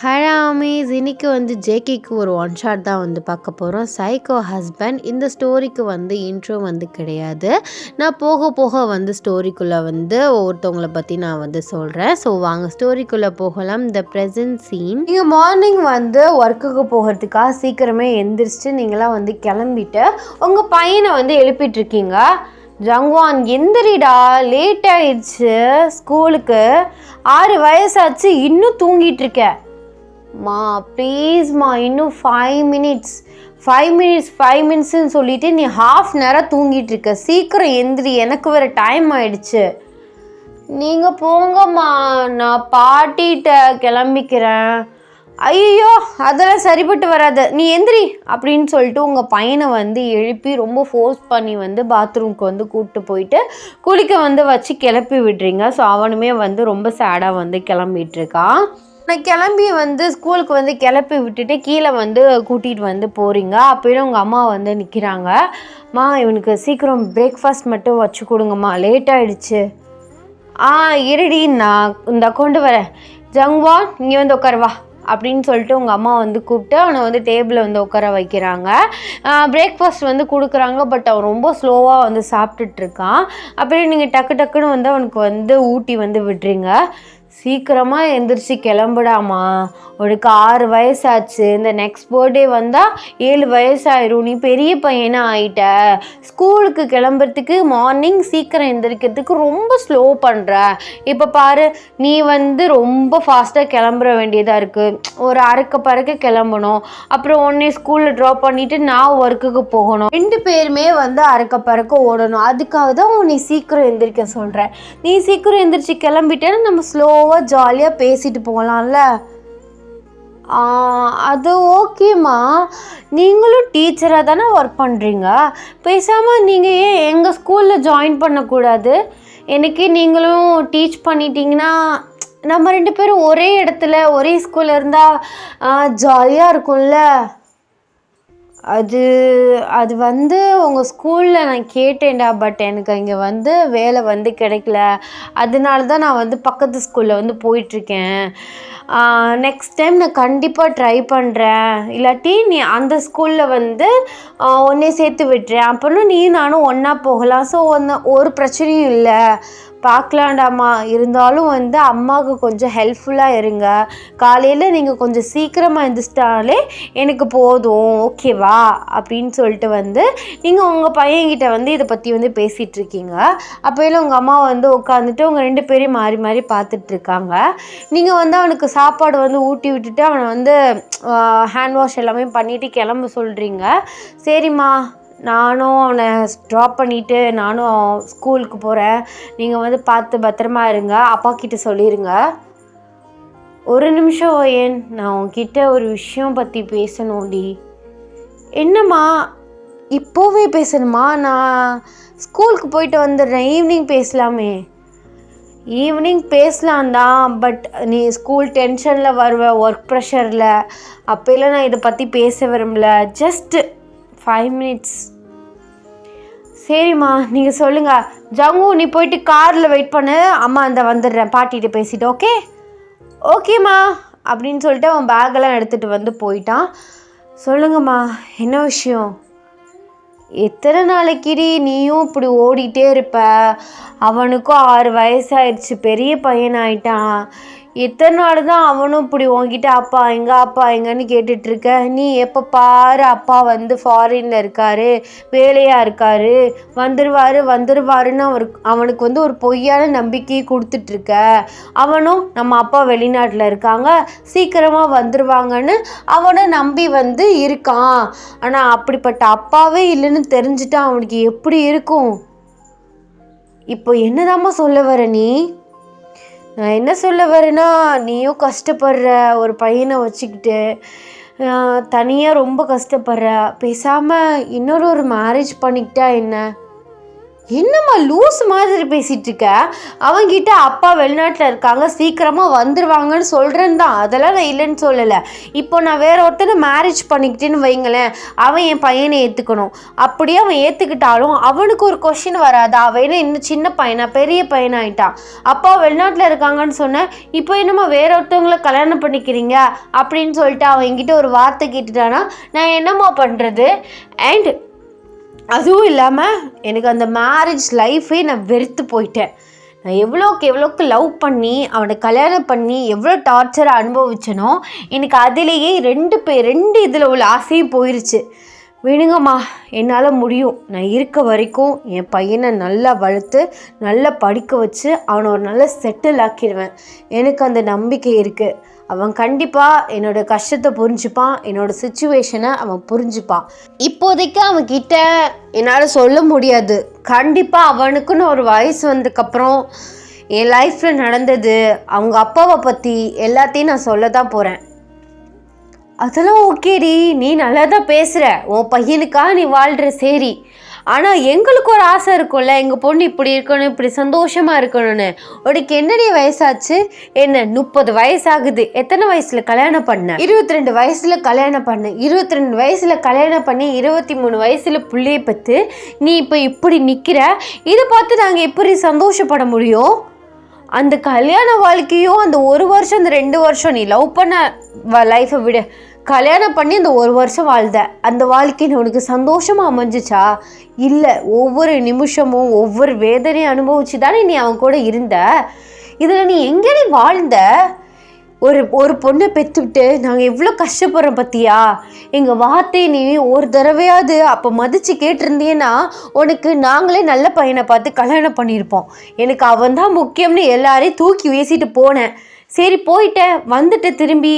Hello Amish, இன்னைக்கு ஜேகேக்கு ஒரு one shot தான் பார்க்க போகிறோம். Psycho husband. இந்த ஸ்டோரிக்கு இன்ட்ரோ கிடையாது. நான் போக போக ஸ்டோரிக்குள்ளே ஒவ்வொருத்தவங்களை பற்றி நான் சொல்கிறேன். ஸோ வாங்க ஸ்டோரிக்குள்ளே போகலாம். The present scene. நீங்கள் மார்னிங் ஒர்க்குக்கு போகிறதுக்காக சீக்கிரமே எந்திரிச்சிட்டு நீங்களாம் கிளம்பிட்டு உங்கள் பையனை எழுப்பிட்டுருக்கீங்க. ஜங்வான் எந்திரிடா, லேட் ஆயிடுச்சு, ஸ்கூலுக்கு 6 வயசாச்சு, இன்னும் தூங்கிட்டு இருக்க. மா ப்ளீஸ்மா, இன்னும் 5 மினிட்ஸ்ன்னு சொல்லிட்டு நீ ஹாஃப் நேரம் தூங்கிட்டு இருக்க. சீக்கிரம் எந்திரி, எனக்கு வேறு டைம் ஆயிடுச்சு. நீங்கள் போங்கம்மா, நான் பாட்டிகிட்ட கிளம்பிக்கிறேன். ஐயோ, அதெல்லாம் சரிப்பட்டு வராது, நீ எந்திரி அப்படின்னு சொல்லிட்டு உங்கள் பையனை எழுப்பி ரொம்ப ஃபோர்ஸ் பண்ணி பாத்ரூம்க்கு கூப்பிட்டு போயிட்டு குளிக்க வச்சு கிளப்பி விடுறீங்க. ஸோ அவனுமே ரொம்ப சேடாக கிளம்பிட்டுருக்கான். நான் கிளம்பி ஸ்கூலுக்கு கிளப்பி விட்டுட்டு கீழே கூட்டிகிட்டு போகிறீங்க. அப்போயும் உங்கள் அம்மா நிற்கிறாங்க. மா, இவனுக்கு சீக்கிரம் பிரேக்ஃபாஸ்ட் மட்டும் வச்சு கொடுங்கம்மா, லேட் ஆகிடுச்சு. இருடி, நான் இந்த கொண்டு வரேன். ஜங்வான், இங்கே உட்காருவா அப்படின்னு சொல்லிட்டு உங்கள் அம்மா கூப்பிட்டு அவனை டேபிளில் உட்கார வைக்கிறாங்க. பிரேக்ஃபாஸ்ட் கொடுக்குறாங்க. பட் அவன் ரொம்ப ஸ்லோவாக சாப்பிட்டுட்ருக்கான். அப்படியே நீங்கள் டக்கு டக்குன்னு அவனுக்கு ஊட்டி விடுறீங்க. சீக்கிரமாக எந்திரிச்சு கிளம்புடாமா, உனக்கு 6 வயசாச்சு. இந்த நெக்ஸ்ட் பர்த்டே வந்தால் 7 வயசாயிரும். நீ பெரிய பையனாக ஆகிட்ட. ஸ்கூலுக்கு கிளம்புறதுக்கு மார்னிங் சீக்கிரம் எந்திரிக்கிறதுக்கு ரொம்ப ஸ்லோ பண்ணுற. இப்போ பாரு, நீ ரொம்ப ஃபாஸ்ட்டாக கிளம்புற வேண்டியதாக இருக்குது. ஒரு அறக்க கிளம்பணும். அப்புறம் உடனே ஸ்கூலில் ட்ராப் பண்ணிவிட்டு நான் ஒர்க்குக்கு போகணும். 2 பேருமே அறக்க ஓடணும். அதுக்காக தான் நீ சீக்கிரம் எந்திரிக்க சொல்கிறேன். நீ சீக்கிரம் எந்திரிச்சு கிளம்பிட்டேன்னா நம்ம ஸ்லோவாக ஜாலியாக பேசிட்டு போகலாம்ல. அது ஓகேம்மா, நீங்களும் டீச்சராக தானே ஒர்க் பண்ணுறீங்க. பேசாமல் நீங்கள் ஏன் எங்கள் ஸ்கூலில் ஜாயின் பண்ணக்கூடாது? எனக்கு நீங்களும் டீச் பண்ணிட்டீங்கன்னா நம்ம 2 பேரும் ஒரே இடத்துல ஒரே ஸ்கூலில் இருந்தால் ஜாலியாக இருக்கும்ல. அது உங்கள் ஸ்கூலில் நான் கேட்டேன்டா. பட் எனக்கு இங்கே வேலை கிடைக்கல. அதனால தான் நான் பக்கத்து ஸ்கூலில் போயிட்டுருக்கேன். நெக்ஸ்ட் டைம் நான் கண்டிப்பாக ட்ரை பண்ணுறேன். இல்லாட்டி நீ அந்த ஸ்கூலில் ஒன்றே சேர்த்து விட்டுறேன். அப்புறம் நீ நானும் ஒன்றா போகலாம். ஸோ ஒரு பிரச்சனையும் இல்லை. பார்க்கலாண்டாம்மா. இருந்தாலும் அம்மாவுக்கு கொஞ்சம் ஹெல்ப்ஃபுல்லாக இருங்க. காலையில் நீங்கள் கொஞ்சம் சீக்கிரமாக எழுந்திரிச்சிட்டாலே எனக்கு போதும், ஓகேவா அப்படின்னு சொல்லிட்டு நீங்கள் உங்கள் பையன்கிட்ட இதை பற்றி பேசிகிட்ருக்கீங்க. அப்போயில உங்கள் அம்மா உட்காந்துட்டு உங்கள் 2 பேரையும் மாறி மாறி பார்த்துட்ருக்காங்க. நீங்கள் அவனுக்கு சாப்பாடு ஊட்டி விட்டுட்டு அவனை ஹேண்ட் வாஷ் எல்லாமே பண்ணிவிட்டு கிளம்ப சொல்கிறீங்க. சரிம்மா, நானும் அவனை ட்ராப் பண்ணிவிட்டு நானும் ஸ்கூலுக்கு போகிறேன். நீங்கள் பார்த்து பத்திரமா இருங்க. அப்பா கிட்ட சொல்லிடுங்க. ஒரு நிமிஷம் ஏன், நான் உன்கிட்ட ஒரு விஷயம் பற்றி பேசணும்டி. என்னம்மா, இப்போவே பேசணுமா? நான் ஸ்கூலுக்கு போயிட்டு வந்துடுறேன், ஈவினிங் பேசலாமே. ஈவினிங் பேசலாம் தான், பட் நீ ஸ்கூல் டென்ஷனில் வருவ, ஒர்க் ப்ரெஷரில். அப்போல்லாம் நான் இதை பற்றி பேச விரும்பல. Just 5 minutes. சரிம்மா, நீங்கள் சொல்லுங்கள். ஜங்கு, நீ போயிட்டு காரில் வெயிட் பண்ணு. அம்மா வந்துடுறேன், பாட்டிகிட்ட பேசிட்டு. ஓகேம்மா அப்படின்னு சொல்லிட்டு அவன் பேக்கெல்லாம் எடுத்துகிட்டு போயிட்டான். சொல்லுங்கம்மா, என்ன விஷயம்? எத்தனை நாளைக்குடி நீயும் இப்படி ஓடிட்டே இருப்ப? அவனுக்கும் 6 வயசாயிடுச்சு, பெரிய பையனாயிட்டான். எத்தனை நாள் தான் அவனும் இப்படி உங்ககிட்ட அப்பா எங்கன்னு கேட்டுட்ருக்க? நீ எப்போ பாரு அப்பா ஃபாரினில் இருக்காரு, வேலையாக இருக்காரு, வந்துருவாருன்னு அவனுக்கு ஒரு பொய்யான நம்பிக்கையை கொடுத்துட்ருக்க. அவனும் நம்ம அப்பா வெளிநாட்டில் இருக்காங்க, சீக்கிரமாக வந்துடுவாங்கன்னு அவனை நம்பி இருக்கான். ஆனால் அப்படிப்பட்ட அப்பாவே இல்லைன்னு தெரிஞ்சுட்டா அவனுக்கு எப்படி இருக்கும்? இப்போ என்னதாம்மா சொல்ல வர நீ? நான் என்ன சொல்ல வரேன்னா, நீயும் கஷ்டப்படுற, ஒரு பையனை வச்சுக்கிட்டு தனியாக ரொம்ப கஷ்டப்படுற. பேசாமல் இன்னொரு மேரேஜ் பண்ணிக்கிட்டா என்ன? என்னம்மா லூஸ் மாதிரி பேசிகிட்டு இருக்க? அவங்கிட்ட அப்பா வெளிநாட்டில் இருக்காங்க, சீக்கிரமாக வந்துடுவாங்கன்னு சொல்கிறேன்னு தான், அதெல்லாம் நான் இல்லைன்னு சொல்லலை. இப்போ நான் வேற ஒருத்தனை மேரேஜ் பண்ணிக்கிட்டேன்னு வைங்களேன், அவன் என் பையனை ஏற்றுக்கணும். அப்படியே அவன் ஏற்றுக்கிட்டாலும் அவனுக்கு ஒரு கொஷின் வராது, அவன் இன்னும் சின்ன பையனா பெரிய பையனாயிட்டான், அப்பா வெளிநாட்டில் இருக்காங்கன்னு சொன்னேன், இப்போ என்னம்மா வேற ஒருத்தவங்களை கல்யாணம் பண்ணிக்கிறீங்க அப்படின்னு சொல்லிட்டு அவன் என்கிட்ட ஒரு வார்த்தை கேட்டுட்டானா நான் என்னம்மா பண்ணுறது? அண்ட் அதுவும் இல்லாமல் எனக்கு அந்த மேரேஜ் லைஃபே நான் வெறுத்து போயிட்டேன். நான் எவ்வளோக்கு லவ் பண்ணி அவனை கல்யாணம் பண்ணி எவ்வளோ டார்ச்சரை அனுபவிச்சனோ எனக்கு அதிலேயே ரெண்டு இதில் உள்ள ஆசையும் போயிடுச்சு. வேணுங்கம்மா, என்னால் முடியும். நான் இருக்க வரைக்கும் என் பையனை நல்லா வளர்த்து நல்லா படிக்க வச்சு அவனை ஒரு நல்ல செட்டில் ஆக்கிடுவேன். எனக்கு அந்த நம்பிக்கை இருக்குது. அவன் கண்டிப்பாக என்னோடய கஷ்டத்தை புரிஞ்சுப்பான், என்னோடய சுச்சுவேஷனை அவன் புரிஞ்சுப்பான். இப்போதைக்கு அவன்கிட்ட என்னால் சொல்ல முடியாது. கண்டிப்பாக அவனுக்குன்னு ஒரு வயசு வந்ததுக்கப்புறம் என் லைஃப்பில் நடந்தது, அவங்க அப்பாவை பற்றி எல்லாத்தையும் நான் சொல்ல தான் போகிறேன். அதெல்லாம் ஓகேடி, நீ நல்லா தான் பேசுகிற, உன் பையனுக்காக நீ வாழ்கிற, சரி. ஆனால் எங்களுக்கு ஒரு ஆசை இருக்கும்ல, எங்கள் பொண்ணு இப்படி இருக்கணும், இப்படி சந்தோஷமாக இருக்கணும்னு. உனக்கு என்னடி வயசாச்சு? என்ன 30 வயசாகுது. எத்தனை வயசில் கல்யாணம் பண்ண? 22 வயசில் கல்யாணம் பண்ண. 22 வயசில் கல்யாணம் பண்ணி 23 வயசில் பிள்ளையை பற்றி நீ இப்போ இப்படி நிற்கிற. இதை பார்த்து நாங்கள் எப்படி சந்தோஷப்பட முடியும்? அந்த கல்யாண வாழ்க்கையும் அந்த 1 வருஷம் அந்த 2 வருஷம் நீ லவ் பண்ண லைஃப்பை விட கல்யாணம் பண்ணி அந்த 1 வருஷம் வாழ்ந்த அந்த வாழ்க்கைன்னு உனக்கு சந்தோஷமாக அமைஞ்சிச்சா? இல்லை, ஒவ்வொரு நிமிஷமும் ஒவ்வொரு வேதனையும் அனுபவிச்சு தானே நீ அவன் கூட இருந்த. இதில் நீ எங்கே நீ வாழ்ந்த? ஒரு பொண்ணை பெற்றுவிட்டு நாங்கள் எவ்வளோ கஷ்டப்படுறோம் பற்றியா? எங்கள் வார்த்தையை நீ ஒரு தடவையாவது அப்போ மதித்து கேட்டிருந்தேன்னா உனக்கு நாங்களே நல்ல பையனை பார்த்து கல்யாணம் பண்ணியிருப்போம். எனக்கு அவன் தான் முக்கியம்னு எல்லாரையும் தூக்கி வீசிட்டு போனேன். சரி, போயிட்டேன், வந்துட்டு திரும்பி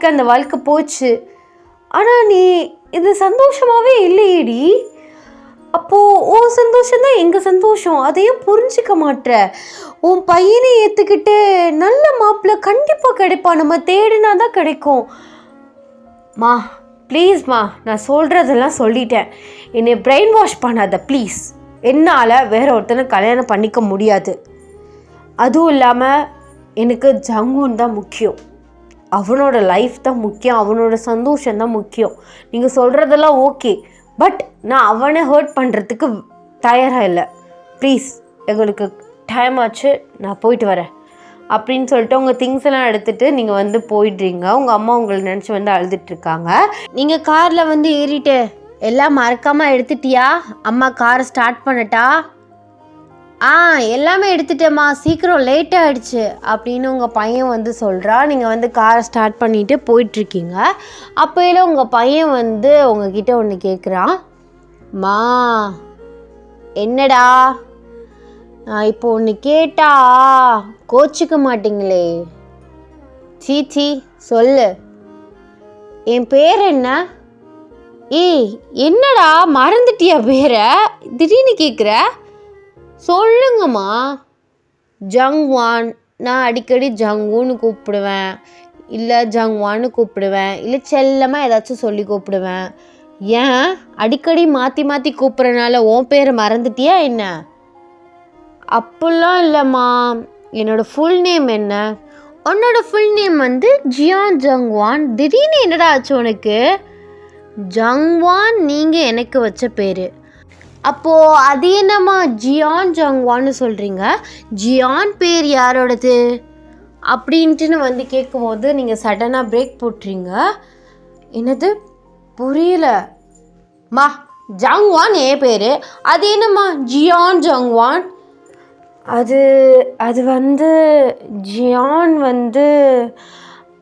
அந்த வாழ்க்கை போச்சு. ஆனால் நீ இது சந்தோஷமாகவே இல்லையேடி. அப்போது உன் சந்தோஷம்தான் எங்கள் சந்தோஷம், அதையும் புரிஞ்சிக்க மாட்ற. உன் பையனை ஏற்றுக்கிட்டு நல்ல மாப்பிள்ளை கண்டிப்பாக கிடைப்பான், நம்ம தேடினா தான் கிடைக்கும். மா ப்ளீஸ்மா, நான் சொல்கிறதெல்லாம் சொல்லிட்டேன், என்னை பிரெயின் வாஷ் பண்ணாத ப்ளீஸ். என்னால் வேற ஒருத்தனை கல்யாணம் பண்ணிக்க முடியாது. அதுவும் இல்லாமல் எனக்கு ஜங்குன் தான் முக்கியம், அவனோட லைஃப் தான் முக்கியம், அவனோட சந்தோஷம்தான் முக்கியம். நீங்கள் சொல்கிறதெல்லாம் ஓகே, பட் நான் அவனை ஹர்ட் பண்ணுறதுக்கு தயாராக இல்லை. ப்ளீஸ், எங்களுக்கு டைம் ஆச்சு, நான் போயிட்டு வரேன் அப்படின்னு சொல்லிட்டு உங்கள் திங்ஸ் எல்லாம் எடுத்துகிட்டு நீங்கள் வந்து போயிடுறீங்க. உங்கள் அம்மா உங்களை நினச்சி வந்து அழுதுட்ருக்காங்க. நீங்கள் காரில் வந்து ஏறிட்டு எல்லாம் மறக்காமல் எடுத்துட்டியா? அம்மா காரை ஸ்டார்ட் பண்ணட்டா? எல்லாமே எடுத்துட்டேம்மா, சீக்கிரம் லேட் ஆகிடுச்சு அப்படின்னு உங்கள் பையன் வந்து சொல்கிறா. நீங்கள் வந்து காரை ஸ்டார்ட் பண்ணிவிட்டு போயிட்டுருக்கீங்க. அப்போயில உங்கள் பையன் வந்து உங்ககிட்ட ஒன்று கேட்குறான். மா, என்னடா? நான் இப்போ ஒன்று கேட்டா கோச்சிக்க மாட்டிங்களே? சீச்சி, சொல்லு, என் பேர் என்ன? என்னடா மறந்துட்டியா பேரை? திடீர்னு கேட்குற, சொல்லுங்கம்மா. ஜங்வான். நான் அடிக்கடி ஜங்குன்னு கூப்பிடுவேன், இல்லை ஜங்வான்னு கூப்பிடுவேன், இல்லை செல்லமாக ஏதாச்சும் சொல்லி கூப்பிடுவேன். ஏன் அடிக்கடி மாற்றி மாற்றி கூப்பிட்றனால உன் பேரை மறந்துட்டியா என்ன? அப்படிலாம் இல்லைம்மா, என்னோடய ஃபுல் நேம் என்ன? உன்னோட ஃபுல் நேம் வந்து ஜியான் ஜங்வான். திடீர்னு என்னடா ஆச்சு உனக்கு? ஜங்வான் நீங்கள் எனக்கு வச்ச பேர். அப்போது அது என்னம்மா ஜியான் ஜங்வான்னு சொல்கிறீங்க? ஜியான் பேர் யாரோடது அப்படின்ட்டுன்னு வந்து கேட்கும்போது நீங்கள் சடனாக பிரேக் போட்டுறீங்க. என்னது புரியல? மா, ஜங்வான் என் பேர், அது என்னம்மா ஜியான் ஜங்வான்? அது வந்து ஜியான் வந்து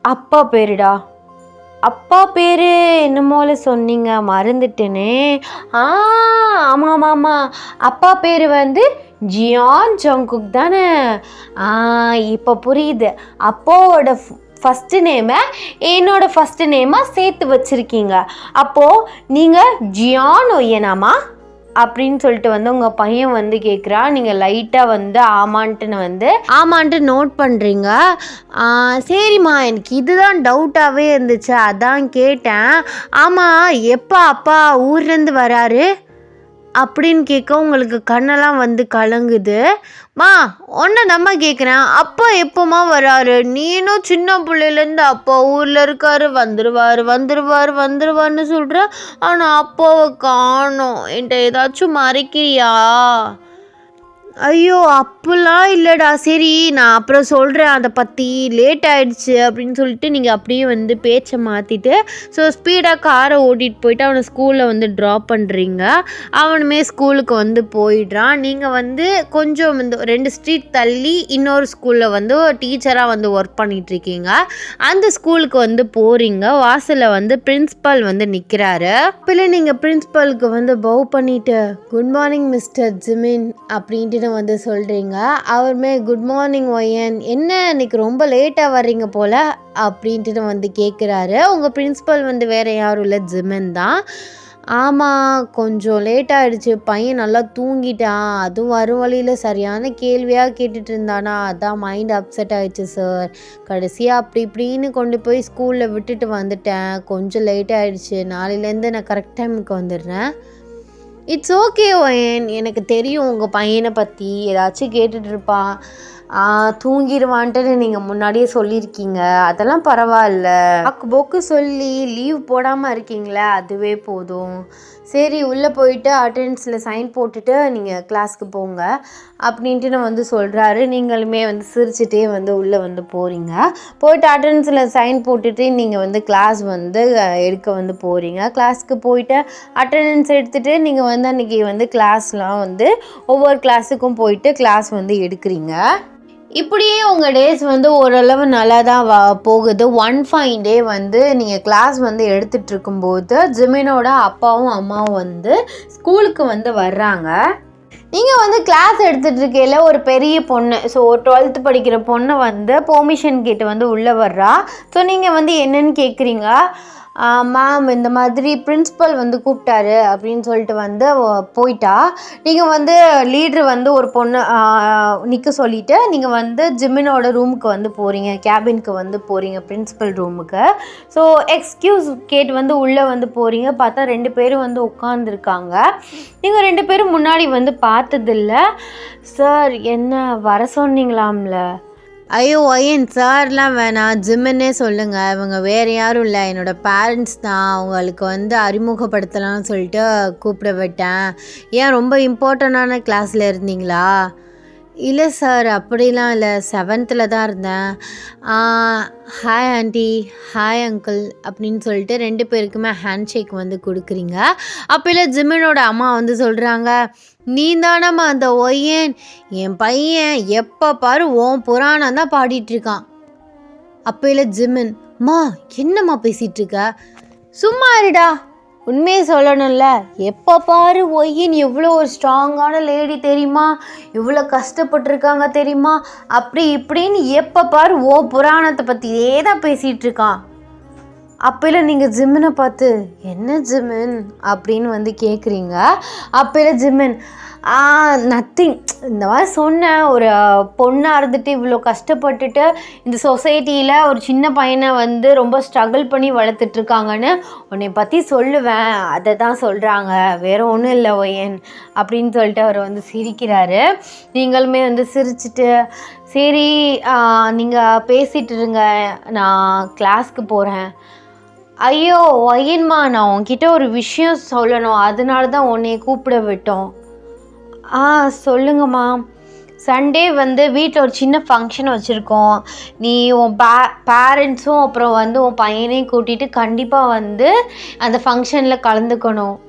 அப்பா பேருடா. அப்பா பேர் என்னமோல சொன்னீங்க, மறந்துட்டேனே. ஆமாம், அப்பா பேர் வந்து ஜியான் ஜங்குக் தானே? இப்போ புரியுது. அப்பாவோட ஃபஸ்ட்டு நேமை என்னோட ஃபஸ்ட்டு நேமாக சேர்த்து வச்சுருக்கீங்க. அப்போது நீங்கள் ஜியான் ஒய்யனாமா அப்படின்னு சொல்லிட்டு வந்து உங்கள் பையன் வந்து கேட்குறா. நீங்கள் லைட்டாக வந்து ஆமான்ட்டு நோட் பண்ணுறீங்க. சரிம்மா, எனக்கு இதுதான் டவுட்டாகவே இருந்துச்சு, அதான் கேட்டேன். ஆமாம், எப்போ அப்பா ஊர்லேருந்து வராரு? அப்படின்னு கேட்க உங்களுக்கு கண்ணெல்லாம் வந்து கலங்குது. மா ஒன்றை நம்ம கேட்குறேன், அப்பா எப்போம்மா வராரு? நீனும் சின்ன பிள்ளையிலேருந்து அப்பா ஊரில் இருக்காரு, வந்துருவாருன்னு சொல்கிற, ஆனால் அப்பாவை காணோம். என்கிட்ட ஏதாச்சும் மறைக்கிறியா? ஐயோ அப்படிலாம் இல்லைடா, சரி நான் அப்புறம் சொல்கிறேன் அதை பற்றி, லேட் ஆகிடுச்சு அப்படின்னு சொல்லிட்டு நீங்கள் அப்படியே வந்து பேச்சை மாற்றிட்டு ஸோ ஸ்பீடாக காரை ஓட்டிகிட்டு போயிட்டு அவனை ஸ்கூலில் வந்து ட்ராப் பண்ணுறீங்க. அவனுமே ஸ்கூலுக்கு வந்து போயிடுறான். நீங்கள் வந்து கொஞ்சம் வந்து 2 ஸ்ட்ரீட் தள்ளி இன்னொரு ஸ்கூலில் வந்து டீச்சராக வந்து ஒர்க் பண்ணிகிட்ருக்கீங்க. அந்த ஸ்கூலுக்கு வந்து போகிறீங்க. வாசலில் வந்து பிரின்ஸ்பல் வந்து நிற்கிறாரு. அப்போல நீங்கள் பிரின்ஸ்பலுக்கு வந்து பவ் பண்ணிவிட்டு குட் மார்னிங் மிஸ்டர் ஜிமின் அப்படின்ட்டு வந்து சொல்கிறீங்க. அவருமே குட் மார்னிங் ஒயன், என்ன இன்னைக்கு ரொம்ப லேட்டாக வர்றீங்க போல் அப்படின்ட்டு வந்து கேட்குறாரு. உங்கள் பிரின்ஸிபல் வந்து வேறு யாரும் இல்லை, ஜிமின் தான். ஆமாம், கொஞ்சம் லேட் ஆகிடுச்சு, பையன் நல்லா தூங்கிட்டான், அதுவும் வரும் வழியில் சரியான கேள்வியாக கேட்டுட்டு இருந்தானா, அதான் மைண்ட் அப்செட் ஆகிடுச்சு சார். கடைசியாக அப்படி இப்படின்னு கொண்டு போய் ஸ்கூலில் விட்டுட்டு வந்துட்டேன், கொஞ்சம் லேட் ஆகிடுச்சு, நாளையிலேருந்து நான் கரெக்ட் டைமுக்கு வந்துடுறேன். இட்ஸ் ஓகே ஒயன், எனக்கு தெரியும் உங்கள் பையனை பற்றி, ஏதாச்சும் கேட்டுட்ருப்பான், தூங்கிடுவான்ட்டு நீங்கள் முன்னாடியே சொல்லியிருக்கீங்க, அதெல்லாம் பரவாயில்ல. போக்கு சொல்லி லீவ் போடாமல் இருக்கீங்களே அதுவே போதும். சரி உள்ளே போயிட்டு அட்டெண்டன்ஸில் சைன் போட்டுட்டு நீங்கள் கிளாஸ்க்கு போங்க அப்படின்ட்டு நான் வந்து சொல்கிறாரு. நீங்களுமே வந்து சிரிச்சிட்டே வந்து உள்ளே வந்து போகிறீங்க. போயிட்டு அட்டெண்டன்ஸில் சைன் போட்டுட்டு நீங்கள் வந்து கிளாஸ் வந்து எடுக்க வந்து போகிறீங்க. கிளாஸ்க்கு போயிட்டு அட்டெண்டன்ஸ் எடுத்துகிட்டு நீங்கள் வந்து அன்றைக்கி வந்து கிளாஸ்லாம் வந்து ஒவ்வொரு கிளாஸுக்கும் போயிட்டு கிளாஸ் வந்து எடுக்கிறீங்க. இப்படியே உங்கள் டேஸ் வந்து ஓரளவு நல்லா தான் போகுது. ஒன் ஃபைன் டே வந்து நீங்கள் கிளாஸ் வந்து எடுத்துகிட்டு இருக்கும்போது ஜிமினோட அப்பாவும் அம்மாவும் வந்து ஸ்கூலுக்கு வந்து வர்றாங்க. நீங்கள் வந்து கிளாஸ் எடுத்துகிட்டு இருக்கையில் ஒரு பெரிய பொண்ணு, ஸோ 12th படிக்கிற பொண்ணு வந்து பெர்மிஷன் கேட்டு வந்து உள்ளே வர்றா. ஸோ நீங்கள் வந்து என்னன்னு கேட்குறீங்க. மேம் இந்த மாதிரி பிரின்ஸிபல் வந்து கூப்பிட்டாரு அப்படின்னு சொல்லிட்டு வந்து போயிட்டா. நீங்கள் வந்து லீட்ரு வந்து ஒரு பொண்ணு நிற்க சொல்லிவிட்டு நீங்கள் வந்து ஜிமினோட ரூமுக்கு வந்து போகிறீங்க, கேபினுக்கு வந்து போகிறீங்க, பிரின்ஸிபல் ரூமுக்கு. ஸோ எக்ஸ்கியூஸ் கேட்டு வந்து உள்ளே வந்து போகிறீங்க. பார்த்தா 2 பேரும் வந்து உட்காந்துருக்காங்க. நீங்கள் 2 பேரும் முன்னாடி வந்து பார்த்ததில்ல. சார் என்ன வர சொன்னீங்களாம்ல? ஐயோ ஒயன் சார்லாம் வேணாம், ஜிம்முன்னே சொல்லுங்கள், இவங்க வேறு யாரும் இல்லை, என்னோடய பேரண்ட்ஸ் தான், அவங்களுக்கு வந்து அறிமுகப்படுத்தலாம்னு சொல்லிட்டு கூப்பிட விட்டேன். ஏன் ரொம்ப இம்பார்ட்டண்டான கிளாஸில் இருந்தீங்களா? இல்லை சார் அப்படிலாம் இல்லை, 7th தான் இருந்தேன். ஹாய் ஆண்டி, ஹாய் அங்கிள் அப்படின்னு சொல்லிட்டு 2 பேருக்குமே ஹேண்ட் ஷேக் வந்து கொடுக்குறீங்க. அப்போல ஜிமினோட அம்மா வந்து சொல்கிறாங்க, நீ தானம்மா அந்த ஒய்யன், என் பையன் எப்போ பாரு ஓன் புராணம் தான் பாடிட்டுருக்கான். அப்போல ஜிமின், மா என்னம்மா பேசிகிட்ருக்க, சும்மா இருடா, உண்மையை சொல்லணும்ல, எப்போ பாரு ஒய்யின் எவ்வளோ ஒரு ஸ்ட்ராங்கான லேடி தெரியுமா, இவ்வளோ கஷ்டப்பட்டுருக்காங்க தெரியுமா, அப்படி இப்படின்னு எப்போ பாரு ஓ புராணத்தை பற்றியே தான் பேசிகிட்டு இருக்கான். அப்போல நீங்கள் ஜிம்மினை பார்த்து என்ன ஜிமின் அப்படின்னு வந்து கேட்குறீங்க. அப்போல ஜிமின், நத்திங், இந்த மாதிரி சொன்னேன், ஒரு பொண்ணாக இருந்துட்டு இவ்வளோ கஷ்டப்பட்டுட்டு இந்த சொசைட்டியில் ஒரு சின்ன பையனை வந்து ரொம்ப ஸ்ட்ரகிள் பண்ணி வளர்த்துட்ருக்காங்கன்னு உன்னை பற்றி சொல்லுவேன், அதை தான் சொல்கிறாங்க, வேறு ஒன்றும் இல்லை ஒயன் அப்படின்னு சொல்லிட்டு அவர் வந்து சிரிக்கிறாரு. நீங்களுமே வந்து சிரிச்சிட்டு சரி நீங்கள் பேசிகிட்டு இருங்க, நான் கிளாஸ்க்கு போகிறேன். ஐயோ ஒயன்மா, நான் உன்கிட்ட ஒரு விஷயம் சொல்லணும், அதனால தான் உன்னைய கூப்பிட விட்டோம். சொல்லுங்கம்மா. சண்டே வந்து வீட்டில் ஒரு சின்ன ஃபங்க்ஷன் வச்சுருக்கோம், நீ உன் பேரண்ட்ஸும் அப்புறம் வந்து உன் பையனையும் கூட்டிகிட்டு கண்டிப்பாக வந்து அந்த ஃபங்க்ஷனில் கலந்துக்கணும்.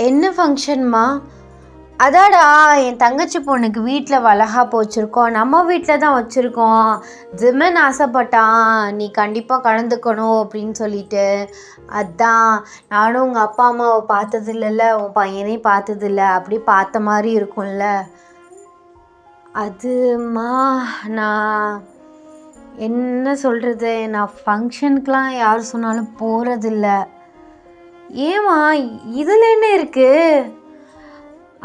என்ன ஃபங்க்ஷன்மா? அதாடா என் தங்கச்சி பொண்ணுக்கு வீட்டில் வளகாப்பு வச்சுருக்கோம், நம்ம வீட்டில் தான் வச்சுருக்கோம், ஜிமின் ஆசைப்பட்டான் நீ கண்டிப்பாக கலந்துக்கணும் அப்படின்னு சொல்லிட்டு, அதான் நானும் உங்கள் அப்பா அம்மாவை பார்த்ததில்ல, உன் பையனையும் பார்த்ததில்ல, அப்படி பார்த்த மாதிரி இருக்கும்ல. அதுமா நான் என்ன சொல்கிறது, நான் ஃபங்க்ஷனுக்கெலாம் யார் சொன்னாலும் போகிறதில்ல. ஏம்மா இதில் என்ன இருக்குது?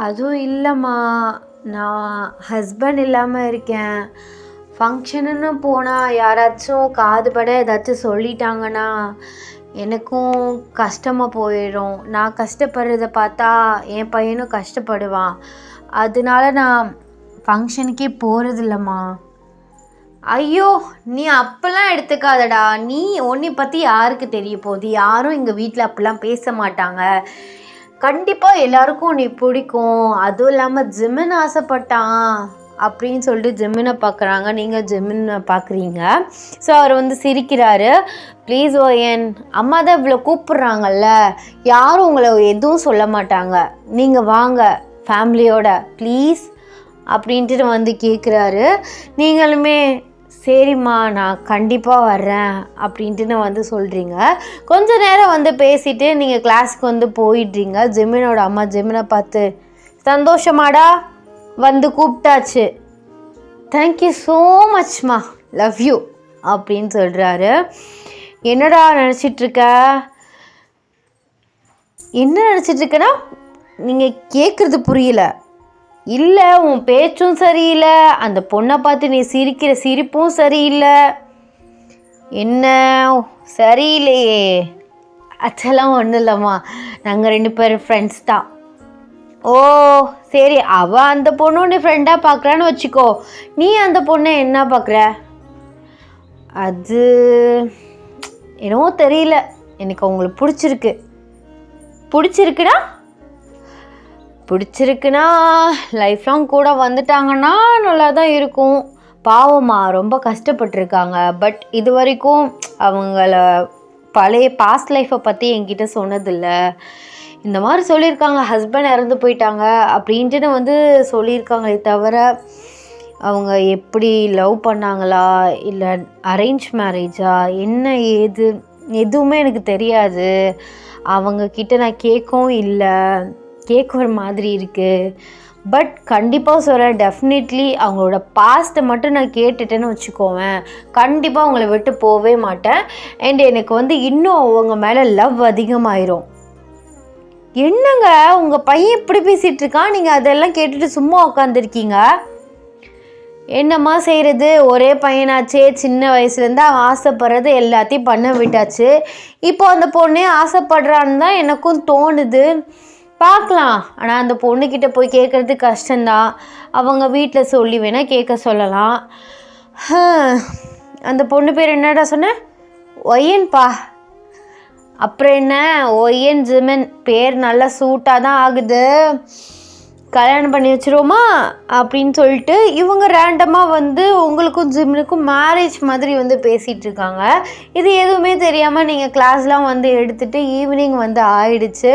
அதுவும் இல்லைம்மா, நான் ஹஸ்பண்ட் இல்லாமல் இருக்கேன், ஃபங்க்ஷனுன்னு போனால் யாராச்சும் காதுபட ஏதாச்சும் சொல்லிட்டாங்கன்னா எனக்கும் கஷ்டமாக போயிடும். நான் கஷ்டப்படுறத பார்த்தா என் பையனும் கஷ்டப்படுவான். அதனால நான் ஃபங்க்ஷனுக்கே போகிறதில்லம்மா. ஐயோ, நீ அப்போல்லாம் எடுத்துக்காதடா. உன்னை பற்றி யாருக்கு தெரிய போகுது? யாரும் எங்கள் வீட்டில் அப்படிலாம் பேச மாட்டாங்க. கண்டிப்பாக எல்லாருக்கும் உன்னை பிடிக்கும். அதுவும் இல்லாமல் ஜிமின் ஆசைப்பட்டான் அப்படின்னு சொல்லிட்டு ஜிமினை பார்க்குறாங்க. நீங்கள் ஜிமினை பார்க்குறீங்க. ஸோ அவர் வந்து சிரிக்கிறாரு. ப்ளீஸ் ஓயன், அம்மா தான் இவ்வளோ கூப்பிட்றாங்கல்ல, யாரும் உங்களை எதுவும் சொல்ல மாட்டாங்க, நீங்கள் வாங்க ஃபேமிலியோட ப்ளீஸ் அப்படின்ட்டு வந்து கேட்குறாரு. நீங்களுமே சரிம்மா நான் கண்டிப்பாக வர்றேன் அப்படின்ட்டு வந்து சொல்கிறீங்க. கொஞ்ச நேரம் வந்து பேசிவிட்டு நீங்கள் கிளாஸுக்கு வந்து போயிடுறீங்க. ஜெமினோட அம்மா ஜெமினை பார்த்து, சந்தோஷமாடா, வந்து கூப்பிட்டாச்சு, தேங்க்யூ ஸோ மச்மா, லவ் யூ அப்படின்னு சொல்கிறாரு. என்னடா நினச்சிட்ருக்க? என்ன நினச்சிட்ருக்கேன்னா நீங்கள் கேட்குறது புரியல. இல்லை, உன் பேச்சும் சரியில்லை, அந்த பொண்ணை பார்த்து நீ சிரிக்கிற சிரிப்பும் சரியில்லை. என்ன சரியில்லையே? அதெல்லாம் ஒன்றும் இல்லைம்மா, நாங்கள் 2 பேரும் ஃப்ரெண்ட்ஸ் தான். ஓ சரி, அவள் அந்த பொண்ணு நீ ஃப்ரெண்டாக பார்க்குறான்னு வச்சுக்கோ, நீ அந்த பொண்ணை என்ன பார்க்குற? அது என்னவோ தெரியல, எனக்கு அவங்களுக்கு பிடிச்சிருக்குன்னா லைஃப் லாங் கூட வந்துட்டாங்கன்னா நல்லா தான் இருக்கும். பாவமா ரொம்ப கஷ்டப்பட்டுருக்காங்க. பட் இது வரைக்கும் அவங்கள பழைய பாஸ்ட் லைஃப்பை பற்றி என்கிட்ட சொன்னதில்லை. இந்த மாதிரி சொல்லியிருக்காங்க, ஹஸ்பண்ட் இறந்து போயிட்டாங்க அப்படின்ட்டு வந்து சொல்லியிருக்காங்களே தவிர அவங்க எப்படி லவ் பண்ணாங்களா இல்லை அரேஞ்ச் மேரேஜா என்ன ஏது எதுவுமே எனக்கு தெரியாது. அவங்கக்கிட்ட நான் கேட்கவும் இல்லை, கேட்க ஒரு மாதிரி இருக்குது. பட் கண்டிப்பாக சொல்கிறேன், டெஃபினெட்லி அவங்களோட பாஸ்ட்டை மட்டும் நான் கேட்டுட்டேன்னு வச்சுக்கோவேன், கண்டிப்பாக அவங்கள விட்டு போகவே மாட்டேன். அண்ட் எனக்கு வந்து இன்னும் அவங்க மேலே லவ் அதிகமாயிரும். என்னங்க உங்கள் பையன் இப்படி பேசிகிட்ருக்கான், நீங்கள் அதெல்லாம் கேட்டுட்டு சும்மா உட்காந்துருக்கீங்க. என்னம்மா செய்கிறது, ஒரே பையனாச்சே, சின்ன வயசுலேருந்து அவன் ஆசைப்படுறது எல்லாத்தையும் பண்ண விட்டாச்சு. இப்போ அந்த பொண்ணே ஆசைப்படுறான்னு தான் எனக்கும் தோணுது. பார்க்கலாம். ஆனால் அந்த பொண்ணுக்கிட்ட போய் கேட்குறது கஷ்டந்தான். அவங்க வீட்டில் சொல்லி வேணால் கேட்க சொல்லலாம். அந்த பொண்ணு பேர் என்னடா சொன்னேன்? ஒய்யன்பா. அப்புறம் என்ன, ஒய்யன் ஜிமின் பேர் நல்லா சூட்டாக தான் ஆகுது, கல்யாணம் பண்ணி வச்சுருவோமா அப்படின்னு சொல்லிட்டு இவங்க ரேண்டமாக வந்து உங்களுக்கும் ஜிம்னுக்கும் மேரேஜ் மாதிரி வந்து பேசிகிட்டு இருக்காங்க. இது எதுவுமே தெரியாமல் நீங்கள் கிளாஸ்லாம் வந்து எடுத்துகிட்டு ஈவினிங் வந்து ஆயிடுச்சு.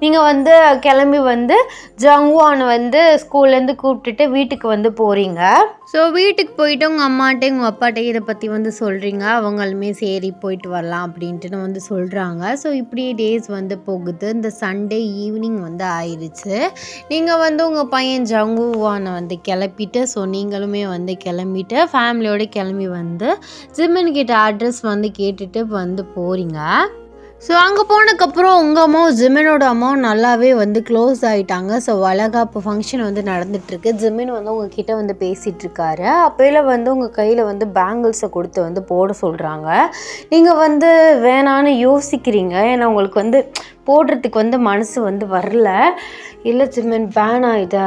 நீங்கள் வந்து கிளம்பி வந்து ஜங்குவான் வந்து ஸ்கூல்லேருந்து கூப்பிட்டுட்டு வீட்டுக்கு வந்து போகிறீங்க. ஸோ வீட்டுக்கு போயிட்டு உங்கள் அம்மாட்டையும் உங்கள் அப்பாட்டையும் இதை பற்றி வந்து சொல்கிறீங்க. அவங்களுமே சரி போயிட்டு வரலாம் அப்படின்ட்டு வந்து சொல்கிறாங்க. ஸோ இப்படி டேஸ் வந்து போகுது. இந்த சண்டே ஈவினிங் வந்து ஆயிடுச்சு. நீங்கள் வந்து உங்கள் பையன் ஜங்குவானை வந்து கிளப்பிட்டு, ஸோ நீங்களுமே வந்து கிளம்பிட்டு ஃபேமிலியோடு கிளம்பி வந்து ஜிம்மன்கிட்ட அட்ரஸ் வந்து கேட்டுட்டு வந்து போகிறீங்க. ஸோ அங்கே போனதுக்கப்புறம் உங்கள் அம்மாவும் ஜிமினோட அம்மாவும் நல்லாவே வந்து க்ளோஸ் ஆகிட்டாங்க. ஸோ வளகாப்பு ஃபங்க்ஷன் வந்து நடந்துகிட்ருக்கு. ஜிமின் வந்து உங்கள் கிட்டே வந்து பேசிகிட்ருக்காரு. அப்போல வந்து உங்கள் கையில் வந்து பேங்கிள்ஸை கொடுத்து வந்து போட சொல்கிறாங்க. நீங்கள் வந்து வேணான்னு யோசிக்கிறீங்க, ஏன்னா உங்களுக்கு வந்து போடுறதுக்கு வந்து மனசு வந்து வரல. இல்லை ஜிமின் வேணாம், இதை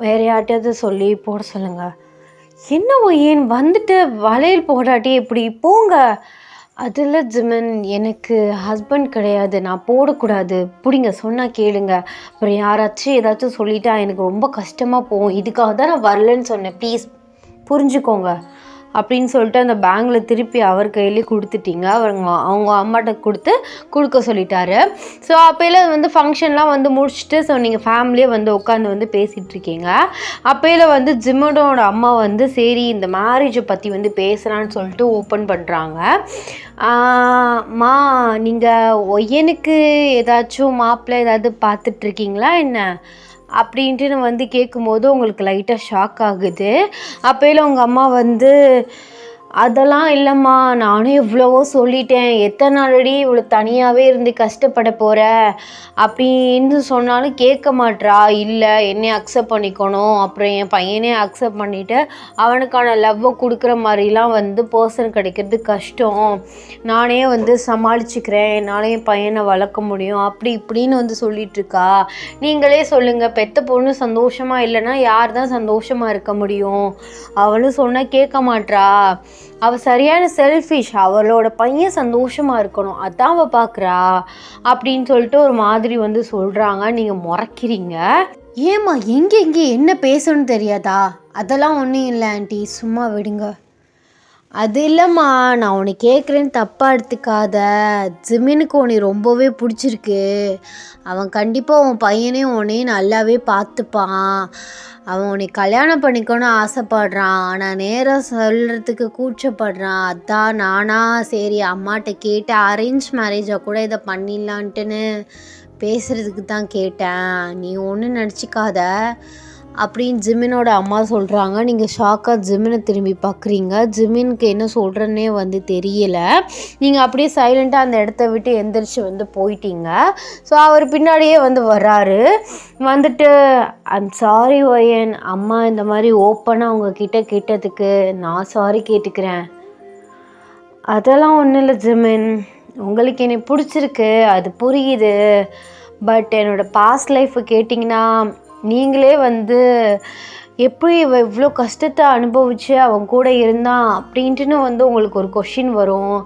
வேறு யார்ட்டையாவது சொல்லி போட சொல்லுங்கள். என்ன ஏன் வந்துட்டு வளையல் போடாட்டி எப்படி போங்க. அதில் ஜிமின், எனக்கு ஹஸ்பண்ட் கிடையாது, நான் போடக்கூடாது, பிடிங்க சொன்னால் கேளுங்க, அப்புறம் யாராச்சும் ஏதாச்சும் சொல்லிட்டா எனக்கு ரொம்ப கஷ்டமாக போகும், இதுக்காக தான் நான் வரலன்னு சொன்னேன், ப்ளீஸ் புரிஞ்சுக்கோங்க அப்படின்னு சொல்லிட்டு அந்த பேங்கில் திருப்பி அவர் கையிலே கொடுத்துட்டீங்க. அவங்க அம்மாட்ட கொடுக்க சொல்லிட்டாரு. ஸோ அப்போல வந்து ஃபங்க்ஷன்லாம் வந்து முடிச்சுட்டு ஸோ நீங்கள் ஃபேமிலியே வந்து உட்காந்து வந்து பேசிகிட்ருக்கீங்க. அப்போல வந்து ஜிமினோட அம்மா வந்து சரி இந்த மேரேஜை பற்றி வந்து பேசுகிறான்னு சொல்லிட்டு ஓப்பன் பண்ணுறாங்க. மா, நீங்கள் ஒய்யனுக்கு ஏதாச்சும் மாப்பிள்ளை ஏதாவது பார்த்துட்ருக்கீங்களா என்ன அப்படின்ட்டு வந்து கேட்கும்போது உங்களுக்கு லைட்டாக ஷாக் ஆகுது. அப்போல உங்கள் அம்மா வந்து அதெல்லாம் இல்லைம்மா, நானும் எவ்வளவோ சொல்லிட்டேன். எத்தனை நாளடி இவ்வளோ தனியாகவே இருந்து கஷ்டப்பட போகிற அப்படின்னு சொன்னாலும் கேட்க மாட்றா. இல்லை, என்னைய அக்செப்ட் பண்ணிக்கணும், அப்புறம் என் பையனே அக்செப்ட் பண்ணிவிட்டு அவனுக்கான லவ்வை கொடுக்குற மாதிரிலாம் பர்சன் கிடைக்கிறது கஷ்டம். நானே சமாளிச்சுக்கிறேன், என்னால் என் பையனை வளர்க்க முடியும் அப்படி இப்படின்னு சொல்லிகிட்ருக்கா. நீங்களே சொல்லுங்கள், பெத்த பொண்ணு சந்தோஷமாக இல்லைன்னா யார் தான் சந்தோஷமாக இருக்க முடியும்? அவளும் சொன்னால் கேட்க மாட்றா. அவள் சரியான செல்ஃபிஷ். அவளோட பையன் சந்தோஷமாக இருக்கணும், அதான் அவள் பார்க்குறா அப்படின்னு சொல்லிட்டு ஒரு மாதிரி சொல்கிறாங்க. நீங்கள் முறைக்கிறீங்க. ஏம்மா எங்கே என்ன பேசணும்னு தெரியாதா? அதெல்லாம் ஒன்றும் இல்லை ஆண்டி, சும்மா விடுங்க. அது இல்லைம்மா, நான் உன்னை கேட்குறேன்னு தப்பாக எடுத்துக்காத. ஜிமினுக்கு உன்னை ரொம்பவே பிடிச்சிருக்கு. அவன் கண்டிப்பாக உன் பையனே உன்னையும் நல்லாவே பார்த்துப்பான். அவன் உன்னை கல்யாணம் பண்ணிக்கணும்னு ஆசைப்படுறான், ஆனால் நேராக சொல்கிறதுக்கு கூச்சப்படுறான். அதான் நானா சரி அம்மாட்ட கேட்டு அரேஞ்ச் மேரேஜாக கூட இதை பண்ணிடலான்ட்டுன்னு பேசுகிறதுக்கு தான் கேட்டேன். நீ ஒன்றும் நினச்சிக்காத அப்படின்னு ஜிமினோட அம்மா சொல்கிறாங்க. நீங்கள் ஷாக்காக ஜிமினை திரும்பி பார்க்குறீங்க. ஜிமினுக்கு என்ன சொல்கிறேன்னே தெரியல. நீங்கள் அப்படியே சைலண்ட்டாக அந்த இடத்த விட்டு எந்திரிச்சு போயிட்டீங்க. ஸோ அவர் பின்னாடியே வர்றாரு. ஐம் சாரி ஒயன், அம்மா இந்த மாதிரி ஓப்பனாக உங்ககிட்ட கேட்டதுக்கு நான் சாரி கேட்டுக்கிறேன். அதெல்லாம் ஒன்றும் இல்லை ஜிமின், உங்களுக்கு என்னை பிடிச்சிருக்கு, அது புரியுது. பட் என்னோடய பாஸ்ட் லைஃப்பை கேட்டிங்கன்னா நீங்களே எப்படி இவ்வளோ கஷ்டத்தை அனுபவித்து அவன் கூட இருந்தான் அப்படின்ட்டுன்னு உங்களுக்கு ஒரு கொஷின் வரும்.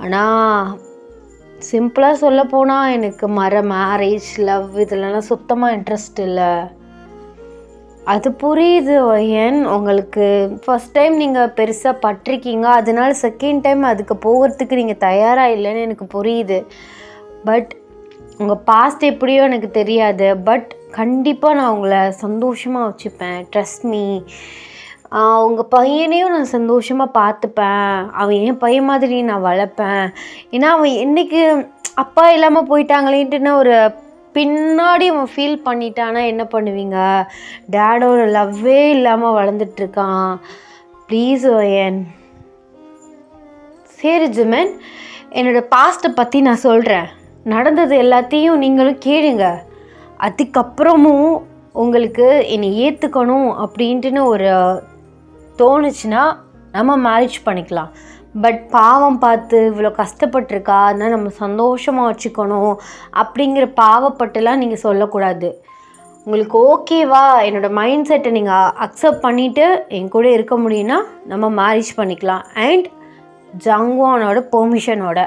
ஆனால் சிம்பிளாக சொல்ல போனால் எனக்கு மேரேஜ் லவ் இதிலலாம் சுத்தமாக இன்ட்ரெஸ்ட் இல்லை. அது புரியுது ஒயன், உங்களுக்கு ஃபஸ்ட் டைம் நீங்கள் பெருசாக பட்டிருக்கீங்க, அதனால செகண்ட் டைம் அதுக்கு போகிறதுக்கு நீங்கள் தயாராக இல்லைன்னு எனக்கு புரியுது. பட் உங்கள் பாஸ்ட் எப்படியோ எனக்கு தெரியாது. பட் கண்டிப்பாக நான் உங்களை சந்தோஷமாக வச்சுப்பேன், ட்ரஸ்ட் மீ. உங்கள் பையனையும் நான் சந்தோஷமாக பார்த்துப்பேன். அவன் என் பையன் மாதிரி நான் வளர்ப்பேன். ஏன்னா அவன் என்றைக்கு அப்பா இல்லாமல் போயிட்டாங்களேன்ட்டுன்னு ஒரு பின்னாடி அவன் ஃபீல் பண்ணிட்டானா என்ன பண்ணுவீங்க? டேடோட லவ்வே இல்லாமல் வளர்ந்துட்டுருக்கான். Please wine. சரி ஜிமன், என்னோடய பாஸ்ட்டை பற்றி நான் சொல்கிறேன். நடந்தது எல்லாத்தையும் நீங்களும் கேளுங்க. அதுக்கப்புறமும் உங்களுக்கு என்னை ஏற்றுக்கணும் அப்படின்ட்டுன்னு ஒரு தோணுச்சுன்னா நம்ம மேரேஜ் பண்ணிக்கலாம். பட் பாவம் பார்த்து இவ்வளோ கஷ்டப்பட்டிருக்கா, அதனால் நம்ம சந்தோஷமாக வச்சுக்கணும் அப்படிங்கிற பாவப்பட்டுலாம் நீங்கள் சொல்லக்கூடாது. உங்களுக்கு ஓகேவா, என்னோடய மைண்ட் செட்டை நீங்கள் அக்செப்ட் பண்ணிவிட்டு என் கூட இருக்க முடியும்னா நம்ம மேரேஜ் பண்ணிக்கலாம். அண்ட் ஜாங்குவானோட பெர்மிஷனோட.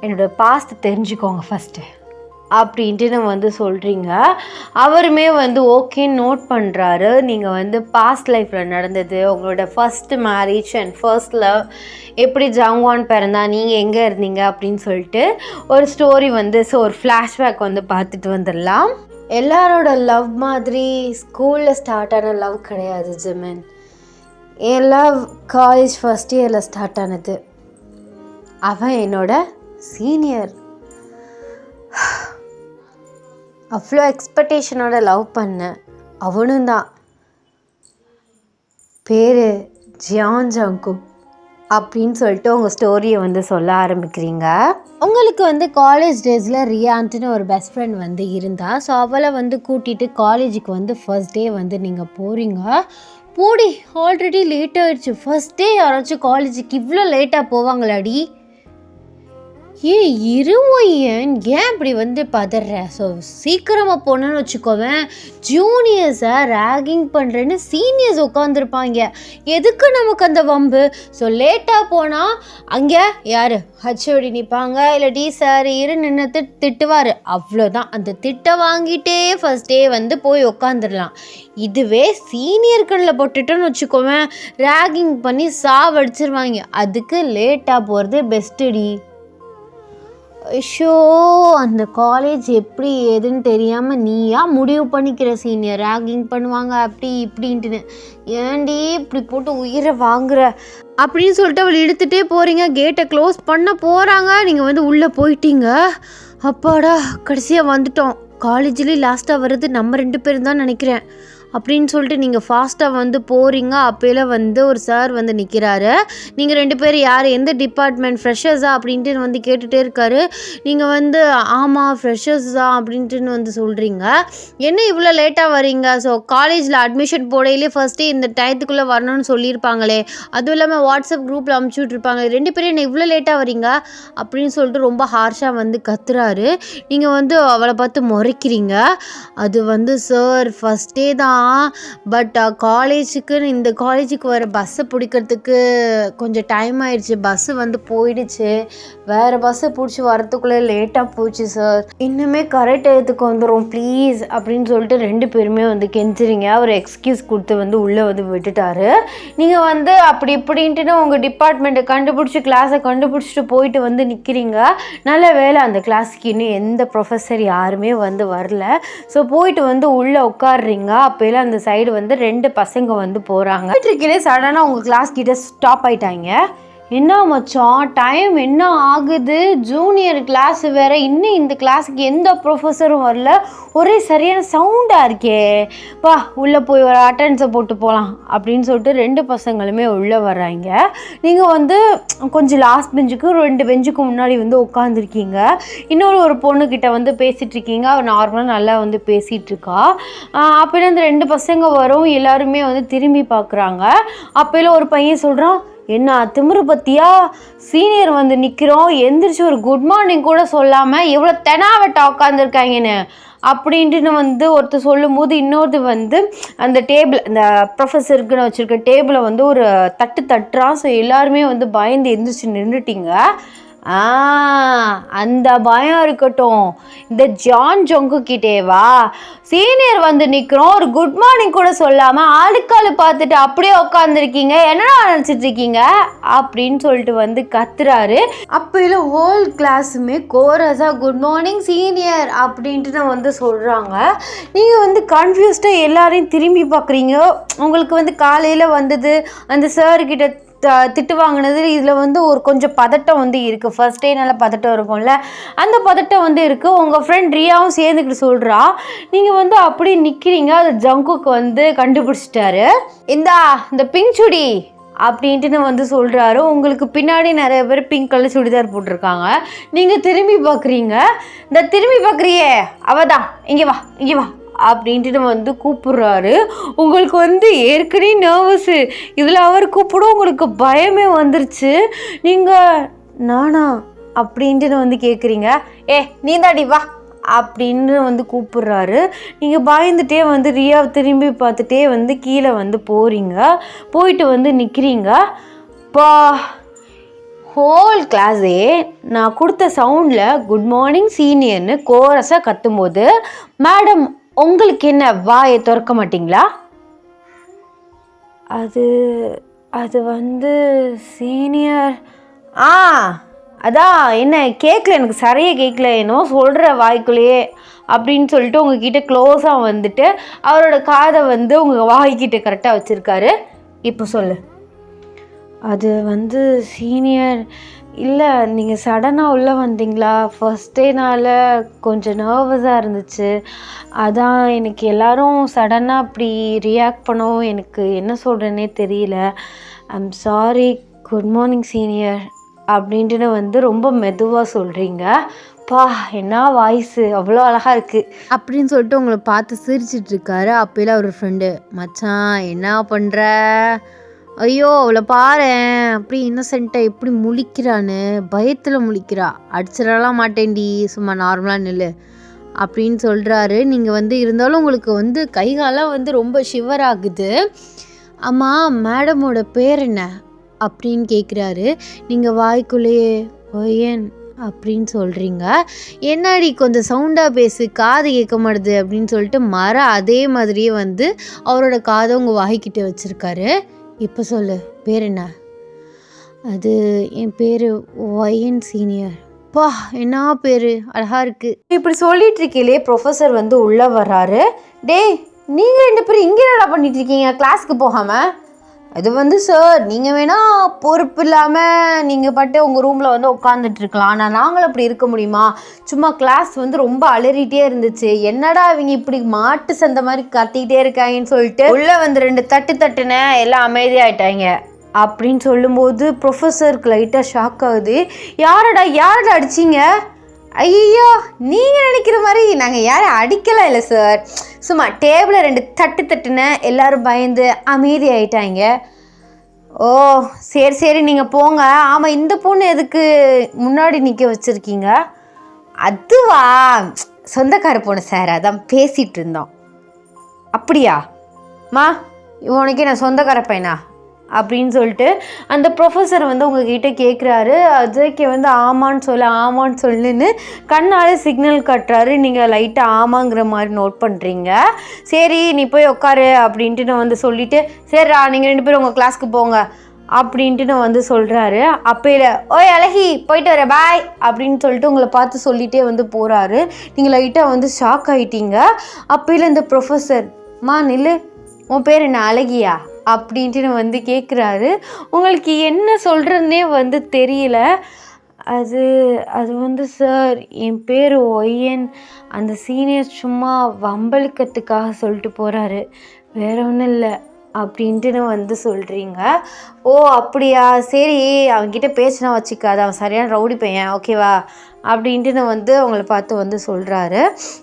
என்னோடய பாஸ்ட் தெரிஞ்சுக்கோங்க ஃபஸ்ட்டு அப்படின்ட்டு நம்ம சொல்கிறீங்க. அவருமே ஓகேன்னு நோட் பண்ணுறாரு. நீங்கள் பாஸ்ட் லைஃப்பில் நடந்தது, உங்களோட first marriage and first love, எப்படி ஜாங்குவான் பிறந்தா, நீங்கள் எங்கே இருந்தீங்க அப்படின்னு சொல்லிட்டு ஒரு ஸ்டோரி ஸோ ஒரு ஃப்ளாஷ்பேக் பார்த்துட்டு வந்துடலாம். எல்லாரோட லவ் மாதிரி ஸ்கூலில் ஸ்டார்ட் ஆன லவ் கிடையாது ஜிமன். என் லவ் காலேஜ் ஃபஸ்ட் இயரில் ஸ்டார்ட் ஆனது. அவன் என்னோட சீனியர். அவ்வளோ எக்ஸ்பெக்டேஷனோட லவ் பண்ணேன். அவனும் தான். பேர் ஜியான் ஜங்குக் அப்படின்னு சொல்லிட்டு உங்கள் ஸ்டோரியை சொல்ல ஆரம்பிக்கிறீங்க. உங்களுக்கு காலேஜ் டேஸில் ரியான்ட்டுன்னு ஒரு பெஸ்ட் ஃப்ரெண்ட் இருந்தா. ஸோ அவளை கூட்டிகிட்டு காலேஜுக்கு ஃபர்ஸ்ட் டே நீங்கள் போகிறீங்க. போடி, ஆல்ரெடி லேட் ஆகிடுச்சு. ஃபர்ஸ்ட் டே யாராச்சும் காலேஜுக்கு இவ்வளோ லேட்டாக போவாங்களாடி? இருவோயன், ஏன் இப்படி பதற? ஸோ சீக்கிரமாக போனேன்னு வச்சுக்கோவேன், ஜூனியர்ஸை ரேகிங் பண்ணுறேன்னு சீனியர்ஸ் உட்காந்துருப்பாங்க. எதுக்கு நமக்கு அந்த வம்பு? ஸோ லேட்டாக போனால் அங்கே யார் ஹச்ஓடி நிற்பாங்க, இல்லை டி சார் நின்று திட்டுவார். அவ்வளோதான், அந்த திட்டை வாங்கிட்டே ஃபர்ஸ்ட் டே போய் உட்காந்துடலாம். இதுவே சீனியர்களில் போட்டுட்டோன்னு வச்சுக்கோவேன், ரேகிங் பண்ணி சாவடிச்சிருவாங்க. அதுக்கு லேட்டாக போகிறது பெஸ்ட்டுடி. ஷோ, அந்த காலேஜ் எப்படி ஏதுன்னு தெரியாமல் நீயா முடிவு பண்ணிக்கிற சீனியர் ரேகிங் பண்ணுவாங்க அப்படி இப்படின்ட்டுன்னு. ஏன்டி இப்படி போட்டு உயிரை வாங்குற அப்படின்னு சொல்லிட்டு அவள் இழுத்துட்டே போகிறீங்க. கேட்டை க்ளோஸ் பண்ண போகிறாங்க. நீங்கள் உள்ளே போயிட்டீங்க. அப்பாடா, கடைசியாக வந்துட்டோம். காலேஜ்லேயே லாஸ்ட்டாக வர்றது நம்ம 2 பேரும் தான் நினைக்கிறேன். அப்படின்னு சொல்லிட்டு நீங்கள் ஃபாஸ்ட்டாக வந்து போகிறீங்க. அப்போல வந்து ஒரு சார் வந்து நிற்கிறாரு. நீங்கள் 2 பேர் யார், எந்த டிபார்ட்மெண்ட், ஃப்ரெஷர்ஸா அப்படின்ட்டு வந்து கேட்டுகிட்டே இருக்காரு. நீங்கள் வந்து ஆமாம் ஃப்ரெஷர்ஸ் தான் அப்படின்ட்டுன்னு வந்து சொல்கிறீங்க. என்ன இவ்வளோ லேட்டாக வரீங்க? ஸோ காலேஜில் அட்மிஷன் போடையிலே ஃபஸ்ட்டே இந்த டயத்துக்குள்ளே வரணும்னு சொல்லியிருப்பாங்களே, அதுவும் இல்லாமல் வாட்ஸ்அப் குரூப்பில் அமுச்சு விட்ருப்பாங்க, 2 பேரும் என்ன இவ்வளோ லேட்டாக வரீங்க அப்படின்னு சொல்லிட்டு ரொம்ப ஹார்ஷாக வந்து கத்துறாரு. நீங்கள் வந்து அவளை பார்த்து முறைக்கிறீங்க. அது வந்து சார் ஃபஸ்ட்டே தான், பட் காலேஜுக்குன்னு இந்த காலேஜுக்கு வர பஸ்ஸை பிடிக்கிறதுக்கு கொஞ்சம் டைம் ஆயிடுச்சு, பஸ்ஸு வந்து போயிடுச்சு, வேறு பஸ்ஸை பிடிச்சி வரத்துக்குள்ளே லேட்டாக போச்சு சார், இன்னுமே கரெக்ட் டயத்துக்கு வந்துடும் ப்ளீஸ் அப்படின்னு சொல்லிட்டு 2 பேருமே வந்து கெஞ்சுறீங்க. ஒரு எக்ஸ்கியூஸ் கொடுத்து வந்து உள்ளே வந்து விட்டுட்டாரு. நீங்கள் வந்து அப்படி இப்படின்ட்டுன்னு உங்கள் டிபார்ட்மெண்ட்டை கண்டுபிடிச்சி கிளாஸை கண்டுபிடிச்சிட்டு போயிட்டு வந்து நிற்கிறீங்க. நல்ல வேலை அந்த கிளாஸுக்கு இன்னும் எந்த ப்ரொஃபஸர் யாருமே வந்து வரல. ஸோ போயிட்டு வந்து உள்ளே உட்காடுறீங்க. அப்போல அந்த சைடு வந்து 2 பசங்க வந்து போகிறாங்க. இருக்கையிலே சடனாக உங்கள் கிளாஸ் கிட்ட ஸ்டாப் ஆயிட்டாங்க. என்ன மச்சான் டைம் என்ன ஆகுது, ஜூனியர் கிளாஸ் வேறு, இன்னும் இந்த கிளாஸுக்கு எந்த ப்ரொஃபஸரும் வரல, ஒரே சரியான சவுண்டாக இருக்கே, பா உள்ளே போய் ஒரு அட்டெண்டன்ஸை போட்டு போகலாம் அப்படின்னு சொல்லிட்டு 2 பசங்களுமே உள்ளே வர்றாங்க. நீங்கள் வந்து கொஞ்சம் லாஸ்ட் பெஞ்சுக்கு 2 பெஞ்சுக்கு முன்னாடி வந்து உட்காந்துருக்கீங்க. ஒரு பொண்ணுக்கிட்ட வந்து பேசிகிட்டு இருக்கீங்க. அவள் நார்மலாக நல்லா வந்து பேசிகிட்ருக்கா. அப்போல இந்த 2 பசங்க வரும், எல்லாருமே வந்து திரும்பி பார்க்குறாங்க. அப்போல ஒரு பையன் சொல்கிறான், என்ன திமிரு பற்றியா, சீனியர் வந்து நிற்கிறோம், எந்திரிச்சு ஒரு குட் மார்னிங் கூட சொல்லாமல் எவ்வளோ தெனாவட்டா உட்காந்துருக்காங்கன்னு அப்படின்ட்டு வந்து ஒருத்தர் சொல்லும் போது இன்னொருத்து வந்து அந்த டேபிள், அந்த ப்ரொஃபஸருக்குன்னு வச்சுருக்க டேபிளை வந்து ஒரு தட்டுறான். ஸோ எல்லாருமே வந்து பயந்து எந்திரிச்சு நின்றுட்டீங்க. அந்த பயம் இருக்கட்டும், இந்த ஜான் ஜொங்கு கிட்டேவா சீனியர் வந்து நிற்கிறோம், ஒரு குட் மார்னிங் கூட சொல்லாமல் ஆளுக்காளு பார்த்துட்டு அப்படியே உட்காந்துருக்கீங்க, என்னடா நினச்சிட்டு இருக்கீங்க அப்படின்னு சொல்லிட்டு வந்து கத்துறாரு. அப்போல ஹோல் கிளாஸுமே கோரஸாக குட் மார்னிங் சீனியர் அப்படின்ட்டு வந்து சொல்கிறாங்க. நீங்கள் வந்து கன்ஃபியூஸ்டாக எல்லாரையும் திரும்பி பார்க்குறீங்க. உங்களுக்கு வந்து காலையில் வந்தது அந்த சார்கிட்ட திட்டு வாங்கினது, இதில் வந்து ஒரு கொஞ்சம் பதட்டம் வந்து இருக்குது. ஃபர்ஸ்ட் டே நல்ல பதட்டம் இருக்கும்ல, அந்த பதட்டம் வந்து இருக்குது. உங்கள் ஃப்ரெண்ட் ரியாவும் சேர்ந்துக்கிட்டு சொல்கிறா. நீங்கள் வந்து அப்படி நிற்கிறீங்க. அது ஜங்குக்கு வந்து கண்டுபிடிச்சிட்டாரு. இந்த பிங்க் சுடி அப்படின்ட்டு வந்து சொல்கிறாரு. உங்களுக்கு பின்னாடி நிறைய பேர் பிங்க் கலர் சுடிதார் போட்டிருக்காங்க. நீங்கள் திரும்பி பார்க்குறீங்க. இந்த திரும்பி பார்க்குறியே அவதான், இங்கே வா இங்கே வா அப்படின்ட்டு வந்து கூப்பிட்றாரு. உங்களுக்கு வந்து ஏற்கனவே நர்வஸு, இதில் அவர் கூப்பிடும் உங்களுக்கு பயமே வந்துருச்சு. நீங்கள் நானா அப்படின்ட்டு வந்து கேட்குறீங்க. நீ தாடி வா அப்படின்னு வந்து கூப்பிட்றாரு. நீங்கள் பயந்துட்டே வந்து ரியா திரும்பி பார்த்துட்டே வந்து கீழே வந்து போகிறீங்க. போயிட்டு வந்து நிற்கிறீங்க. ஹோல் கிளாஸே நான் கொடுத்த சவுண்டில் குட் மார்னிங் சீனியர்னு கோரஸாக கத்தும்போது, மேடம் உங்களுக்கு என்ன வாயை திறக்க மாட்டிங்களா? அது வந்து சீனியர், அதான் என்ன கேட்கல, எனக்கு சரியாக கேட்கல, என்னோ சொல்கிற வாய்க்குள்ளேயே அப்படின்னு சொல்லிட்டு உங்ககிட்ட க்ளோஸாக வந்துட்டு அவரோட காதை வந்து உங்கள் வாய்க்கிட்ட கரெக்டாக வச்சுருக்காரு. இப்போ சொல்லு. அது வந்து சீனியர், இல்லை நீங்கள் சடனாக உள்ளே வந்தீங்களா, ஃபர்ஸ்ட் டேனால் கொஞ்சம் நர்வஸாக இருந்துச்சு, அதான் எனக்கு எல்லோரும் சடனாக அப்படி ரியாக்ட் பண்ணவும் எனக்கு என்ன சொல்கிறேன்னே தெரியல, I'm sorry, good morning senior அப்படின்ட்டு வந்து ரொம்ப மெதுவாக சொல்கிறீங்க. என்ன வாய்ஸு அவ்வளோ அழகாக இருக்குது அப்படின்னு சொல்லிட்டு உங்களை பார்த்து சிரிச்சிட்ருக்காரு. அப்போல ஒரு ஃப்ரெண்டு, மச்சான் என்ன பண்ணுற, ஐயோ அவளை பாரேன் அப்படி இன்னசென்ட்டாக எப்படி முழிக்கிறான்னு, பயத்தில் முழிக்கிறா, அடிச்சிடலாம் மாட்டேன்டி, சும்மா நார்மலாக நில்லு அப்படின்னு சொல்கிறாரு. நீங்கள் வந்து இருந்தாலும் உங்களுக்கு வந்து கைகாலாம் வந்து ரொம்ப ஷிவர் ஆகுது. ஆமாம் மேடமோட பேர் என்ன அப்படின்னு கேட்குறாரு. நீங்கள் வாய்க்குள்ளேயே ஒயன் அப்படின்னு சொல்கிறீங்க. என்னடி கொஞ்சம் சவுண்டாக பேசு, காது கேட்க மாட்டுது அப்படின்னு சொல்லிட்டு அதே மாதிரியே வந்து அவரோட காதை உங்கள் வாய்க்கிட்ட வச்சுருக்காரு. இப்போ சொல்லு பேர் என்ன? அது என் பேர் ஒயன் சீனியர். என்ன பேர் அழகா இருக்கு. இப்படி சொல்லிட்டு இருக்கீங்களே ப்ரொஃபஸர் வந்து உள்ளே வர்றாரு. டேய் நீங்கள் 2 பேரும் இங்கே என்னடா பண்ணிட்டு இருக்கீங்க கிளாஸுக்கு போகாமல்? அது வந்து சார் நீங்கள் வேணால் பொறுப்பு இல்லாமல் நீங்கள் பாட்டு உங்கள் ரூமில் வந்து உட்காந்துட்ருக்கலாம். ஆனால் நாங்களும் அப்படி இருக்க முடியுமா? சும்மா கிளாஸ் வந்து ரொம்ப அலறிட்டே இருந்துச்சு. என்னடா இவங்க இப்படி மாட்டு சந்த மாதிரி கத்திக்கிட்டே இருக்காங்கன்னு சொல்லிட்டு உள்ளே வந்து 2 தட்டுன எல்லாம் அமைதியாகிட்டாங்க அப்படின்னு சொல்லும்போது ப்ரொஃபஸருக்கு லைட்டாக ஷாக் ஆகுது. யாரடா அடிச்சிங்க? ஐயோ, நீங்கள் நினைக்கிற மாதிரி நாங்கள் யாரும் அடிக்கலாம் இல்லை சார். சும்மா டேபிளில் 2 தட்டுன எல்லோரும் பயந்து அமைதி ஆகிட்டாங்க. ஓ சரி நீங்கள் போங்க. ஆமாம், இந்த பொண்ணு எதுக்கு முன்னாடி நிற்க வச்சுருக்கீங்க? அதுவா, சொந்தக்கார பொண்ணு சார், அதான் பேசிகிட்டு இருந்தோம். அப்படியா மா, உனக்கே நான் சொந்தக்கார பையனா அப்படின்னு சொல்லிட்டு அந்த ப்ரொஃபஸர் வந்து உங்ககிட்ட கேட்குறாரு. அஜய்க்கு வந்து ஆமான்னு சொல்லுன்னு கண்ணால் சிக்னல் கட்டுறாரு. நீங்கள் லைட்டாக ஆமாங்கிற மாதிரி நோட் பண்ணுறீங்க. சரி நீ போய் உட்காரு அப்படின்ட்டு நான் வந்து சொல்லிவிட்டு, சரிடா நீங்கள் 2 பேரும் உங்கள் கிளாஸ்க்கு போங்க அப்படின்ட்டு நான் வந்து சொல்கிறாரு. அப்பையில் ஓய் அழகி போயிட்டு வர பாய் அப்படின்னு சொல்லிட்டு உங்களை பார்த்து சொல்லிகிட்டே வந்து போகிறாரு. நீங்கள் லைட்டாக வந்து ஷாக் ஆகிட்டீங்க. அப்பையில் இந்த ப்ரொஃபஸர், மா நில்லு, உன் பேர் என்ன அழகியா அப்படின்ட்டு வந்து கேட்குறாரு. உங்களுக்கு என்ன சொல்கிறதுனே வந்து தெரியல. அது வந்து சார், என் பேர் ஒய்யன், அந்த சீனியர் சும்மா வம்பளுக்கத்துக்காக சொல்லிட்டு போகிறாரு, வேற ஒன்றும் இல்லை அப்படின்ட்டு வந்து சொல்கிறீங்க. ஓ அப்படியா, சரி அவன்கிட்ட பேசினா வச்சுக்காது, அவன் சரியான ரவுடி பையன், ஓகேவா அப்படின்ட்டு வந்து அவங்கள பார்த்து வந்து சொல்கிறாரு.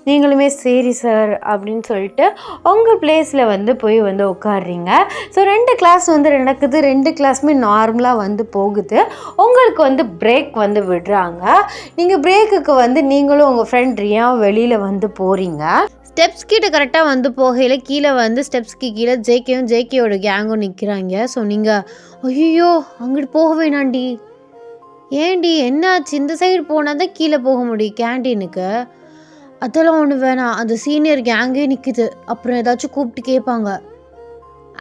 நீங்களுமே சரி சார் அப்படின்னு சொல்லிட்டு உங்கள் பிளேஸில் வந்து போய் வந்து உட்காடுறீங்க. ஸோ 2 கிளாஸ் வந்து நடக்குது. 2 கிளாஸுமே நார்மலாக வந்து போகுது. உங்களுக்கு வந்து பிரேக் வந்து விடுறாங்க. நீங்கள் பிரேக்குக்கு வந்து நீங்களும் உங்கள் ஃப்ரெண்ட் ரியா வெளியில் வந்து போகிறீங்க. ஸ்டெப்ஸ் கிட்ட கரெக்டாக வந்து போகையில் கீழே வந்து ஸ்டெப்ஸ்க்கு கீழே ஜேகேயோட கேங்கும் நிற்கிறாங்க. ஸோ நீங்கள் ஐயோ அங்கிட்டு போக வேணாண்டி, ஏண்டி என்னாச்சு, இந்த சைடு போனால் தான் கீழே போக முடியும் கேன்டீனுக்கு, அதெல்லாம் ஒன்று வேணாம், அந்த சீனியர் கேங்கே நிற்குது, அப்புறம் ஏதாச்சும் கூப்பிட்டு கேட்பாங்க.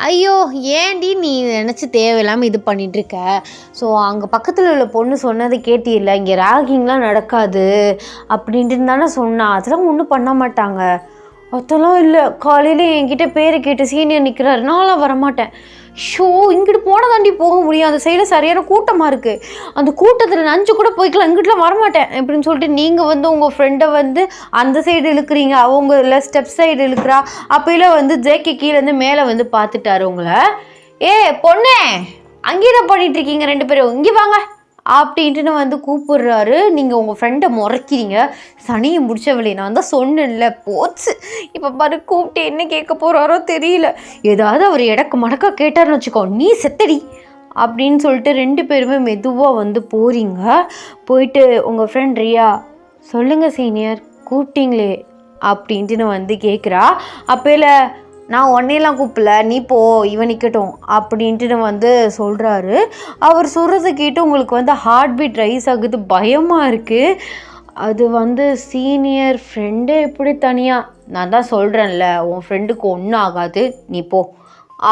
ஐயோ ஏண்டி நீ நினச்சி தேவையில்லாமல் இது பண்ணிகிட்ருக்க. ஸோ அங்கே பக்கத்தில் உள்ள பொண்ணு சொன்னதை கேட்டில்ல, இங்கே ராகிங்லாம் நடக்காது அப்படின்ட்டு தானே சொன்னா, அதெல்லாம் ஒன்றும் பண்ண மாட்டாங்க. அதெல்லாம் இல்லை, காலையில் என்கிட்ட பேரை கேட்டு சீனியர் நிற்கிறாரு, நான்லாம் வரமாட்டேன். ஷோ இங்கிட்டு போனதாண்டி போக முடியும், அந்த சைடில் சரியான கூட்டமாக இருக்குது, அந்த கூட்டத்தில் நஞ்சு கூட போய்க்கலாம், இங்கிட்டலாம் வரமாட்டேன் அப்படின்னு சொல்லிட்டு நீங்கள் வந்து உங்கள் ஃப்ரெண்டை வந்து அந்த சைடு இழுக்கிறீங்க, அவங்க இல்லை ஸ்டெப் சைடு இழுக்கிறா. அப்போலாம் வந்து ஜேகே கீழேருந்து மேலே வந்து பார்த்துட்டாரு உங்களை. ஏ பொண்ணே, அங்கேயே பண்ணிகிட்ருக்கீங்க 2 பேரும், இங்கே வாங்க அப்படின்ட்டு வந்து கூப்பிடுறாரு. நீங்கள் உங்கள் ஃப்ரெண்டை முறைக்கிறீங்க. சனியை முடிச்சவளே, நான் தான் சொன்னேன்ல, போச்சு இப்போ பாரு, கூப்பிட்டு என்ன கேட்க போகிறாரோ தெரியல, ஏதாவது அவர் இடக்கு மடக்கா கேட்டார்னு வச்சுக்கோ, நீ செத்தடி அப்படின்னு சொல்லிட்டு 2 பேருமே மெதுவாக வந்து போகிறீங்க. போயிட்டு உங்கள் ஃப்ரெண்ட் ரியா, சொல்லுங்கள் சீனியர் கூப்பிட்டீங்களே அப்படின்ட்டு வந்து கேட்குறா. அப்போல நான் உன்னையெல்லாம் கூப்பிடல, நீ போ, இவன் நிற்கட்டும் அப்படின்ட்டு வந்து சொல்கிறாரு. அவர் சொல்கிறத கேட்டு உங்களுக்கு வந்து ஹார்ட் பீட் ரைஸ் ஆகுது, பயமாக இருக்குது. அது வந்து சீனியர் ஃப்ரெண்டே இப்படி தனியாக, நான் தான் சொல்கிறேன்ல உன் ஃப்ரெண்டுக்கு ஒன்றும் ஆகாது, நீ போ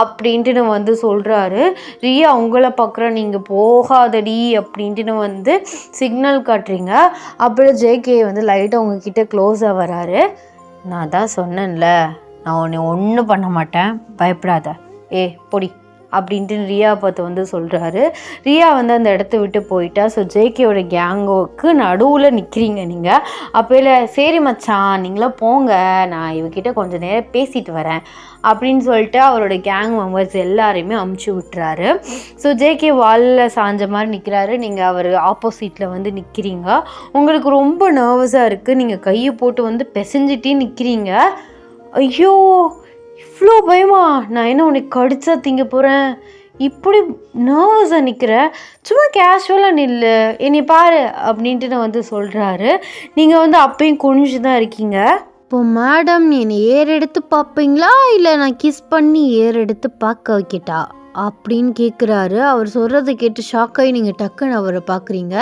அப்படின்ட்டு வந்து சொல்கிறாரு. ரியா உங்களை பார்க்குற, நீங்கள் போகாதடி அப்படின்ட்டு வந்து சிக்னல் காட்டுறீங்க. அப்புறம் ஜேகே வந்து லைட்டாக உங்ககிட்ட க்ளோஸாக வராரு. நான் தான் சொன்னேன்ல, நான் உன்னை ஒன்றும் பண்ண மாட்டேன், பயப்படாத, ஏ பொடி அப்படின்ட்டு ரியா பார்த்து வந்து சொல்கிறாரு. ரியா வந்து அந்த இடத்த விட்டு போயிட்டா. ஸோ ஜேகேயோட கேங்குக்கு நடுவில் நிற்கிறீங்க நீங்கள். அப்போல சரி மச்சான் நீங்களாம் போங்க, நான் இவகிட்ட கொஞ்சம் நேரம் பேசிட்டு வரேன் அப்படின்னு சொல்லிட்டு அவரோட கேங் மெம்பர்ஸ் எல்லாரையுமே அமுச்சு விட்டுறாரு. ஸோ ஜேகே வாலில் சாஞ்ச மாதிரி நிற்கிறாரு. நீங்கள் அவர் ஆப்போசிட்டில் வந்து நிற்கிறீங்க. உங்களுக்கு ரொம்ப நர்வஸாக இருக்குது. நீங்கள் கையை போட்டு வந்து பிசைஞ்சிட்டே நிற்கிறீங்க. ஐயோ இவ்வளோ பயமா, நான் என்ன உனக்கு கடிச்சா திங்க போகிறேன், இப்படி நர்வஸாக நிற்கிற, சும்மா கேஷுவலாக நில்லு, என்னை பாரு அப்படின்ட்டு நான் வந்து சொல்கிறாரு. நீங்கள் வந்து அப்பயும் குனிஞ்சு தான் இருக்கீங்க. இப்போ மேடம் என்னை ஏறெடுத்து பார்ப்பீங்களா, இல்லை நான் கிஸ் பண்ணி ஏறெடுத்து பார்க்க வைக்கிட்டா அப்படின்னு கேட்குறாரு. அவர் சொல்கிறத கேட்டு ஷாக்காகி நீங்கள் டக்குன்னு அவரை பார்க்குறீங்க.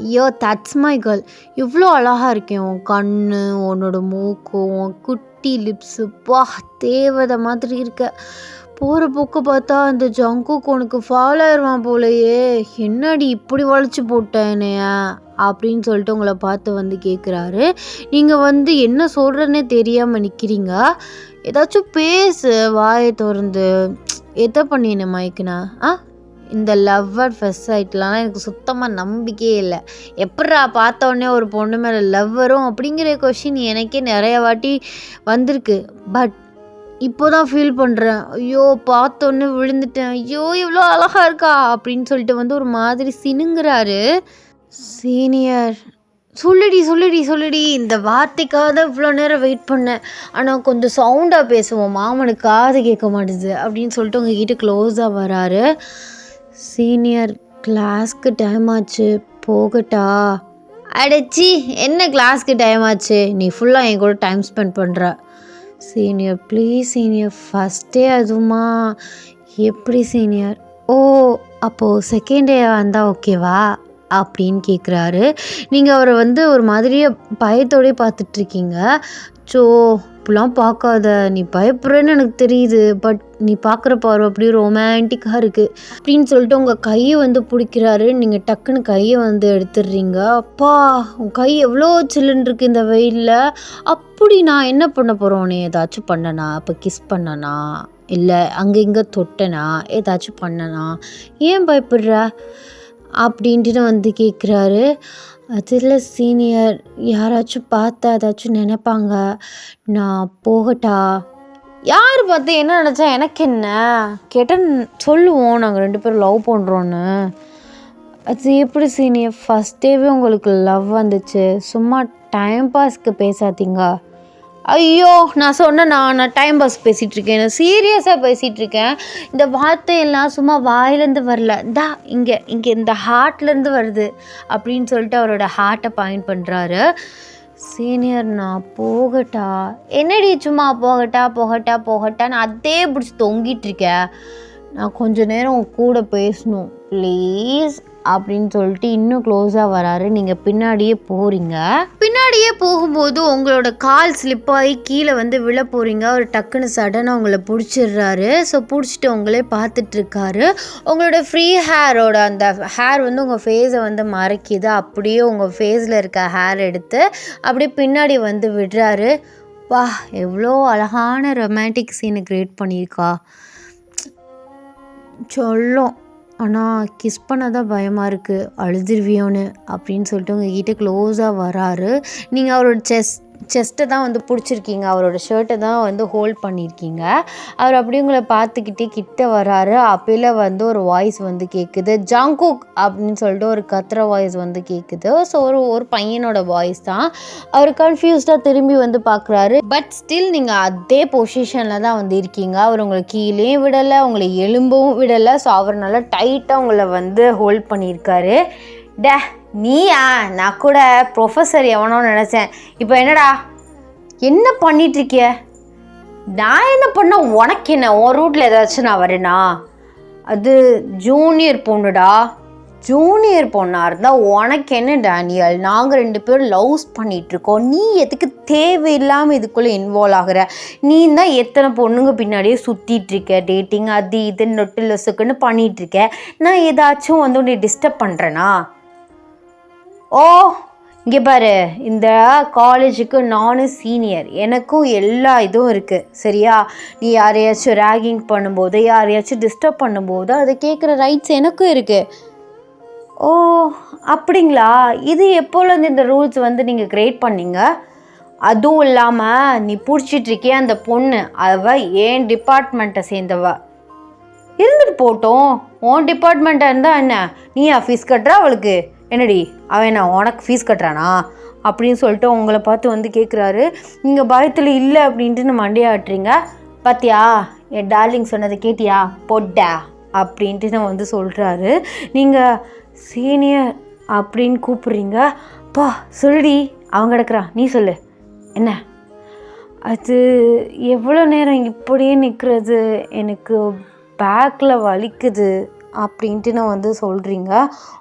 ஐயோ தட்ஸ் மை கேர்ள், இவ்வளோ அழகாக இருக்கேன், உன் கண், உன்னோட மூக்கு, உன் குட்டி லிப்ஸு, பா தேவதை மாதிரி இருக்க. போகிற போக்கு பார்த்தா அந்த ஜங்குக்கு உனக்கு ஃபாலோ ஆயிடுவான் போலையே, என்னடி இப்படி வளைச்சி போட்டேனே அப்படின்னு சொல்லிட்டு உங்களை பார்த்து வந்து கேட்குறாரு. நீங்கள் வந்து என்ன சொல்கிறேன்னே தெரியாமல் நிற்கிறீங்க. ஏதாச்சும் பேசு, வாயை திறந்து, எதை பண்ணி என்ன மயக்குனா? இந்த லவ் அட் ஃபர்ஸ்ட் சைட்லாம் எனக்கு சுத்தமாக நம்பிக்கையே இல்லை. எப்பட்றா பார்த்த உடனே ஒரு பொண்ணு மேலே லவ் வரும் அப்படிங்கிற கொஷின் எனக்கே நிறைய வாட்டி வந்திருக்கு. பட் இப்போ தான் ஃபீல் பண்ணுறேன். ஐயோ பார்த்தோன்னே விழுந்துட்டேன். ஐயோ இவ்வளோ அழகா இருக்கா அப்படின்னு சொல்லிட்டு வந்து ஒரு மாதிரி சினுங்குறாரு. சீனியர் சொல்லுடி இந்த வார்த்தைக்காக தான் இவ்வளோ நேரம் வெயிட் பண்ணேன். ஆனால் கொஞ்சம் சவுண்டாக பேசுவோம், மாமனுக்கு காது கேட்க மாட்டுது அப்படின்னு சொல்லிட்டு உங்ககிட்ட க்ளோஸாக வராரு. சீனியர் கிளாஸ்க்கு டைம் ஆச்சு, போகட்டா? அடைச்சி என்ன கிளாஸ்க்கு டைம் ஆச்சு, நீ ஃபுல்லாக என் கூட டைம் ஸ்பெண்ட் பண்ணுற. சீனியர் ப்ளீஸ் சீனியர், ஃபஸ்ட்டே அதுவுமா? எப்படி சீனியர்? ஓ அப்போது செகண்ட் டே வந்தால் ஓகேவா அப்படின்னு கேட்குறாரு. நீங்கள் அவரை வந்து ஒரு மாதிரியே பயத்தோடய பார்த்துட்ருக்கீங்க. ஸோ இப்படிலாம் பார்க்காத, நீ பயப்படுறேன்னு எனக்கு தெரியுது. பட் நீ பார்க்குற பார்வை அப்படியே ரொமான்டிக்காக இருக்குது அப்படின்னு சொல்லிட்டு உங்கள் கையை வந்து பிடிக்கிறாரு. நீங்கள் டக்குன்னு கையை வந்து எடுத்துடுறீங்க. அப்பா உன் கை எவ்வளோ சில்லுன்னு இருக்குது இந்த வெயிலில். அப்படி நான் என்ன பண்ண போகிறோம், நீ ஏதாச்சும் பண்ணனா? இப்போ கிஸ் பண்ணனா, இல்லை அங்கே இங்கே தொட்டனா, ஏதாச்சும் பண்ணனா? ஏன் பயப்படுற அப்படின்ட்டு வந்து கேட்குறாரு. அதில் சீனியர், யாராச்சும் பார்த்தா ஏதாச்சும் நினைப்பாங்க, நான் போகட்டா? யார் பார்த்து என்ன நினச்சா எனக்கு என்ன? கேட்டால் சொல்லுவோம் நாங்கள் 2 பேரும் லவ் பண்ணுறோன்னு. அது எப்படி சீனியர், ஃபஸ்ட் டேவே உங்களுக்கு லவ் வந்துச்சு, சும்மா டைம் பாஸ்க்கு பேசாதீங்க. ஐயோ நான் சொன்னேன், நான் டைம் பாஸ் பேசிகிட்ருக்கேன், நான் சீரியஸாக பேசிகிட்ருக்கேன். இந்த வார்த்தையெல்லாம் சும்மா வாயிலேருந்து வரல, இங்கே இந்த ஹார்ட்லேருந்து வருது அப்படின்னு சொல்லிட்டு அவரோட ஹார்ட்டை பாயிண்ட் பண்ணுறாரு. சீனியர் நான் போகட்டா? என்னடி சும்மா போகட்டான்னு அதே பிடிச்சி தொங்கிட்டுருக்கேன். நான் கொஞ்ச நேரம் உன் கூட பேசணும் ப்ளீஸ் அப்படின்னு சொல்லிட்டு இன்னும் க்ளோஸாக வராரு. நீங்கள் பின்னாடியே போகிறீங்க. பின்னாடியே போகும்போது உங்களோட கால் ஸ்லிப்பாகி கீழே வந்து விழ போகிறீங்க. அவர் டக்குன்னு சடனாக உங்களை பிடிச்சிடுறாரு. ஸோ பிடிச்சிட்டு உங்களே பார்த்துட்ருக்காரு. உங்களோட ஃப்ரீ ஹேரோட அந்த ஹேர் வந்து உங்கள் ஃபேஸை வந்து மறைக்கிது. அப்படியே உங்கள் ஃபேஸில் இருக்க ஹேர் எடுத்து அப்படியே பின்னாடி வந்து விடுறாரு. வா எவ்வளோ அழகான ரொமான்டிக் சீனை க்ரியேட் பண்ணியிருக்கா சொல்லும். ஆனால் கிஸ் பண்ண தான் பயமாக இருக்குது, அழுதுருவியோன்னு அப்படின்னு சொல்லிட்டு உங்ககிட்ட க்ளோஸாக வராரு. நீங்கள் அவரோட செஸ்ட்டை தான் வந்து பிடிச்சிருக்கீங்க, அவரோட ஷர்ட்டை தான் வந்து ஹோல்ட் பண்ணியிருக்கீங்க. அவர் அப்படி உங்களை பார்த்துக்கிட்டே கிட்ட வராரு. அப்போல வந்து ஒரு வாய்ஸ் வந்து கேட்குது, ஜாங்குக் அப்படின்னு சொல்லிட்டு ஒரு கத்துற வாய்ஸ் வந்து கேட்குது. ஸோ ஒரு பையனோட வாய்ஸ் தான். அவர் கன்ஃபியூஸ்டாக திரும்பி வந்து பார்க்குறாரு. பட் ஸ்டில் நீங்கள் அதே பொசிஷனில் தான் வந்து இருக்கீங்க. அவர் உங்களை கீழேயும் விடலை, உங்களை எலும்பவும் விடலை. ஸோ அவர் நல்லா டைட்டாக உங்களை வந்து ஹோல்ட் பண்ணியிருக்காரு. நீயா? நான் கூட ப்ரொஃபஸர் எவனோ நினச்சேன். இப்போ என்னடா என்ன பண்ணிகிட்ருக்கிய? நான் என்ன பண்ண, உனக்கு என்ன? உன் ரூட்டில் ஏதாச்சும் நான் வரேனா? அது ஜூனியர் பொண்ணுடா. ஜூனியர் பொண்ணாக இருந்தால் உனக்கு என்ன டேனியல்? நாங்கள் 2 பேரும் லவ்ஸ் பண்ணிகிட்ருக்கோம். நீ எதுக்கு தேவையில்லாமல் இதுக்குள்ளே இன்வால்வ் ஆகிற? நீ தான் எத்தனை பொண்ணுங்க பின்னாடியே சுற்றிட்டுருக்க, டேட்டிங் அது இது நொட்டு லொசுக்குன்னு பண்ணிகிட்ருக்க. நான் ஏதாச்சும் வந்து உன்னை டிஸ்டர்ப் பண்ணுறேனா? ஓ இங்கே பாரு, இந்த காலேஜுக்கு நானும் சீனியர், எனக்கும் எல்லா இதுவும் இருக்குது சரியா? நீ யாரையாச்சும் ரேகிங் பண்ணும்போது, யாரையாச்சும் டிஸ்டர்ப் பண்ணும்போது அதை கேட்குற ரைட்ஸ் எனக்கும் இருக்குது. ஓ அப்படிங்களா? இது எப்போலேருந்து இந்த ரூல்ஸ் வந்து நீங்கள் கிரியேட் பண்ணீங்க? அதுவும் இல்லாமல் நீ பிடிச்சிட்ருக்கிய அந்த பொண்ணு, அவள் ஏன் டிபார்ட்மெண்ட்டை சேர்ந்தவ. இருந்துட்டு போட்டோம், உன் டிபார்ட்மெண்ட்டாக இருந்தால் என்ன, நீ ஃபீஸ் கட்டுற அவளுக்கு? என்னடி அவன் நான் உனக்கு ஃபீஸ் கட்டுறானா அப்படின்னு சொல்லிட்டு உங்களை பார்த்து வந்து கேட்குறாரு. நீங்கள் பயத்தில் இல்லை அப்படின்ட்டு மண்டையாட்டுறீங்க. பார்த்தியா என் டார்லிங் சொன்னதை கேட்டியா? பொட்டா அப்படின்ட்டு நான் வந்து சொல்கிறாரு. நீங்கள் சீனியர் அப்படின்னு கூப்பிட்றீங்க. பா சொல்லுடி, அவங்க கிடக்குறா, நீ சொல்லு என்ன? அது எவ்வளோ நேரம் இப்படியே நிற்கிறது, எனக்கு பேக்கில் வலிக்குது அப்படின்ட்டு நான் வந்து சொல்கிறீங்க.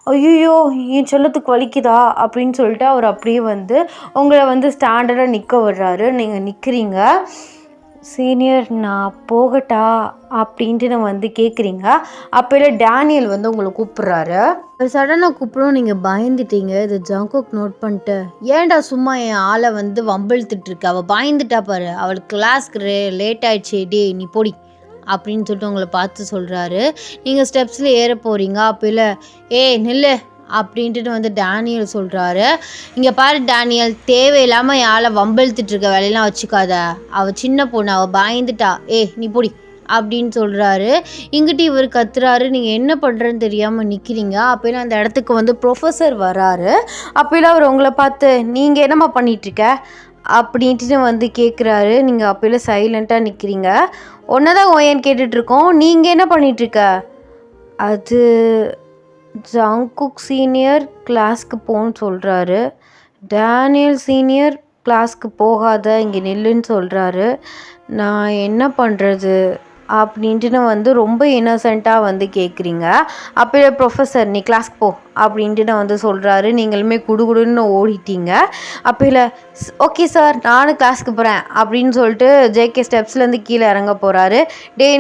ஐயோ என் சொல்லத்துக்கு வலிக்குதா அப்படின்னு சொல்லிட்டு அவர் அப்படியே வந்து உங்களை வந்து ஸ்டாண்டர்டாக நிற்க விடுறாரு. நீங்கள் நிற்கிறீங்க. சீனியர் நான் போகட்டா அப்படின்ட்டு நான் வந்து கேட்குறீங்க. அப்போல டேனியல் வந்து உங்களை கூப்பிட்றாரு. சடனாக கூப்பிடும், நீங்கள் பயந்துட்டீங்க. இது ஜாங்குக் நோட் பண்ணிட்டு, ஏன்டா சும்மா என் ஆளை வந்து வம்பிழுத்துட்ருக்க, அவள் பயந்துட்டா பாரு, அவளுக்கு கிளாஸ்க்கு லேட் ஆகிடுச்சு, டே நீ போடி அப்படின்னு சொல்லிட்டு உங்களை பார்த்து சொல்கிறாரு. நீங்கள் ஸ்டெப்ஸில் ஏற போகிறீங்க. அப்போ இல்லை நில்லு அப்படின்ட்டு வந்து டேனியல் சொல்கிறாரு. இங்கே பாரு டேனியல், தேவையில்லாமல் யாரை வம்பிழுத்துட்டு இருக்க வேலையெல்லாம் வச்சுக்காத. அவள் சின்ன பொண்ணு, அவள் பயந்துட்டா. நீ போடி அப்படின்னு சொல்கிறாரு. இங்கிட்டு இவர் கத்துறாரு. நீங்கள் என்ன பண்ணுறேன்னு தெரியாமல் நிற்கிறீங்க. அப்போலாம் அந்த இடத்துக்கு வந்து ப்ரொஃபஸர் வராரு. அப்போலாம் அவர் உங்களை பார்த்து நீங்கள் என்னம்மா பண்ணிகிட்ருக்க அப்படின்ட்டு வந்து கேட்குறாரு. நீங்கள் அப்போலாம் சைலண்ட்டாக நிற்கிறீங்க. ஒன்று தான் ஓயன்னு கேட்டுட்ருக்கோம். நீங்கள் என்ன பண்ணிகிட்ருக்க? அது ஜங்குக் சீனியர் கிளாஸ்க்கு போன்னு சொல்கிறாரு. டேனியல் சீனியர் கிளாஸ்க்கு போகாத, இங்கே நில்லுன்னு சொல்கிறாரு. நான் என்ன பண்ணுறது அப்படின்ட்டு வந்து ரொம்ப இன்னசென்ட்டாக வந்து கேட்குறீங்க. அப்போ ப்ரொஃபஸர் நீ கிளாஸ்க்கு போ அப்படின்ட்டு வந்து சொல்கிறாரு. நீங்களுமே குடுகுடுன்னு ஓடிட்டீங்க. அப்போ இல்லை ஓகே சார் நானும் கிளாஸ்க்கு போகிறேன் அப்படின்னு சொல்லிட்டு ஜேகே ஸ்டெப்ஸ்லேருந்து கீழே இறங்க போகிறாரு.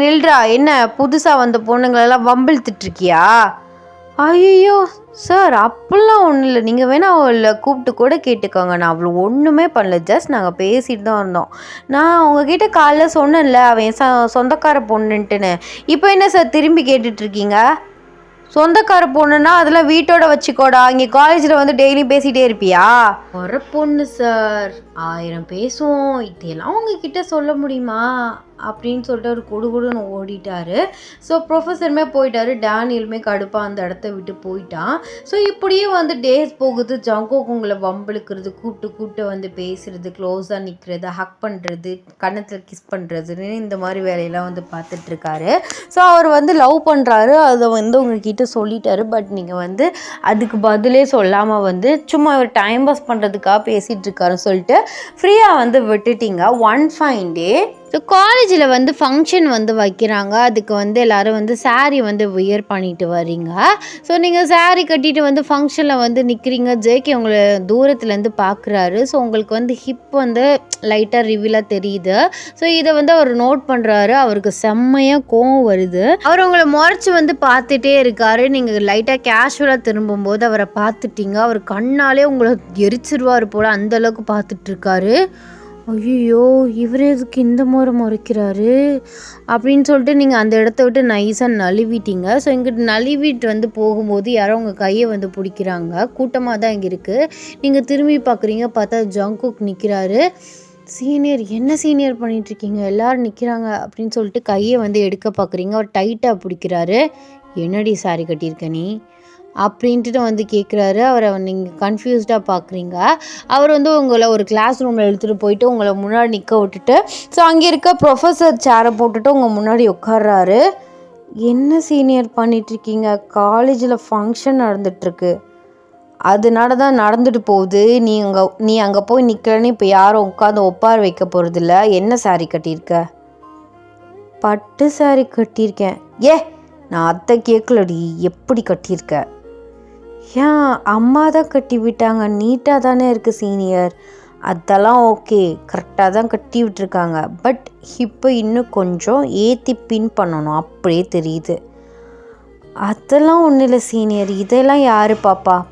நில்றா, என்ன புதுசாக வந்த பொண்ணுங்களெல்லாம் வம்பிழுத்துட்ருக்கியா? ஐயோ சார், அப்படிலாம் ஒன்றும் இல்லை. நீங்கள் வேணால் அவளை கூப்பிட்டு கூட கேட்டுக்கோங்க. நான் அவ்வளோ ஒன்றுமே பண்ணல. ஜஸ்ட் நாங்கள் பேசிட்டு தான் இருந்தோம். நான் உங்ககிட்ட காலைல சொன்னேன்ல அவன் சொந்தக்கார பொண்ணுன்ட்டுன்னு. இப்போ என்ன சார் திரும்பி கேட்டுட்ருக்கீங்க? சொந்தக்கார பொண்ணுன்னா அதெல்லாம் வீட்டோட வச்சுக்கோடா. இங்கே காலேஜில் வந்து டெய்லி பேசிகிட்டே இருப்பியா? ஒரு பொண்ணு சார், 1000 பேசுவோம். இதெல்லாம் உங்ககிட்ட சொல்ல முடியுமா அப்படின்னு சொல்லிட்டு அவர் குடுகுடுன்னு ஓடிட்டாரு. ஸோ ப்ரொஃபஸருமே போயிட்டாரு. டேனியலுமே கடுப்பாக அந்த இடத்த விட்டு போயிட்டான். ஸோ இப்படியே வந்து டேஸ் போகுது. ஜங்குக் உங்களை வம்பிழுக்கிறது, கூப்பிட்டு வந்து பேசுறது, க்ளோஸாக நிற்கிறது, ஹக் பண்ணுறது, கன்னத்தில் கிஸ் பண்ணுறதுன்னு இந்த மாதிரி வேலையெல்லாம் வந்து பார்த்துட்ருக்காரு. ஸோ அவர் வந்து லவ் பண்ணுறாரு. அதை வந்து உங்ககிட்ட சொல்லிட்டாரு. பட் நீங்கள் வந்து அதுக்கு பதிலே சொல்லாமல் வந்து சும்மா ஒரு டைம் பாஸ் பண்ணுறதுக்காக பேசிகிட்டு இருக்காருன்னு சொல்லிட்டு ஃப்ரீயாக வந்து விட்டுட்டீங்க. ஒன் ஃபைன் டே ஸோ காலேஜில் வந்து ஃபங்க்ஷன் வந்து வைக்கிறாங்க. அதுக்கு வந்து எல்லோரும் வந்து சாரீ வந்து வியர் பண்ணிட்டு வரீங்க. ஸோ நீங்கள் சாரீ கட்டிட்டு வந்து ஃபங்க்ஷனில் வந்து நிற்கிறீங்க. ஜேகே உங்களை தூரத்துலேருந்து பார்க்குறாரு. ஸோ உங்களுக்கு வந்து ஹிப் வந்து லைட்டாக ரிவீலாக தெரியுது. ஸோ இதை வந்து அவர் நோட் பண்ணுறாரு. அவருக்கு செம்மையாக கோவம் வருது. அவர் உங்களை முறைச்சி வந்து பார்த்துட்டே இருக்காரு. நீங்கள் லைட்டாக கேஷுவலாக திரும்பும்போது அவரை பார்த்துட்டீங்க. அவர் கண்ணாலே உங்களை எரிச்சிருவார் போல் அந்தளவுக்கு பார்த்துட்ருக்காரு. ஐயோ இவர் எதுக்கு இந்த முறை முறைக்கிறாரு அப்படின்னு சொல்லிட்டு நீங்கள் அந்த இடத்த விட்டு நைஸாக நழுவிட்டீங்க. ஸோ இங்கிட்டு நழுவிட்டு வந்து போகும்போது யாரோ உங்கள் கையை வந்து பிடிக்கிறாங்க. கூட்டமாக தான் இங்கே இருக்குது. நீங்கள் திரும்பி பார்க்குறீங்க. பார்த்தா ஜங்குக் நிற்கிறாரு. சீனியர், என்ன சீனியர் பண்ணிகிட்ருக்கீங்க? எல்லோரும் நிற்கிறாங்க அப்படின்னு சொல்லிட்டு கையை வந்து எடுக்க பார்க்குறீங்க. அவர் டைட்டாக பிடிக்கிறாரு. என்னடி சாரி கட்டியிருக்க நீ அப்படின்ட்டு வந்து கேட்குறாரு. அவரை நீங்கள் கன்ஃபியூஸ்டாக பார்க்குறீங்க. அவர் வந்து உங்களை ஒரு கிளாஸ் ரூமில் எடுத்துகிட்டு போயிட்டு உங்களை முன்னாடி நிற்க விட்டுட்டு ஸோ அங்கே இருக்க ப்ரொஃபஸர் சேரை போட்டுட்டு உங்கள் முன்னாடி உட்கார்றாரு. என்ன சீனியர் பண்ணிகிட்ருக்கீங்க? காலேஜில் ஃபங்க்ஷன் நடந்துகிட்ருக்கு, அதனால தான் நடந்துட்டு போகுது. நீ அங்கே போய் நிற்கிறேன்னு இப்போ யாரும் உட்காந்து ஒப்பார வைக்க போகிறதில்ல. என்ன சாரி கட்டியிருக்க? பட்டு சாரி கட்டியிருக்கேன். நான் அத்தை கேட்கலடி, எப்படி கட்டியிருக்க? ஏன் அம்மா தான் கட்டி விட்டாங்க, நீட்டாக தானே இருக்குது சீனியர். அதெல்லாம் ஓகே, கரெக்டாக தான் கட்டி விட்டுருக்காங்க. பட் இப்போ இன்னும் கொஞ்சம் ஏற்றி பின் பண்ணணும், அப்படியே தெரியுது. அதெல்லாம் ஒன்றும் இல்லை சீனியர், இதெல்லாம் யார்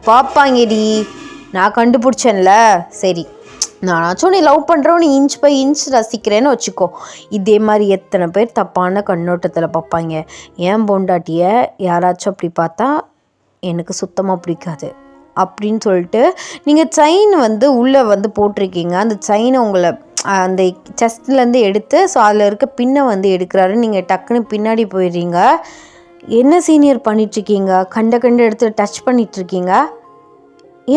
பாப்பாங்கடி, நான் கண்டுபிடிச்சேன்ல. சரி, நானாச்சும் நீ லவ் பண்ணுறோம், நீ இன்ச் பை இன்ச் ரசிக்கிறேன்னு வச்சுக்கோ. இதே மாதிரி எத்தனை பேர் தப்பான கண்ணோட்டத்தில் பார்ப்பாங்க. ஏன் பொண்டாட்டியை யாராச்சும் அப்படி பார்த்தா எனக்கு சுத்தமாக பிடிக்காது அப்படின்னு சொல்லிட்டு நீங்கள் செயின் வந்து உள்ளே வந்து போட்டிருக்கீங்க. அந்த செயினை உங்களை அந்த செஸ்ட்லேருந்து எடுத்து ஸோ அதில் இருக்க பின்னை வந்து எடுக்கிறாரு. நீங்கள் டக்குன்னு பின்னாடி போயிடுறீங்க. என்ன சீனியர் பண்ணிகிட்ருக்கீங்க? கண்ட இடத்துல டச் பண்ணிகிட்ருக்கீங்க.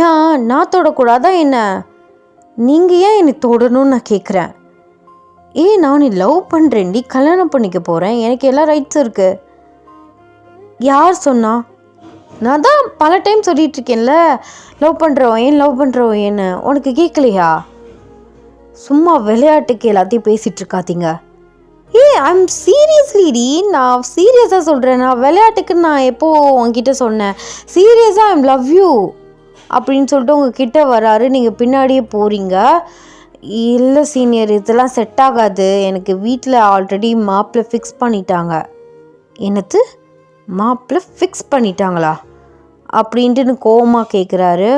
ஏன் நான் தொடக்கூடாதா என்ன? நீங்கள் ஏன் என்னை தொடணும்னு நான் கேட்குறேன். நான் நீ லவ் பண்ணுறேன்டி, கல்யாணம் பண்ணிக்க போகிறேன், எனக்கு எல்லா ரைட்ஸும் இருக்குது. யார் சொன்னா? நான் தான் பல டைம் சொல்லிகிட்ருக்கேன்ல, லவ் பண்ணுறோம் ஏன்னு உனக்கு கேட்கலையா? சும்மா விளையாட்டுக்கு எல்லாத்தையும் பேசிகிட்டு இருக்காதீங்க. ஐம் சீரியஸ்லிடி, நான் சீரியஸாக சொல்கிறேன். நான் விளையாட்டுக்கு நான் எப்போது உங்ககிட்ட சொன்னேன்? சீரியஸாக ஐம் லவ் யூ அப்படின்னு சொல்லிட்டு உங்ககிட்ட வராரு. நீங்கள் பின்னாடியே போகிறீங்க. இல்லை சீனியர், இதெல்லாம் செட் ஆகாது. எனக்கு வீட்டில் ஆல்ரெடி மாப்பிள்ளை ஃபிக்ஸ் பண்ணிட்டாங்க. என்னது, மாப்பிள்ளை ஃபிக்ஸ் பண்ணிட்டாங்களா அப்படின்ட்டு கோவமாக கேட்குறாரு.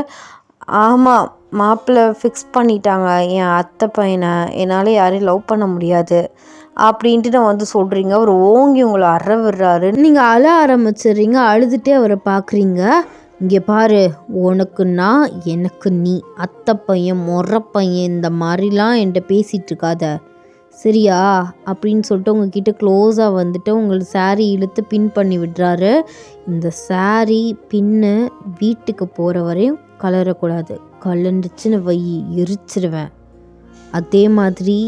ஆமாம், மாப்பிள்ளை ஃபிக்ஸ் பண்ணிட்டாங்க என் அத்தை பையனை. என்னால் யாரையும் லவ் பண்ண முடியாது அப்படின்ட்டு நான் வந்து சொல்கிறீங்க. அவர் ஓங்கி உங்களை அற விடுறாரு. நீங்கள் அழ ஆரம்பிச்சிடுறீங்க. அழுதுகிட்டே அவரை பார்க்குறீங்க. இங்கே பாரு, உனக்கு நான், எனக்கு நீ, அத்தை பையன், மொற பையன், இந்த மாதிரிலாம் என்கிட்ட பேசிகிட்டு இருக்காத சரியா அப்படின்னு சொல்லிட்டு உங்ககிட்ட க்ளோஸாக வந்துட்டு உங்களுக்கு சாரீ இழுத்து பின் பண்ணி விடுறாரு. இந்த சாரீ பின்னு வீட்டுக்கு போகிற வரையும் கலரக்கூடாது. கலண்டுச்சுன்னு வை, எரிச்சிருவேன். அதே மாதிரி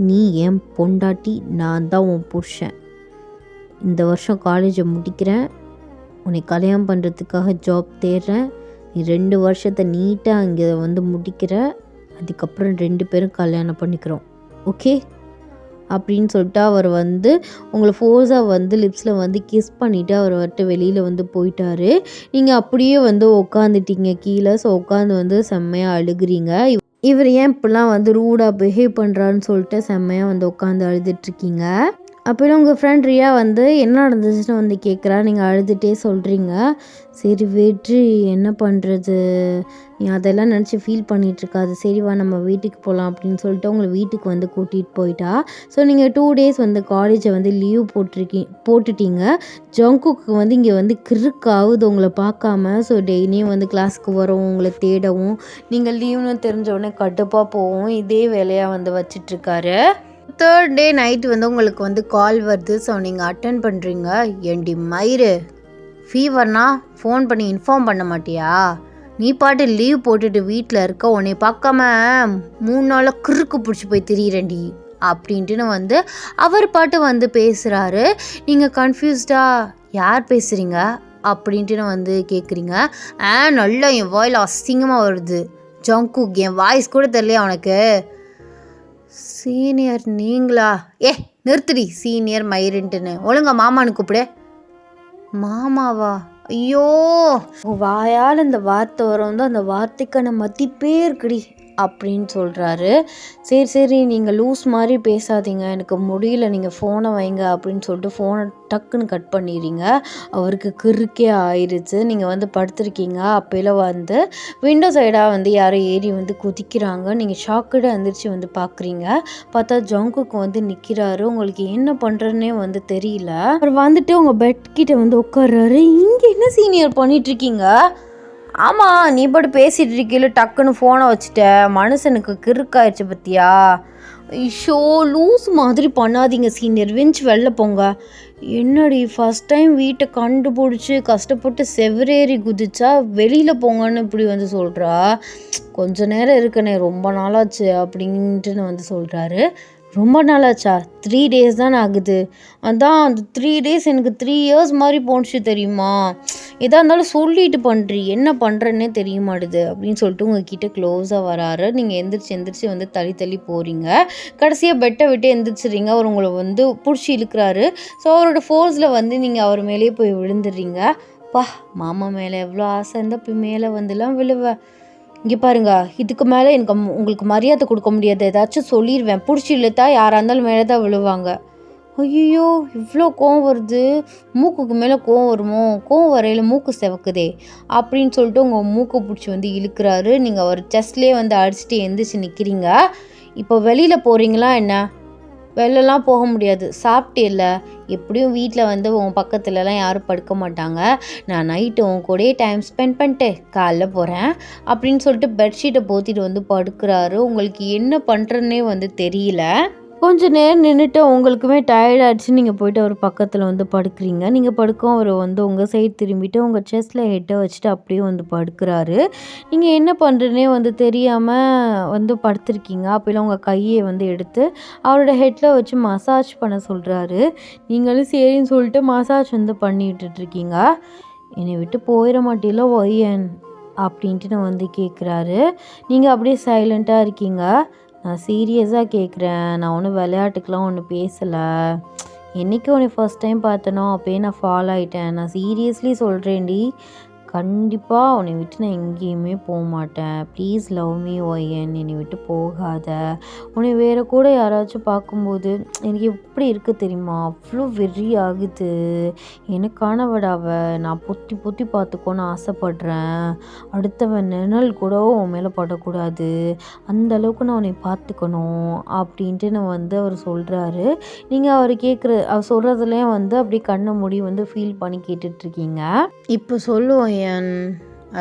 நீ என் பொண்டாட்டி, நான் தான் உன் புருஷன். இந்த வருஷம் காலேஜை முடிக்கிறேன், உன்னை கல்யாணம் பண்ணுறதுக்காக ஜாப் தேடுறேன். நீ 2 வருஷத்தை நீட்டாக அங்கே வந்து முடிக்கிற, அதுக்கப்புறம் 2 பேரும் கல்யாணம் பண்ணிக்கிறோம், ஓகே அப்படின்னு சொல்லிட்டு அவர் வந்து உங்களை ஃபோர்ஸாக வந்து லிப்ஸில் வந்து கிஸ் பண்ணிவிட்டு அவர் வந்துட்டு வெளியில் வந்து போயிட்டாரு. நீங்கள் அப்படியே வந்து உட்காந்துட்டீங்க கீழே. ஸோ உட்காந்து வந்து செம்மையாக அழுகுறீங்க. இவர் ஏன் இப்படிலாம் வந்து ரூடாக பிஹேவ் பண்ணுறான்னு சொல்லிட்டு செம்மையாக வந்து உட்காந்து அழுதுட்ருக்கீங்க. அப்போலாம் உங்கள் ஃப்ரெண்ட் ரியா வந்து என்ன நடந்துச்சுன்னு வந்து கேட்குறா. நீங்கள் அழுதுகிட்டே சொல்கிறீங்க. சரி வெற்றி, என்ன பண்ணுறது, நீ அதெல்லாம் நினச்சி ஃபீல் பண்ணிகிட்ருக்காது, சரி வா நம்ம வீட்டுக்கு போகலாம் அப்படின்னு சொல்லிட்டு உங்களை வீட்டுக்கு வந்து கூட்டிகிட்டு போயிட்டா. ஸோ நீங்கள் 2 டேஸ் வந்து காலேஜை வந்து லீவ் போட்டுட்டீங்க. ஜங்குக்கு வந்து இங்கே வந்து கிறுக்காகுது உங்களை பார்க்காம. ஸோ டெய்லியும் வந்து கிளாஸுக்கு வரவும் உங்களை தேடவும், நீங்கள் லீவ்னு தெரிஞ்ச கடுப்பாக போகவும் இதே வேலையாக வந்து வச்சிட்ருக்காரு. 3rd டே நைட்டு வந்து உங்களுக்கு வந்து கால் வருது. ஸோ நீங்கள் அட்டன் பண்ணுறீங்க. ஏண்டி மயிறு, ஃபீவர்னா ஃபோன் பண்ணி இன்ஃபார்ம் பண்ண மாட்டியா? நீ பாட்டு லீவ் போட்டுட்டு வீட்டில் இருக்க, உன்னை பார்க்காம 3 நாளாக கிறுக்கு பிடிச்சி போய் திரியிறேன்டி அப்படின்ட்டுன்னு வந்து அவர் பாட்டு வந்து பேசுகிறாரு. நீங்கள் கன்ஃபியூஸ்டாக யார் பேசுகிறீங்க அப்படின்ட்டுன்னு வந்து கேட்குறீங்க. நல்லா என் வாயில் அசிங்கமாக வருது ஜங்குக், என் வாய்ஸ் கூட தெரியலையா உனக்கு? சீனியர் நீங்களா? நிறுத்துடி சீனியர் மயிருன்ட்டுன்னு, ஒழுங்கா மாமான்னு கூப்பிடு. மாமாவா? ஐயோ, வாயால் இந்த வார்த்தை வரும், அந்த வார்த்தைக்கான மதிப்பே இருக்குடி அப்படின்னு சொல்கிறாரு. சரி நீங்கள் லூஸ் மாதிரி பேசாதீங்க, எனக்கு முடியல, நீங்கள் ஃபோனை வைங்க அப்படின்னு சொல்லிட்டு ஃபோனை டக்குன்னு கட் பண்ணிடுறீங்க. அவருக்கு கிறுக்கே ஆயிடுச்சு. நீங்கள் வந்து படுத்துருக்கீங்க. அப்போல வந்து விண்டோ சைடாக வந்து யாரோ ஏறி வந்து குதிக்கிறாங்க. நீங்கள் ஷாக்கடாக எழுந்திரிச்சு வந்து பார்க்குறீங்க. பார்த்தா ஜங்குக்கு வந்து நிற்கிறாரு. உங்களுக்கு என்ன பண்ணுறதுனே வந்து தெரியல. அவர் வந்துட்டு உங்கள் பெட் கிட்ட வந்து உட்கார்றாரு. இங்கே என்ன சீனியர் பண்ணிகிட்ருக்கீங்க? ஆமாம், நீ பாட்டு பேசிகிட்டு இருக்கீல, டக்குன்னு ஃபோனை வச்சுட்ட, மனுஷனுக்கு கிறுக்காயிடுச்சு பற்றியா? ஐயோ, லூஸ் மாதிரி பண்ணாதீங்க சீனியர், விஞ்ச் வெளில போங்க. என்னடி ஃபஸ்ட் டைம் வீட்டை கண்டுபிடிச்சி கஷ்டப்பட்டு செவரேறி குதிச்சா வெளியில் போங்கன்னு இப்படி வந்து சொல்கிறா. கொஞ்ச நேரம் இருக்கனே, ரொம்ப நாளாச்சு அப்படின்ட்டுன்னு வந்து சொல்கிறாரு. ரொம்ப நாளாச்சா? 3 டேஸ் தான் ஆகுது. அதான் அந்த 3 டேஸ் எனக்கு 3 இயர்ஸ் மாதிரி போணுச்சு தெரியுமா? எதாக இருந்தாலும் சொல்லிட்டு பண்ணுறி, என்ன பண்ணுறன்னே தெரிய மாட்டுது அப்படின்னு சொல்லிட்டு உங்ககிட்ட க்ளோஸாக வராரு. நீங்கள் எந்திரிச்சு வந்து தள்ளி போகிறீங்க. கடைசியாக பெட்டை விட்டு எந்திரிச்சிடுறீங்க. அவர் உங்களை வந்து பிடிச்சி இழுக்கிறாரு. ஸோ அவரோட ஃபோர்ஸில் வந்து நீங்கள் அவர் மேலேயே போய் விழுந்துடுறீங்க. மாமா மேலே எவ்வளோ ஆசை இருந்தால் போய் மேலே வந்துலாம் விழுவேன். இங்கே பாருங்க, இதுக்கு மேலே எனக்கு உங்களுக்கு மரியாதை கொடுக்க முடியாது. ஏதாச்சும் சொல்லிடுவேன். பிடிச்சி இழுத்தா யாராக இருந்தாலும் மேலே தான் விழுவாங்க. ஐயோ, இவ்வளோ கோவம் வருது, மூக்குக்கு மேலே கோவம் வருமோ, கோவம் வரையில் மூக்கு செவக்குதே அப்படின்னு சொல்லிட்டு உங்கள் மூக்கை பிடிச்சி வந்து இழுக்கிறாரு. நீங்கள் அவர் செஸ்ட்லேயே வந்து அடிச்சுட்டு எந்திரிச்சு நிற்கிறீங்க. இப்போ வெளியில் போகிறீங்களா என்ன? வெளிலலாம் போக முடியாது, சாப்பிட்டே இல்லை, எப்படியும் வீட்டில் வந்து உன் பக்கத்துலலாம் யாரும் படுக்க மாட்டாங்க, நான் நைட்டு உன் கூடயே டைம் ஸ்பெண்ட் பண்ணிட்டு காலைல போகிறேன் அப்படின்னு சொல்லிட்டு பெட்ஷீட்டை போத்திட்டு வந்து படுக்கிறாரு. உங்களுக்கு என்ன பண்ணுறதுனே வந்து தெரியல. கொஞ்சம் நேரம் நின்றுட்டு உங்களுக்குமே டயர்ட் ஆகிடுச்சு. நீங்கள் போய்ட்டு அவர் பக்கத்தில் வந்து படுக்கிறீங்க. நீங்கள் படுக்கவும் அவர் வந்து உங்கள் சைடு திரும்பிட்டு உங்கள் செஸ்ட்டில் ஹெட்டை வச்சுட்டு அப்படியே வந்து படுக்கிறாரு. நீங்கள் என்ன பண்ணுறதுனே வந்து தெரியாமல் வந்து படுத்துருக்கீங்க. அப்போலாம் உங்கள் கையை வந்து எடுத்து அவரோட ஹெட்டில் வச்சு மசாஜ் பண்ண சொல்கிறாரு. நீங்களும் சரின்னு சொல்லிட்டு மசாஜ் வந்து பண்ணி விட்டுட்ருக்கீங்க. என்னை விட்டு போயிட மாட்டீங்களோ ஒய்யன் அப்படின்ட்டு நான் வந்து கேட்குறாரு. நீங்கள் அப்படியே சைலண்ட்டாக இருக்கீங்க. நான் சீரியஸாக கேட்குறேன், நான் ஒன்றும் விளையாட்டுக்கெலாம் ஒன்றும் பேசலை. என்றைக்கு உன்னை ஃபஸ்ட் டைம் பார்த்தனோ அப்போயே நான் ஃபாலோ ஆகிட்டேன். நான் சீரியஸ்லி சொல்கிறேன்டி, கண்டிப்பாக உன்னை விட்டு நான் எங்கேயுமே போக மாட்டேன். ப்ளீஸ் லவ் மீ ஒய்என், என்னை விட்டு போகாத. உன்னை வேறு கூட யாராச்சும் பார்க்கும்போது எனக்கு எப்படி இருக்குது தெரியுமா, அவ்வளோ வெறி ஆகுது. எனக்கானவட நான் பொத்தி பொத்தி பார்த்துக்கோன்னு ஆசைப்பட்றேன். அடுத்தவன் நிழல் கூட உன் மேலே படக்கூடாது, அந்த அளவுக்கு நான் உன்னை பார்த்துக்கணும் அப்படின்ட்டு நான் அவர் சொல்கிறாரு. நீங்கள் அவர் சொல்கிறதுலேயே அப்படியே கண்ணை மூடி ஃபீல் பண்ணி கேட்டுட்ருக்கீங்க. இப்போ சொல்லுவோம் என்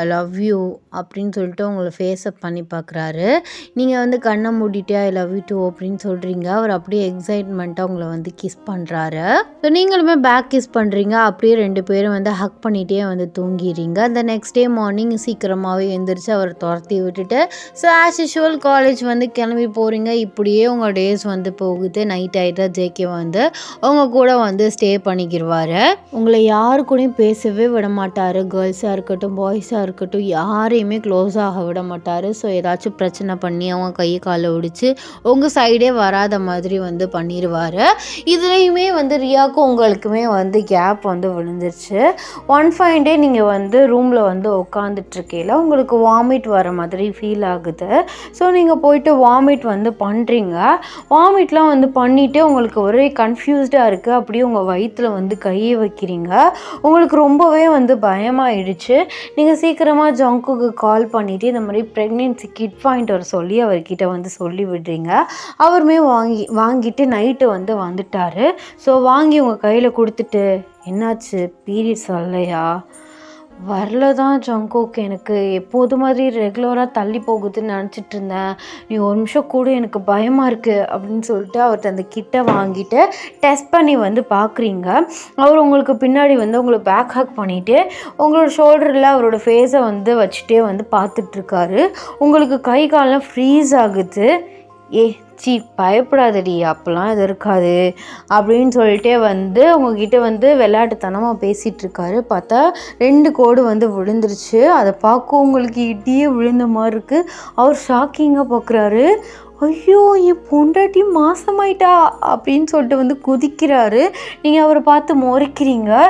ஐ லவ் யூ அப்படின்னு சொல்லிட்டு உங்களை ஃபேஸப் பண்ணி பார்க்குறாரு. நீங்கள் கண்ணை மூடிட்டு ஐ லவ் யூ டூ அப்படின்னு சொல்கிறீங்க. அவர் அப்படியே எக்ஸைட்மெண்ட்டாக உங்களை கிஸ் பண்ணுறாரு. ஸோ நீங்களுமே பேக் கிஸ் பண்ணுறீங்க. அப்படியே 2 பேரும் ஹக் பண்ணிகிட்டே தூங்கிடுறீங்க. அந்த நெக்ஸ்ட் டே மார்னிங் சீக்கிரமாகவே எழுந்திரிச்சு அவர் துரத்தி விட்டுட்டு ஸோ ஆஸ் யூஷுவல் காலேஜ் கிளம்பி போகிறீங்க. இப்படியே உங்கள் டேஸ் போகுது. நைட் ஆகிட்டா ஜேகே உங்கள் கூட ஸ்டே பண்ணிக்கிடுவார். உங்களை யாரு கூடயும் பேசவே விட மாட்டார். கேர்ள்ஸாக இருக்கட்டும் பாய்ஸாக இருக்கட்டும் யாரையுமே க்ளோஸாக விட மாட்டார். ஸோ ஏதாச்சும் பிரச்சனை பண்ணி அவங்க கையை காலை ஒடிச்சு உங்கள் சைடே வராத மாதிரி பண்ணிடுவார். இதுலேயுமே ரியாவுக்கும் உங்களுக்குமே கேப் விழுந்துருச்சு. ஒன் ஃபைன் டே நீங்கள் ரூமில் உட்காந்துட்ருக்கையில் உங்களுக்கு வாமிட் வர மாதிரி ஃபீல் ஆகுது. ஸோ நீங்கள் போயிட்டு வாமிட் பண்ணுறீங்க. வாமிட்லாம் பண்ணிவிட்டு உங்களுக்கு ஒரே கன்ஃபியூஸ்டாக இருக்குது. அப்படியே உங்கள் வயிற்றில் கையை வைக்கிறீங்க. உங்களுக்கு ரொம்பவே பயமாயிடுச்சு. நீங்கள் சீக்கிரமாக ஜங்குக்கு கால் பண்ணிவிட்டு இந்த மாதிரி ப்ரெக்னென்சி கிட் பாயிண்ட் சொல்லி அவர்கிட்ட சொல்லி விடுறீங்க. அவருமே வாங்கிட்டு நைட்டு வந்துட்டார். ஸோ வாங்கி உங்கள் கையில் கொடுத்துட்டு என்னாச்சு பீரியட்ஸ் வரலையா? வரல தான் ஜங்கோக், எனக்கு எப்போது மாதிரி ரெகுலராக தள்ளி போகுதுன்னு நினச்சிட்டு இருந்தேன். நீ ஒரு நிமிஷம் கூட எனக்கு பயமாக இருக்குது அப்படின்னு சொல்லிட்டு அவர்கிட்ட அந்த கிட்டை வாங்கிட்டு டெஸ்ட் பண்ணி பார்க்குறீங்க. அவர் உங்களுக்கு பின்னாடி உங்களை பேக் ஹக் பண்ணிவிட்டு உங்களோட ஷோல்டரில் அவரோட ஃபேஸை வச்சுட்டே பார்த்துட்ருக்காரு. உங்களுக்கு கை காலெலாம் ஃப்ரீஸ் ஆகுது. பயப்படாதடி, அப்போல்லாம் இது இருக்காது அப்படின்னு சொல்லிட்டே உங்ககிட்ட விளையாட்டுத்தனமாக பேசிகிட்ருக்காரு. பார்த்தா 2 கோடு விழுந்துருச்சு. அதை பார்க்க உங்களுக்கு இடியே விழுந்த மாதிரி இருக்குது. அவர் ஷாக்கிங்காக பார்க்குறாரு. ஐயோ என் பொண்டாட்டி மாசமாயிட்டா அப்படின்னு சொல்லிட்டு குதிக்கிறாரு. நீங்கள் அவரை பார்த்து முறைக்கிறீங்க.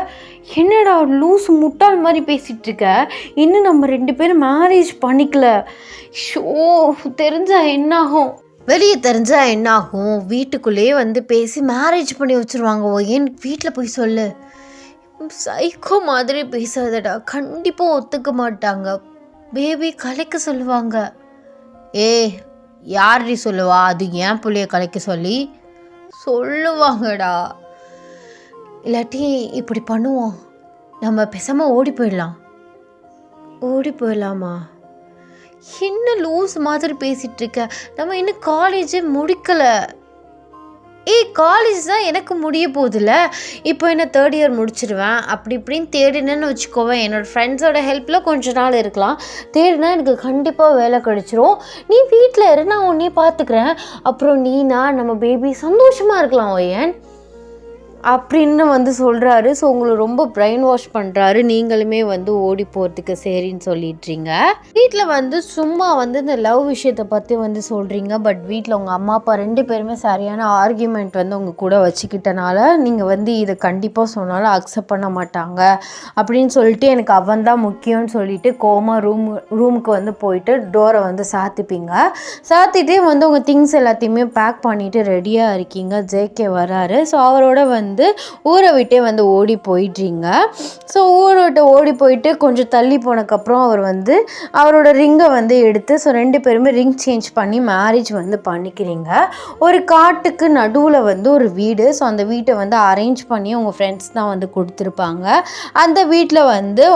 என்னடா லூஸ் முட்டாள் மாதிரி பேசிகிட்ருக்க, இன்னும் நம்ம 2 பேரும் மேரேஜ் பண்ணிக்கல, ஷோ தெரிஞ்சா என்னாகும், வெளியே தெரிஞ்சால் என்னாகும், வீட்டுக்குள்ளேயே பேசி மேரேஜ் பண்ணி வச்சுருவாங்க, ஏன் வீட்டில் போய் சொல்லு. சைக்கோ மாதிரி பேசாதடா, கண்டிப்பாக ஒத்துக்க மாட்டாங்க, பேபி கலைக்க சொல்லுவாங்க. யார்டி சொல்லுவா, அது ஏன் பிள்ளைய கலைக்க சொல்லி சொல்லுவாங்கடா. இல்லாட்டி இப்படி பண்ணுவோம், நம்ம பேசாமல் ஓடி போயிடலாமா? என்ன லூஸ் மாதிரி பேசிகிட்ருக்க, நம்ம இன்னும் காலேஜே முடிக்கலை. காலேஜ் தான் எனக்கு முடிய போதில்ல, இப்போ என்ன 3rd இயர் முடிச்சிடுவேன். அப்படி இப்படின்னு தேடினேன்னு வச்சுக்கோவேன். என்னோடய ஃப்ரெண்ட்ஸோட ஹெல்ப்பில் கொஞ்ச நாள் இருக்கலாம். தேடினா எனக்கு கண்டிப்பாக வேலை கிடச்சிரும். நீ வீட்டில் இரு, நான் உன்னையே பார்த்துக்கிறேன். அப்புறம் நம்ம பேபி சந்தோஷமாக இருக்கலாம் ஏன் அப்படின்னு சொல்கிறாரு. ஸோ உங்களை ரொம்ப பிரெயின் வாஷ் பண்ணுறாரு. நீங்களுமே ஓடி போகிறதுக்கு சரின்னு சொல்லிடுறீங்க. வீட்டில் சும்மா இந்த லவ் விஷயத்தை பற்றி சொல்கிறீங்க. பட் வீட்டில் உங்கள் அம்மா அப்பா 2 பேருமே சரியான ஆர்கியூமெண்ட் உங்கள் கூட வச்சுக்கிட்டனால நீங்கள் இதை கண்டிப்பாக சொன்னாலும் அக்செப்ட் பண்ண மாட்டாங்க அப்படின்னு சொல்லிட்டு எனக்கு அவன் தான் முக்கியம்னு சொல்லிட்டு கோமா ரூமுக்கு போயிட்டு டோரை சாத்திப்பீங்க. சாத்திட்டே உங்கள் திங்ஸ் எல்லாத்தையுமே பேக் பண்ணிவிட்டு ரெடியாக இருக்கீங்க. ஜேகே வராரு. ஸோ அவரோட ஊரை விட்டே ஓடி போயிடுறீங்க. ஸோ ஊரை விட்டு ஓடி போயிட்டு கொஞ்சம் தள்ளி போனதுக்கப்புறம் அவர் அவரோட ரிங்கை எடுத்து ஸோ 2 பேருமே ரிங் சேஞ்ச் பண்ணி மேரேஜ் பண்ணிக்கிறீங்க. ஒரு காட்டுக்கு நடுவில் ஒரு வீடு. ஸோ அந்த வீட்டை அரேஞ்ச் பண்ணி உங்கள் ஃப்ரெண்ட்ஸ் தான் கொடுத்துருப்பாங்க. அந்த வீட்டில்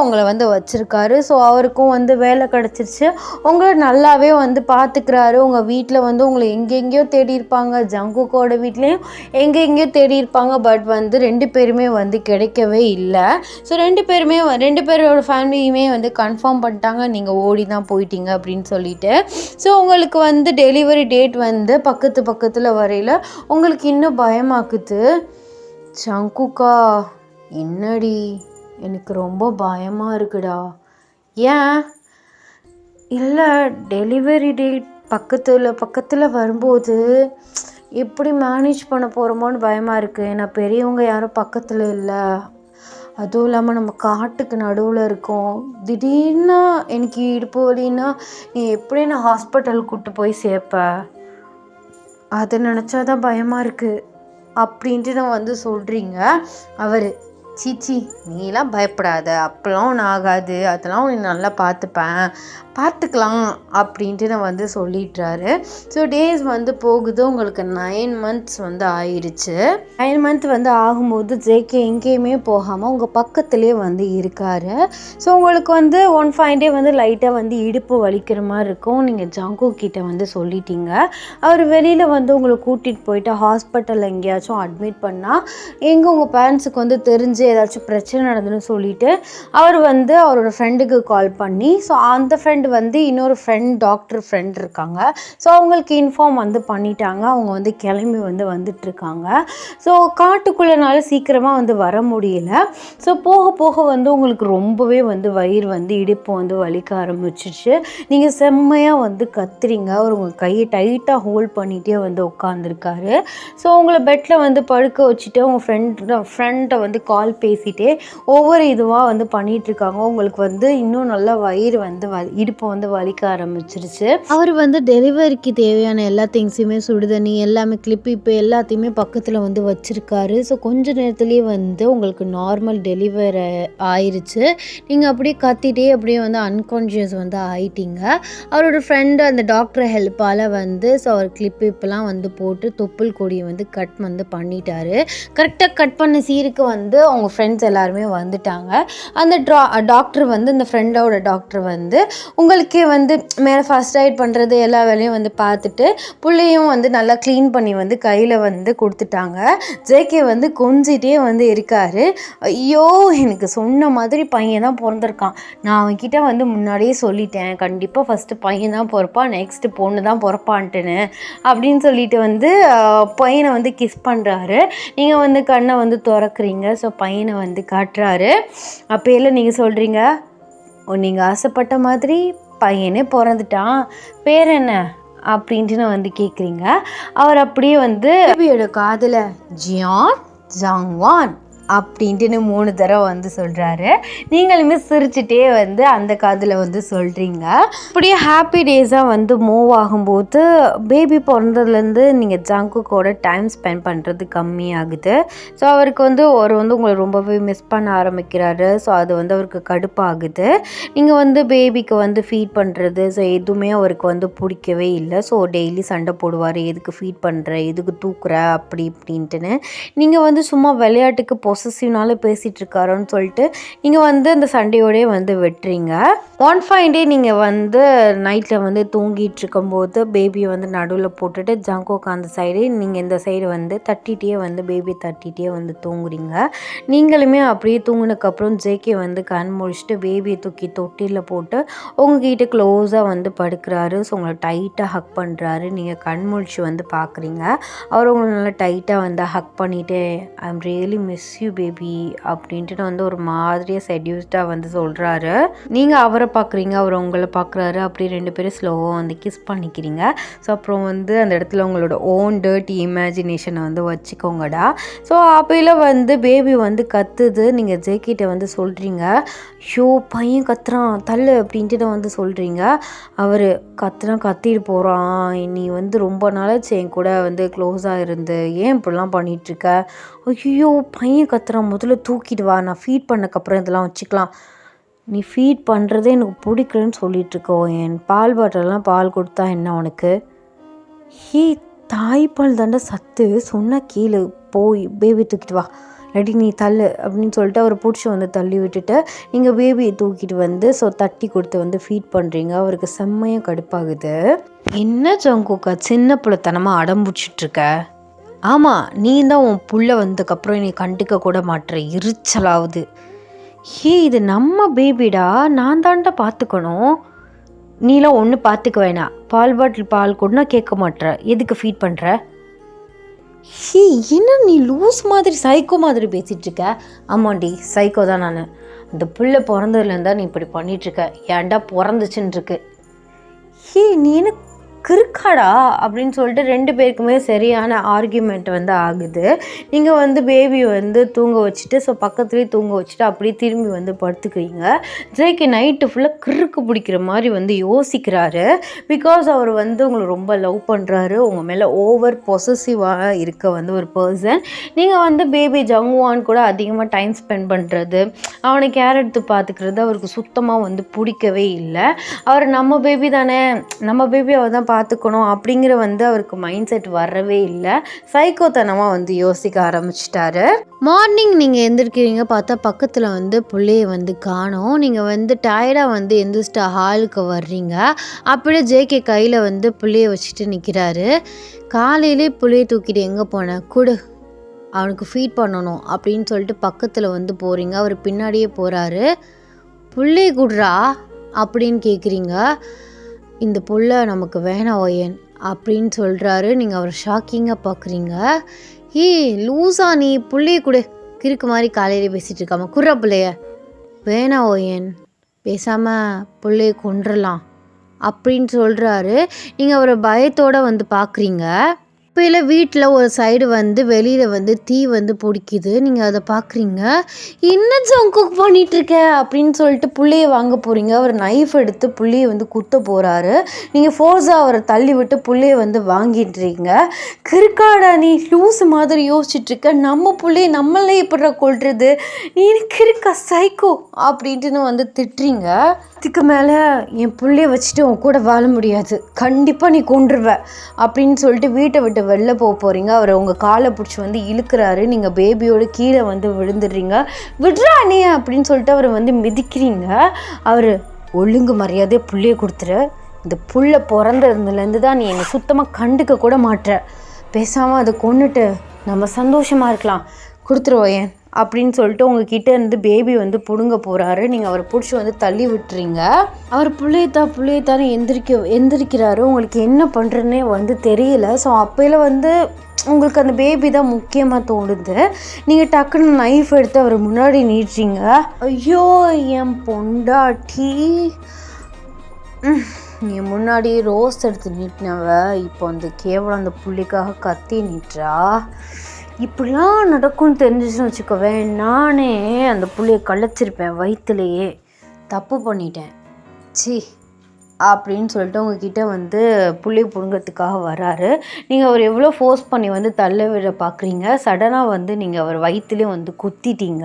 உங்களை வச்சுருக்காரு. ஸோ அவருக்கும் வேலை கிடச்சிருச்சு. உங்களை நல்லாவே பார்த்துக்கிறாரு. உங்கள் வீட்டில் உங்களை எங்கெங்கேயோ தேடி இருப்பாங்க. ஜங்குக்கோட வீட்லேயும் எங்கெங்கேயோ தேடி இருப்பாங்க. பட் 2 பேருமே கிடைக்கவே இல்லை. ஸோ 2 பேரோட ஃபேமிலியுமே கன்ஃபார்ம் பண்ணிட்டாங்க நீங்கள் ஓடி தான் போயிட்டீங்க அப்படின்னு சொல்லிட்டு. ஸோ உங்களுக்கு டெலிவரி டேட் பக்கத்தில் வரையில் உங்களுக்கு இன்னும் பயமாக்குது. சங்குக்கா என்னடி, எனக்கு ரொம்ப பயமாக இருக்குடா. ஏன்? இல்லை, டெலிவரி டேட் பக்கத்தில் வரும்போது எப்படி மேனேஜ் பண்ண போகிறோமோன்னு பயமாக இருக்குது. ஏன்னா பெரியவங்க யாரும் பக்கத்தில் இல்லை, அதுவும் இல்லாமல் நம்ம காட்டுக்கு நடுவில் இருக்கோம். திடீர்னு எனக்கு இடுப்பு வலின்னா நீ எப்படி நான் ஹாஸ்பிட்டல் கூப்பிட்டு போய் சேர்ப்ப? அதை நினச்சா தான் பயமாக இருக்குது அப்படின்ட்டு நான் வந்து சொல்கிறீங்க. அவர் சீச்சி நீலாம் பயப்படாத, அப்போல்லாம் ஒன்றும் ஆகாது, அதெல்லாம் உன்னை நல்லா பார்த்துக்கலாம் அப்படின்ட்டு நான் வந்து சொல்லிடுறாரு. ஸோ டேஸ் வந்து போகுது. உங்களுக்கு 9 months வந்து ஆயிடுச்சு. 9 month வந்து ஆகும்போது ஜேகே எங்கேயுமே போகாமல் உங்கள் பக்கத்துலேயே வந்து இருக்கார். ஸோ உங்களுக்கு வந்து ஒன் ஃபைன் டே வந்து லைட்டாக வந்து இடுப்பு வலிக்கிற மாதிரி இருக்கும். நீங்கள் ஜாங்கோ கிட்ட வந்து சொல்லிட்டீங்க. அவர் வெளியில் வந்து உங்களை கூட்டிகிட்டு போயிட்டு ஹாஸ்பிட்டலில் எங்கேயாச்சும் அட்மிட் பண்ணால் எங்கே உங்கள் பேரண்ட்ஸுக்கு வந்து தெரிஞ்சு ஏதாச்சும் பிரச்சனை நடந்துன்னு சொல்லிட்டு அவர் வந்து அவரோட ஃப்ரெண்டுக்கு கால் பண்ணி, ஸோ அந்த ஃப்ரெண்டு வந்து இன்னொரு டாக்டர் ஃப்ரெண்ட் இருக்காங்க. ஸோ அவங்களுக்கு இன்ஃபார்ம் வந்து பண்ணிட்டாங்க. அவங்க வந்து கிளம்பி வந்து வந்துட்டுருக்காங்க. ஸோ காட்டுக்குள்ளனால சீக்கிரமாக வந்து வர முடியல. ஸோ போக போக வந்து உங்களுக்கு ரொம்பவே வந்து வயிறு வந்து இடுப்பு வந்து வலிக்க ஆரம்பிச்சிச்சு. நீங்கள் செம்மையாக வந்து கத்துறீங்க. அவர் உங்கள் கையை டைட்டாக ஹோல்ட் பண்ணிகிட்டே வந்து உட்காந்துருக்காரு. ஸோ உங்களை பெட்டில் வந்து படுக்க வச்சுட்டு உங்கள் ஃப்ரெண்டை வந்து கால் பேசிகிட்டே ஒவ்வொரு இதுவாக வந்து பண்ணிகிட்ருக்காங்க. உங்களுக்கு வந்து இன்னும் நல்லா வயிறு வந்து இடுப்பு வந்து வலிக்க ஆரம்பிச்சிருச்சு. அவர் வந்து டெலிவரிக்கு தேவையான எல்லா திங்ஸுமே சுடுதண்ணி எல்லாமே கிளிப்பு எல்லாத்தையுமே பக்கத்தில் வந்து வச்சுருக்காரு. ஸோ கொஞ்ச நேரத்துலேயே வந்து உங்களுக்கு நார்மல் டெலிவரி ஆயிடுச்சு. நீங்கள் அப்படியே கத்திட்டே அப்படியே வந்து அன்கான்ஷியஸ் வந்து ஆயிட்டீங்க. அவரோட ஃப்ரெண்டு அந்த டாக்டர் ஹெல்ப்பால் வந்து ஸோ அவர் கிளிப்பெல்லாம் வந்து போட்டு தொப்புள் கொடியை வந்து கட் வந்து பண்ணிட்டாரு. கரெக்டாக கட் பண்ண சீருக்கு வந்து அவங்க ஃப்ரெண்ட்ஸ் எல்லாருமே வந்துட்டாங்க. அந்த டாக்டர் வந்து இந்த ஃப்ரெண்டோட டாக்டர் வந்து உங்களுக்கே வந்து மேலே ஃபர்ஸ்ட் எய்ட் பண்ணுறது எல்லா வேலையும் வந்து பார்த்துட்டு புள்ளையும் வந்து நல்லா க்ளீன் பண்ணி வந்து கையில் வந்து கொடுத்துட்டாங்க. ஜேகே வந்து கொஞ்சிட்டே வந்து இருக்காரு. ஐயோ எனக்கு சொன்ன மாதிரி பையன் தான் பிறந்திருக்கான், நான் அவன்கிட்ட வந்து முன்னாடியே சொல்லிட்டேன் கண்டிப்பாக ஃபஸ்ட்டு பையன் தான் பிறப்பான், நெக்ஸ்ட்டு பொண்ணு தான் பிறப்பான்ட்டுன்னு அப்படின்னு சொல்லிட்டு வந்து பையனை வந்து கிஸ் பண்ணுறாரு. நீங்கள் வந்து கண்ணை வந்து திறக்கிறீங்க. ஸோ பையனை வந்து காட்டுறாரு. அப்போயெல்லாம் நீங்கள் சொல்கிறீங்க நீங்கள் ஆசைப்பட்ட மாதிரி பையனே பிறந்துட்டான், பேர் என்ன அப்படின்ட்டு நான் வந்து கேட்குறீங்க. அவர் அப்படியே வந்து பேபியோட காதில் ஜியான் ஜாங்வான் அப்படின்ட்டு 3 தடவை வந்து சொல்கிறாரு. நீங்களுமே சிரிச்சுட்டே வந்து அந்த காதில் வந்து சொல்கிறீங்க. அப்படியே ஹாப்பி டேஸாக வந்து மூவ் ஆகும்போது பேபி பிறந்ததுலேருந்து நீங்கள் ஜங்குக்கோட டைம் ஸ்பெண்ட் பண்ணுறது கம்மியாகுது. ஸோ அவருக்கு வந்து அவர் வந்து உங்களை ரொம்பவே மிஸ் பண்ண ஆரம்பிக்கிறாரு. ஸோ அது வந்து அவருக்கு கடுப்பாகுது. நீங்கள் வந்து பேபிக்கு வந்து ஃபீட் பண்ணுறது ஸோ எதுவுமே அவருக்கு வந்து பிடிக்கவே இல்லை. ஸோ டெய்லி சண்டை போடுவார், எதுக்கு ஃபீட் பண்ணுற, எதுக்கு தூக்குற அப்படி இப்படின்ட்டுன்னு. நீங்கள் வந்து சும்மா விளையாட்டுக்கு பொசசிவ்னால பேசிகிட்டு இருக்காரோன்னு சொல்லிட்டு நீங்கள் வந்து அந்த சண்டையோடே வந்து வெட்டுறீங்க. ஒன் ஃபைன் டே நீங்கள் வந்து நைட்டில் வந்து தூங்கிட்டு இருக்கும்போது பேபியை வந்து நடுவில் போட்டுட்டு ஜங்கோக்கு அந்த சைடு நீங்கள் இந்த சைடு வந்து தட்டிகிட்டே வந்து பேபியை தட்டிகிட்டே வந்து தூங்குறீங்க. நீங்களுமே அப்படியே தூங்கினதுக்கப்புறம் ஜேகே வந்து கண் முழிச்சிட்டு பேபியை தூக்கி தொட்டியில் போட்டு உங்ககிட்ட க்ளோஸாக வந்து படுக்கிறாரு. ஸோ உங்களை டைட்டாக ஹக் பண்ணுறாரு. நீங்கள் கண் முழிச்சு வந்து பார்க்குறீங்க. அவர் உங்களை நல்லா டைட்டாக வந்து ஹக் பண்ணிவிட்டு ஐ am really miss you baby அப்படின்ட்டு வந்து ஒரு மாதிரியாக செட்யூஸ்டாக வந்து சொல்கிறாரு. நீங்கள் அவரை பார்க்குறீங்க, அவர் உங்களை பார்க்குறாரு. அப்படி 2 பேரும் ஸ்லோவாக வந்து கிஸ் பண்ணிக்கிறீங்க. ஸோ அப்புறம் வந்து அந்த இடத்துல உங்களோட ஓன் டர்ட்டி இமேஜினேஷனை வந்து வச்சுக்கோங்கடா. ஸோ அப்போயில் வந்து பேபி வந்து கத்துது. நீங்கள் ஜேகிட்ட வந்து சொல்கிறீங்க, ஷோ பையன் கத்துறான் தள்ளு அப்படின்ட்டு வந்து சொல்கிறீங்க. அவர் கத்திட்டு போகிறான், நீ வந்து ரொம்ப நாளாச்சு என் கூட வந்து க்ளோஸாக இருந்து ஏன் இப்படிலாம் பண்ணிகிட்ருக்க, ஐயோ பையன் கத்துறான், முதல்ல தூக்கிட்டு வா, நான் ஃபீட் பண்ணக்கப்புறம் இதெல்லாம் வச்சுக்கலாம், நீ ஃபீட் பண்ணுறதே எனக்கு பிடிக்கலன்னு சொல்லிகிட்ருக்கோ, என் பால் பாட்டிலெலாம் பால் கொடுத்தா என்ன உனக்கு, தாய்ப்பால் தாண்டா சத்து, சொன்னால் கீழே போய் பேபி தூக்கிட்டு வா, இல்லாட்டி நீ தள்ளு அப்படின்னு சொல்லிட்டு அவர் பிடிச்சி வந்து தள்ளி விட்டுட்டு நீங்கள் பேபியை தூக்கிட்டு வந்து ஸோ தட்டி கொடுத்து வந்து ஃபீட் பண்ணுறீங்க. அவருக்கு செம்மையாக கடுப்பாகுது. என்ன ஜங்குக்கா சின்ன பிள்ளைத்தனமாக அடம்பிடிச்சிட்ருக்க, ஆமாம் நீ தான் உன் புள்ள வந்ததுக்கப்புறம் நீ கண்டுக்க கூட மாட்டுற, எரிச்சலாகுது, இது நம்ம பேபிடா, நான் தாண்டா பார்த்துக்கணும், நீலாம் ஒன்றும் பார்த்துக்க வேணாம், பால் பாட்டில் பால் கொடுனா கேட்க மாட்டுற, எதுக்கு ஃபீட் பண்ணுற, என்ன நீ லூஸ் மாதிரி சைக்கோ மாதிரி பேசிகிட்டு இருக்க, ஆமாண்டி சைக்கோ தான் நான், அந்த பிள்ளை பிறந்ததுலேருந்தா நீ இப்படி பண்ணிகிட்ருக்க, ஏன்டா பிறந்துச்சுன்னு இருக்கு, நீ என்ன கிறுக்காடா அப்படின்னு சொல்லிட்டு 2 பேருக்குமே சரியான ஆர்கியூமெண்ட் வந்து ஆகுது. நீங்கள் வந்து பேபி வந்து தூங்க வச்சுட்டு பக்கத்துலேயே தூங்க வச்சுட்டு அப்படியே திரும்பி வந்து படுத்துக்கிறீங்க. ஜேகே நைட்டு ஃபுல்லாக கிறுக்கு பிடிக்கிற மாதிரி வந்து யோசிக்கிறாரு. பிகாஸ் அவர் வந்து உங்களை ரொம்ப லவ் பண்ணுறாரு. உங்கள் மேலே ஓவர் பொசசிவாக இருக்க வந்து ஒரு பர்சன். நீங்கள் வந்து பேபி ஜங்குவான் கூட அதிகமாக டைம் ஸ்பெண்ட் பண்ணுறது, அவனை கேர் எடுத்து பார்த்துக்கிறது அவருக்கு சுத்தமாக வந்து பிடிக்கவே இல்லை. அவர் நம்ம பேபி தானே, நம்ம பேபி அவர் தான் பார்த்துக்கணும் அப்படிங்கிற வந்து அவருக்கு மைண்ட் செட் வரவே இல்லை. சைக்கோத்தனமாக வந்து யோசிக்க ஆரம்பிச்சிட்டாரு. மார்னிங் நீங்கள் எந்திரிக்கிறீங்க, பார்த்தா பக்கத்தில் வந்து பிள்ளையை வந்து காணோம். நீங்கள் வந்து டயர்டாக வந்து எந்திரிச்சிட்டு ஹாலுக்கு வர்றீங்க. அப்படியே ஜேகே கையில் வந்து பிள்ளையை வச்சுட்டு நிற்கிறாரு. காலையிலே பிள்ளையை தூக்கிட்டு எங்கே போனேன், கொடு அவனுக்கு ஃபீட் பண்ணணும் அப்படின்னு சொல்லிட்டு பக்கத்தில் வந்து போகிறீங்க. அவர் பின்னாடியே போகிறாரு. புள்ளையை குடுறா அப்படின்னு கேட்குறீங்க. இந்த புள்ள நமக்கு வேணாம் ஒயன் அப்படின்னு சொல்கிறாரு. நீங்கள் அவர் ஷாக்கிங்காக பார்க்குறீங்க. லூஸா நீ புள்ளையை கொடு, கிறுக்கு மாதிரி காலையிலே பேசிகிட்டு இருக்காம குர்றா பிள்ளைய, வேணாம் ஒயன் பேசாமல் புள்ளையை கொண்டுடலாம் அப்படின்னு சொல்கிறாரு. நீங்கள் அவரை பயத்தோடு வந்து பார்க்குறீங்க. இப்போ வீட்டில் ஒரு சைடு வந்து வெளியில் வந்து தீ வந்து பிடிக்குது. நீங்கள் அதை பார்க்குறீங்க. என்ன குக் பண்ணிகிட்ருக்க அப்படின்னு சொல்லிட்டு புள்ளையை வாங்க போகிறீங்க. அவர் நைஃப் எடுத்து புள்ளையை வந்து குத்த போகிறாரு. நீங்கள் ஃபோர்ஸாக அவரை தள்ளி விட்டு புள்ளையை வந்து வாங்கிட்டுறீங்க. கிறுக்காடா நீ, லூஸு மாதிரி யோசிச்சுட்ருக்க, நம்ம புள்ளையை நம்மளே எப்படிடா கொள்றது, நீ கிறுக்கா சைக்கோ அப்படின்ட்டுன்னு வந்து திட்டுறீங்க. இதுக்கு மேலே என் புள்ளைய வச்சுட்டு உன் கூட வாழ முடியாது, கண்டிப்பாக நீ கொன்றுவ அப்படின்னு சொல்லிட்டு வீட்டை விட்டு வெளில போகிறீங்க. அவர் உங்கள் காலை பிடிச்சி வந்து இழுக்கிறாரு. நீங்கள் பேபியோட கீழே வந்து விழுந்துடுறீங்க. விட்றா நீ அப்படின்னு சொல்லிட்டு அவரை வந்து மிதிக்கிறீங்க. அவர் ஒழுங்கு மரியாதையாக புள்ளைய கொடுத்துரு, இந்த புள்ள பிறந்ததுலேருந்து தான் நீ என்னை சுத்தமாக கண்டுக்க கூட மாட்டுற, பேசாமல் அதை கொண்டுட்டு நம்ம சந்தோஷமாக இருக்கலாம், கொடுத்துருவோயேன் அப்படின்னு சொல்லிட்டு உங்ககிட்ட இருந்து பேபி வந்து பிடுங்க போகிறாரு. நீங்கள் அவரை பிடிச்சி வந்து தள்ளி விட்டுறீங்க. அவர் புள்ளையத்தானே எந்திரிக்கிறாரு. உங்களுக்கு என்ன பண்ணுறதுனே வந்து தெரியல. ஸோ அப்போல வந்து உங்களுக்கு அந்த பேபி தான் முக்கியமாக தோணுது. நீங்கள் டக்குன்னு நைஃப் எடுத்து அவர் முன்னாடி நீட்டுறீங்க. ஐயோ என் பொண்டாட்டி, நீ முன்னாடி ரோஸ் எடுத்து நீட்டினவ இப்போ அந்த கேவலம் அந்த புள்ளிக்காக கத்தி நீட்டுறா. இப்படிலாம் நடக்கும்னு தெரிஞ்சிச்சுன்னு வச்சுக்கவேன், நானே அந்த புள்ளையை கலைச்சிருப்பேன் வயிற்றுலையே. தப்பு பண்ணிட்டேன் சி அப்படின்னு சொல்லிட்டு உங்ககிட்ட வந்து புள்ளையை பிடுங்கிறதுக்காக வராரு. நீங்கள் அவர் எவ்வளோ ஃபோர்ஸ் பண்ணி வந்து தள்ள விட பார்க்குறீங்க. சடனாக வந்து நீங்கள் அவர் வயிற்றுலேயும் வந்து குத்திட்டீங்க.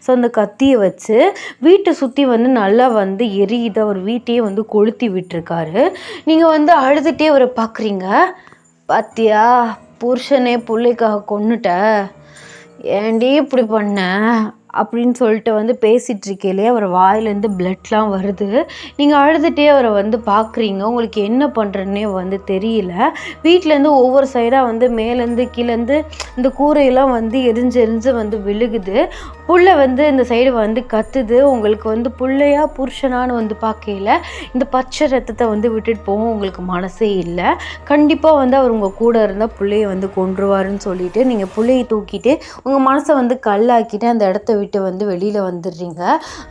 ஸோ அந்த கத்தியை வச்சு வீட்டை சுற்றி வந்து நல்லா வந்து எரியுது. அவர் வீட்டையே வந்து கொளுத்தி விட்டுருக்காரு. நீங்கள் வந்து அழுதுகிட்டே அவரை பார்க்குறீங்க. பாத்தியா, புருஷனே பிள்ளைக்காக கொன்னுட்ட, ஏன்டி இப்படி பண்ண அப்படின்னு சொல்லிட்டு வந்து பேசிகிட்ருக்கையிலே அவர் வாயிலேருந்து பிளட்லாம் வருது. நீங்கள் அழுதுகிட்டே அவரை வந்து பார்க்குறீங்க. உங்களுக்கு என்ன பண்ணுறதுனே வந்து தெரியல. வீட்டிலேருந்து ஒவ்வொரு சைடாக வந்து மேலேருந்து கீழேருந்து இந்த கூரையெல்லாம் வந்து எரிஞ்சு வந்து விழுகுது. புள்ள வந்து இந்த சைடு வந்து கத்துது. உங்களுக்கு வந்து புள்ளையா புருஷனான்னு வந்து பார்க்கையில் இந்த பச்சை ரத்தத்தை வந்து விட்டுட்டு போகும் உங்களுக்கு மனசே இல்லை. கண்டிப்பாக வந்து அவர் உங்கள் கூட இருந்தால் புள்ளையை வந்து கொன்றுவாருன்னு சொல்லிட்டு நீங்கள் புள்ளையை தூக்கிட்டு உங்கள் மனசை வந்து கல்லாக்கிட்டு அந்த இடத்த விட்டு வந்து வெளியில் வந்துடுறீங்க.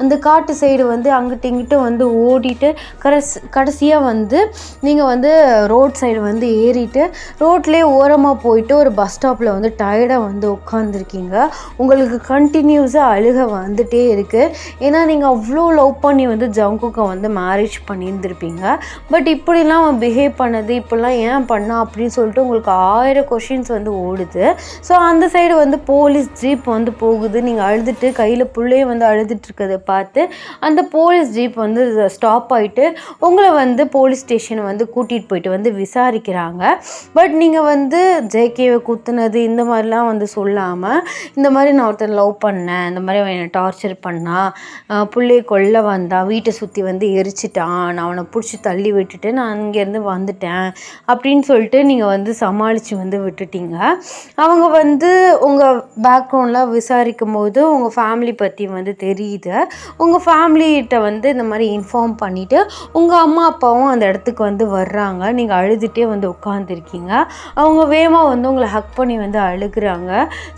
அந்த காட்டு சைடு வந்து அங்கிட்ட இங்கிட்ட வந்து ஓடிட்டு கடைசியாக வந்து நீங்கள் வந்து ரோட் சைடு வந்து ஏறிட்டு ரோட்லேயே ஓரமாக போயிட்டு ஒரு பஸ் ஸ்டாப்பில் வந்து டயர்டாக வந்து உட்காந்துருக்கீங்க. உங்களுக்கு கண்டினியூஸாக அழுக வந்துட்டே இருக்குது. ஏன்னா நீங்கள் அவ்வளோ லவ் பண்ணி வந்து ஜங்குக்கை வந்து மேரேஜ் பண்ணியிருந்திருப்பீங்க. பட் இப்படிலாம் அவன் பிஹேவ் பண்ணது, இப்படிலாம் ஏன் பண்ணா அப்படின்னு சொல்லிட்டு உங்களுக்கு 1000 கொஷின்ஸ் வந்து ஓடுது. ஸோ அந்த சைடு வந்து போலீஸ் ஜீப் வந்து போகுது. நீங்கள் அழுதுட்டு கையில் புள்ளையே வந்து அழுதுட்டுருக்கதை பார்த்து அந்த போலீஸ் ஜீப் வந்து ஸ்டாப் ஆகிட்டு உங்களை வந்து போலீஸ் ஸ்டேஷன் வந்து கூட்டிகிட்டு போயிட்டு வந்து விசாரிக்கிறாங்க. பட் நீங்கள் வந்து ஜேகேவை குத்துனது இந்த மாதிரிலாம் வந்து சொல்லாமல், இந்த மாதிரி நான் ஒருத்தர் லவ் பண்ணேன், இந்த மாதிரி அவன் என்னை டார்ச்சர் பண்ணான், புள்ளையை கொல்ல வந்தான், வீட்டை சுற்றி வந்து எரிச்சிட்டான், நான் அவனை பிடிச்சி தள்ளி விட்டுட்டு நான் அங்கேருந்து வந்துட்டேன் அப்படின்னு சொல்லிட்டு நீங்கள் வந்து சமாளித்து வந்து விட்டுட்டீங்க. அவங்க வந்து உங்கள் பேக்ரவுண்டில் விசாரிக்கும் போது உங்கள் ஃபேமிலி பற்றி வந்து தெரியுது. உங்கள் ஃபேமிலிகிட்ட வந்து இந்த மாதிரி இன்ஃபார்ம் பண்ணிவிட்டு உங்கள் அம்மா அப்பாவும் அந்த இடத்துக்கு வந்து வர்றாங்க. நீங்கள் அழுதுகிட்டே வந்து உட்காந்துருக்கீங்க. அவங்க வேகமாக வந்து உங்களை ஹக் பண்ணி வந்து அழுகுறாங்க.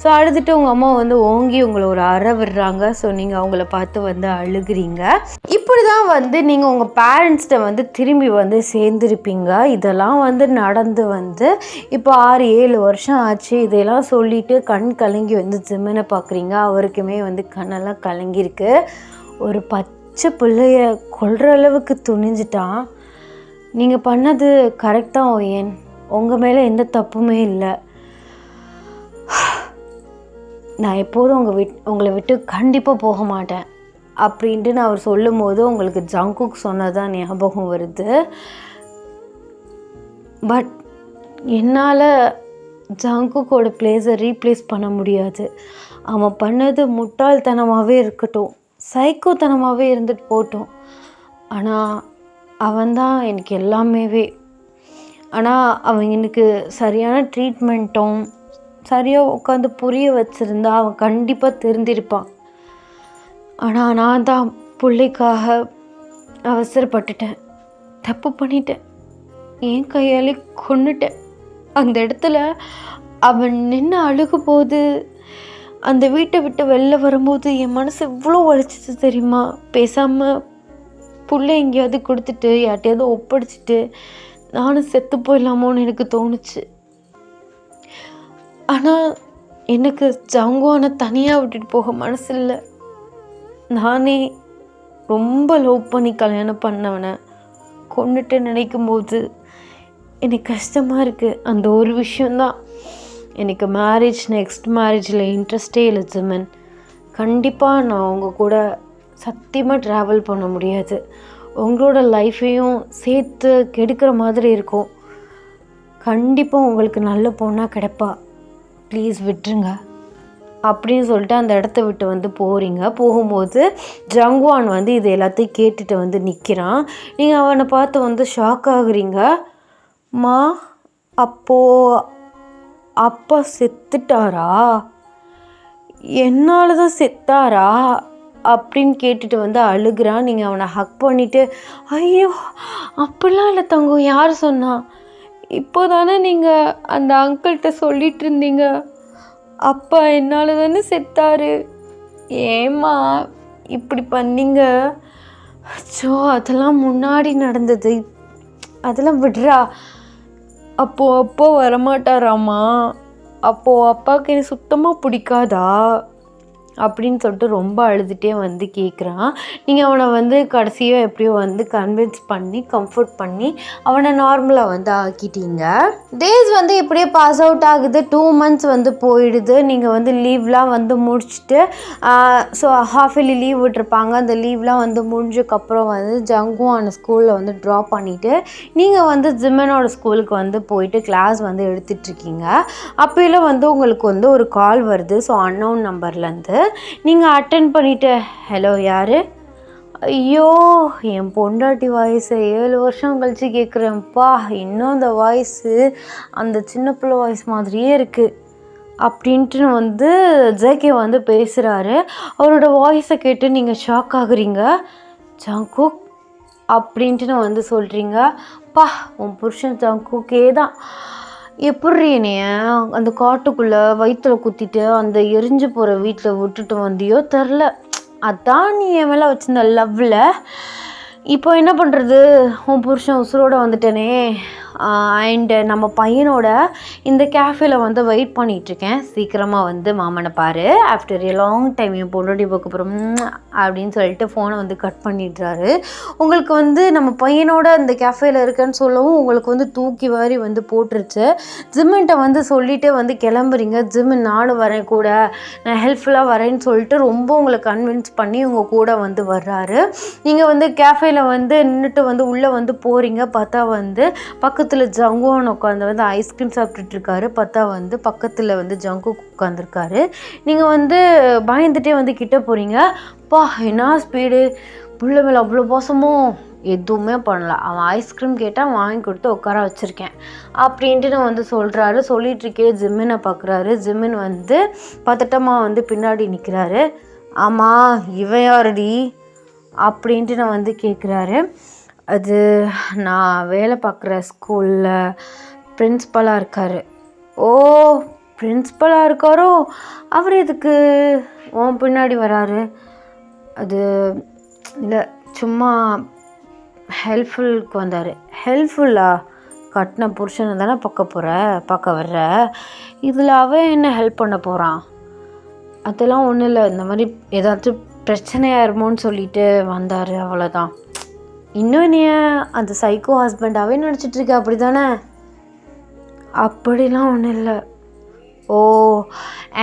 ஸோ அழுதுட்டு உங்கள் அம்மா வந்து ஓங்கி உங்களை ஒரு உங்களை அற விடுறாங்க. ஸோ நீங்கள் அவங்கள பார்த்து வந்து அழுகிறீங்க. இப்படி தான் வந்து நீங்கள் உங்கள் பேரண்ட்ஸ்கிட்ட வந்து திரும்பி வந்து சேர்ந்துருப்பீங்க. இதெல்லாம் வந்து நடந்து வந்து இப்போ 6-7 வருஷம் ஆச்சு. இதெல்லாம் சொல்லிவிட்டு கண் கலங்கி வந்து ஜிம்மனை பார்க்குறீங்க. அவருக்குமே வந்து கண்ணெல்லாம் கலங்கியிருக்கு. ஒரு பச்சை பிள்ளைய கொல்ற அளவுக்கு துணிஞ்சிட்டான். நீங்கள் பண்ணது கரெக்டாக ஓயன், உங்கள் மேலே எந்த தப்புமே இல்லை. நான் எப்போதும் உங்களை விட்டு கண்டிப்பாக போக மாட்டேன் அப்படின்ட்டு நான் அவர் சொல்லும் போது உங்களுக்கு ஜங்குக் சொன்னது தான் ஞாபகம் வருது. பட் என்னால் ஜங்குக்கோட பிளேஸை ரீப்ளேஸ் பண்ண முடியாது. அவன் பண்ணது முட்டாள்தனமாகவே இருக்கட்டும், சைக்கோத்தனமாகவே இருந்துட்டு போட்டோம். ஆனால் அவன்தான் எனக்கு எல்லாமேவே. ஆனால் அவன் எனக்கு சரியான ட்ரீட்மெண்ட்டும் சரியாக உட்காந்து புரிய வச்சுருந்தா அவன் கண்டிப்பாக திருந்திருப்பான். ஆனால் நான் தான் பிள்ளைக்காக அவசரப்பட்டுட்டேன், தப்பு பண்ணிட்டேன், என் கையாலே கொன்னுட்டேன். அந்த இடத்துல அவன் நின்று அழுகும்போது, அந்த வீட்டை விட்டு வெளில வரும்போது என் மனசு எவ்வளோ வலிச்சிச்சு தெரியுமா? பேசாமல் புள்ளை எங்கேயாவது கொடுத்துட்டு யார்ட்டையாவது ஒப்படைச்சிட்டு நானும் செத்து போயிடலாமோன்னு எனக்கு தோணுச்சு. ஆனால் எனக்கு ஜங்குவானை தனியாக விட்டுட்டு போக மனசு இல்லை. நானே ரொம்ப லவ் பண்ணி கல்யாணம் பண்ணவனை கொண்டுட்டு நினைக்கும் போது எனக்கு கஷ்டமாக இருக்குது. அந்த ஒரு விஷயந்தான் எனக்கு நெக்ஸ்ட் மேரேஜில் இன்ட்ரெஸ்டே இல்லை ஜிம்மன். கண்டிப்பாக நான் உங்கள் கூட சத்தியமாக ட்ராவல் பண்ண முடியாது. உங்களோட லைஃப்பையும் சேர்த்து கெடுக்கிற மாதிரி இருக்கும். கண்டிப்பாக உங்களுக்கு நல்ல பொண்ணாக கிடைப்பா, ப்ளீஸ் விட்டுருங்க அப்படின்னு சொல்லிட்டு அந்த இடத்த விட்டு வந்து போகிறீங்க. போகும்போது ஜங்குவான் வந்து இது எல்லாத்தையும் கேட்டுட்டு வந்து நிற்கிறான். நீங்கள் அவனை பார்த்து வந்து ஷாக் ஆகுறீங்க. மா, அப்போது அப்பா செத்துட்டாரா? என்னால் தான் செத்தாரா அப்படின்னு கேட்டுட்டு வந்து அழுகிறான். நீங்கள் அவனை ஹக் பண்ணிவிட்டு, ஐயோ அப்படிலாம் இல்லை தங்கம், யார் சொன்னா? இப்போ தானே நீங்கள் அந்த அங்கிள்கிட்ட சொல்லிகிட்டு இருந்தீங்க அப்பா என்னால் தானே செத்தாரு, ஏம்மா இப்படி பண்ணீங்க? ஸோ அதெல்லாம் முன்னாடி நடந்தது, அதெல்லாம் விடுறா. அப்போ வரமாட்டாராம்மா? அப்போது அப்பாவுக்கு எனக்கு சுத்தமாக பிடிக்காதா அப்படின்னு சொல்லிட்டு ரொம்ப அழுதுகிட்டே வந்து கேட்குறான். நீங்கள் அவனை வந்து கடைசியாக எப்படியோ வந்து கன்வின்ஸ் பண்ணி கம்ஃபர்ட் பண்ணி அவனை நார்மலாக வந்து ஆக்கிட்டீங்க. டேஸ் வந்து இப்படியே பாஸ் அவுட் ஆகுது. 2 months வந்து போயிடுது. நீங்கள் வந்து லீவ்லாம் வந்து முடிச்சுட்டு ஸோ ஹாஃப்லி லீவ் விட்டுருப்பாங்க. அந்த லீவ்லாம் வந்து முடிஞ்சதுக்கப்புறம் வந்து ஜங்குவான ஸ்கூலில் வந்து ட்ராப் பண்ணிவிட்டு நீங்கள் வந்து ஜிம்மனோட ஸ்கூலுக்கு வந்து போயிட்டு கிளாஸ் வந்து எடுத்துகிட்ருக்கீங்க. அப்போலாம் வந்து உங்களுக்கு வந்து ஒரு கால் வருது. ஸோ அன்னோன் நம்பர்லேருந்து நீங்கள் அட்டென்ட் பண்ணிவிட்டு, ஹலோ யார்? ஐயோ என் பொண்டாட்டி வாய்ஸை 7 வருஷம் கழித்து கேட்குறேன்ப்பா, இன்னும் அந்த வாய்ஸு அந்த சின்ன பிள்ளை வாய்ஸ் மாதிரியே இருக்குது அப்படின்ட்டு வந்து ஜேகே வந்து பேசுகிறாரு. அவரோட வாய்ஸை கேட்டு நீங்கள் ஷாக் ஆகுறீங்க. ஜங்குக் அப்படின்ட்டு வந்து சொல்கிறீங்க. பா, உன் புருஷன் ஜங்குக்கே தான். எப்படி என்னைய அந்த காட்டுக்குள்ளே வயிற்றுல குத்திட்டு அந்த எரிஞ்சு போகிற வீட்டில் விட்டுட்டு வந்தியோ தெரில. அதான் நீ என் மேலே வச்சிருந்த லவ்வில். இப்போ என்ன பண்ணுறது, உன் புருஷன் உசுரோடு வந்துட்டேனே. அண்டு நம்ம பையனோட இந்த கேஃபேல வந்து வெயிட் பண்ணிகிட்ருக்கேன். சீக்கிரமாக வந்து மாமனை பாரு, ஆஃப்டர் எ லாங் டைம் என் பொண்ணுடைய போக்கப்புறம் அப்படின்னு சொல்லிட்டு ஃபோனை வந்து கட் பண்ணிடுறாரு. உங்களுக்கு வந்து நம்ம பையனோட இந்த கேஃபேல இருக்கேன்னு சொல்லவும் உங்களுக்கு வந்து தூக்கி வாரி வந்து போட்டுருச்சு. ஜிம்மின்ட்ட வந்து சொல்லிகிட்டே வந்து கிளம்புறீங்க. ஜிம்மின் நானும் வரேன் கூட, நான் ஹெல்ப்ஃபுல்லாக வரேன்னு சொல்லிட்டு ரொம்ப உங்களை கன்வின்ஸ் பண்ணி உங்கள் கூட வந்து வர்றாரு. நீங்கள் வந்து கேஃபேல வந்து நின்றுட்டு வந்து உள்ளே வந்து போகிறீங்க. பார்த்தா வந்து பக்கத்தில் ஜங்குவான் உட்காந்து வந்து ஐஸ்கிரீம் சாப்பிட்டுட்ருக்காரு. பார்த்தா வந்து பக்கத்தில் வந்து ஜங்குக் உட்காந்துருக்காரு. நீங்கள் வந்து பயந்துகிட்டே வந்து கிட்டே போகிறீங்க. பா, என்ன ஸ்பீடு, புள்ள மேலே அவ்வளோ பாசமோ? எதுவுமே பண்ணல, அவன் ஐஸ்கிரீம் கேட்டால் வாங்கி கொடுத்து உட்கார வச்சுருக்கேன் அப்படின்ட்டு நான் வந்து சொல்கிறாரு. சொல்லிகிட்ருக்கே ஜிம்மினை பார்க்குறாரு. ஜிம்மின் வந்து பதட்டமாக வந்து பின்னாடி நிற்கிறாரு. ஆமாம், இவன் யாருடி அப்படின்ட்டு நான் வந்து கேட்குறாரு. அது நான் வேலை பார்க்குற ஸ்கூலில் பிரின்ஸ்பலாக இருக்கார். ஓ, பிரின்ஸ்பலாக இருக்காரோ அவர் எதுக்கு உன் பின்னாடி வராரு? அது இல்லை, சும்மா ஹெல்ப்ஃபுல்க்கு வந்தார். ஹெல்ப்ஃபுல்லா? கட்டின புருஷனை தானே பார்க்க வர்ற. இதில் அவன் என்ன ஹெல்ப் பண்ண போகிறான்? அதெல்லாம் ஒன்றும் இல்லை, இந்த மாதிரி ஏதாச்சும் பிரச்சனையாயிருமோன்னு சொல்லிட்டு வந்தார், அவ்வளோதான். இன்னும் நீ அந்த சைக்கோ ஹஸ்பண்டாகவே நினச்சிட்ருக்க, அப்படி தானே? அப்படிலாம் ஒன்றும் இல்லை. ஓ,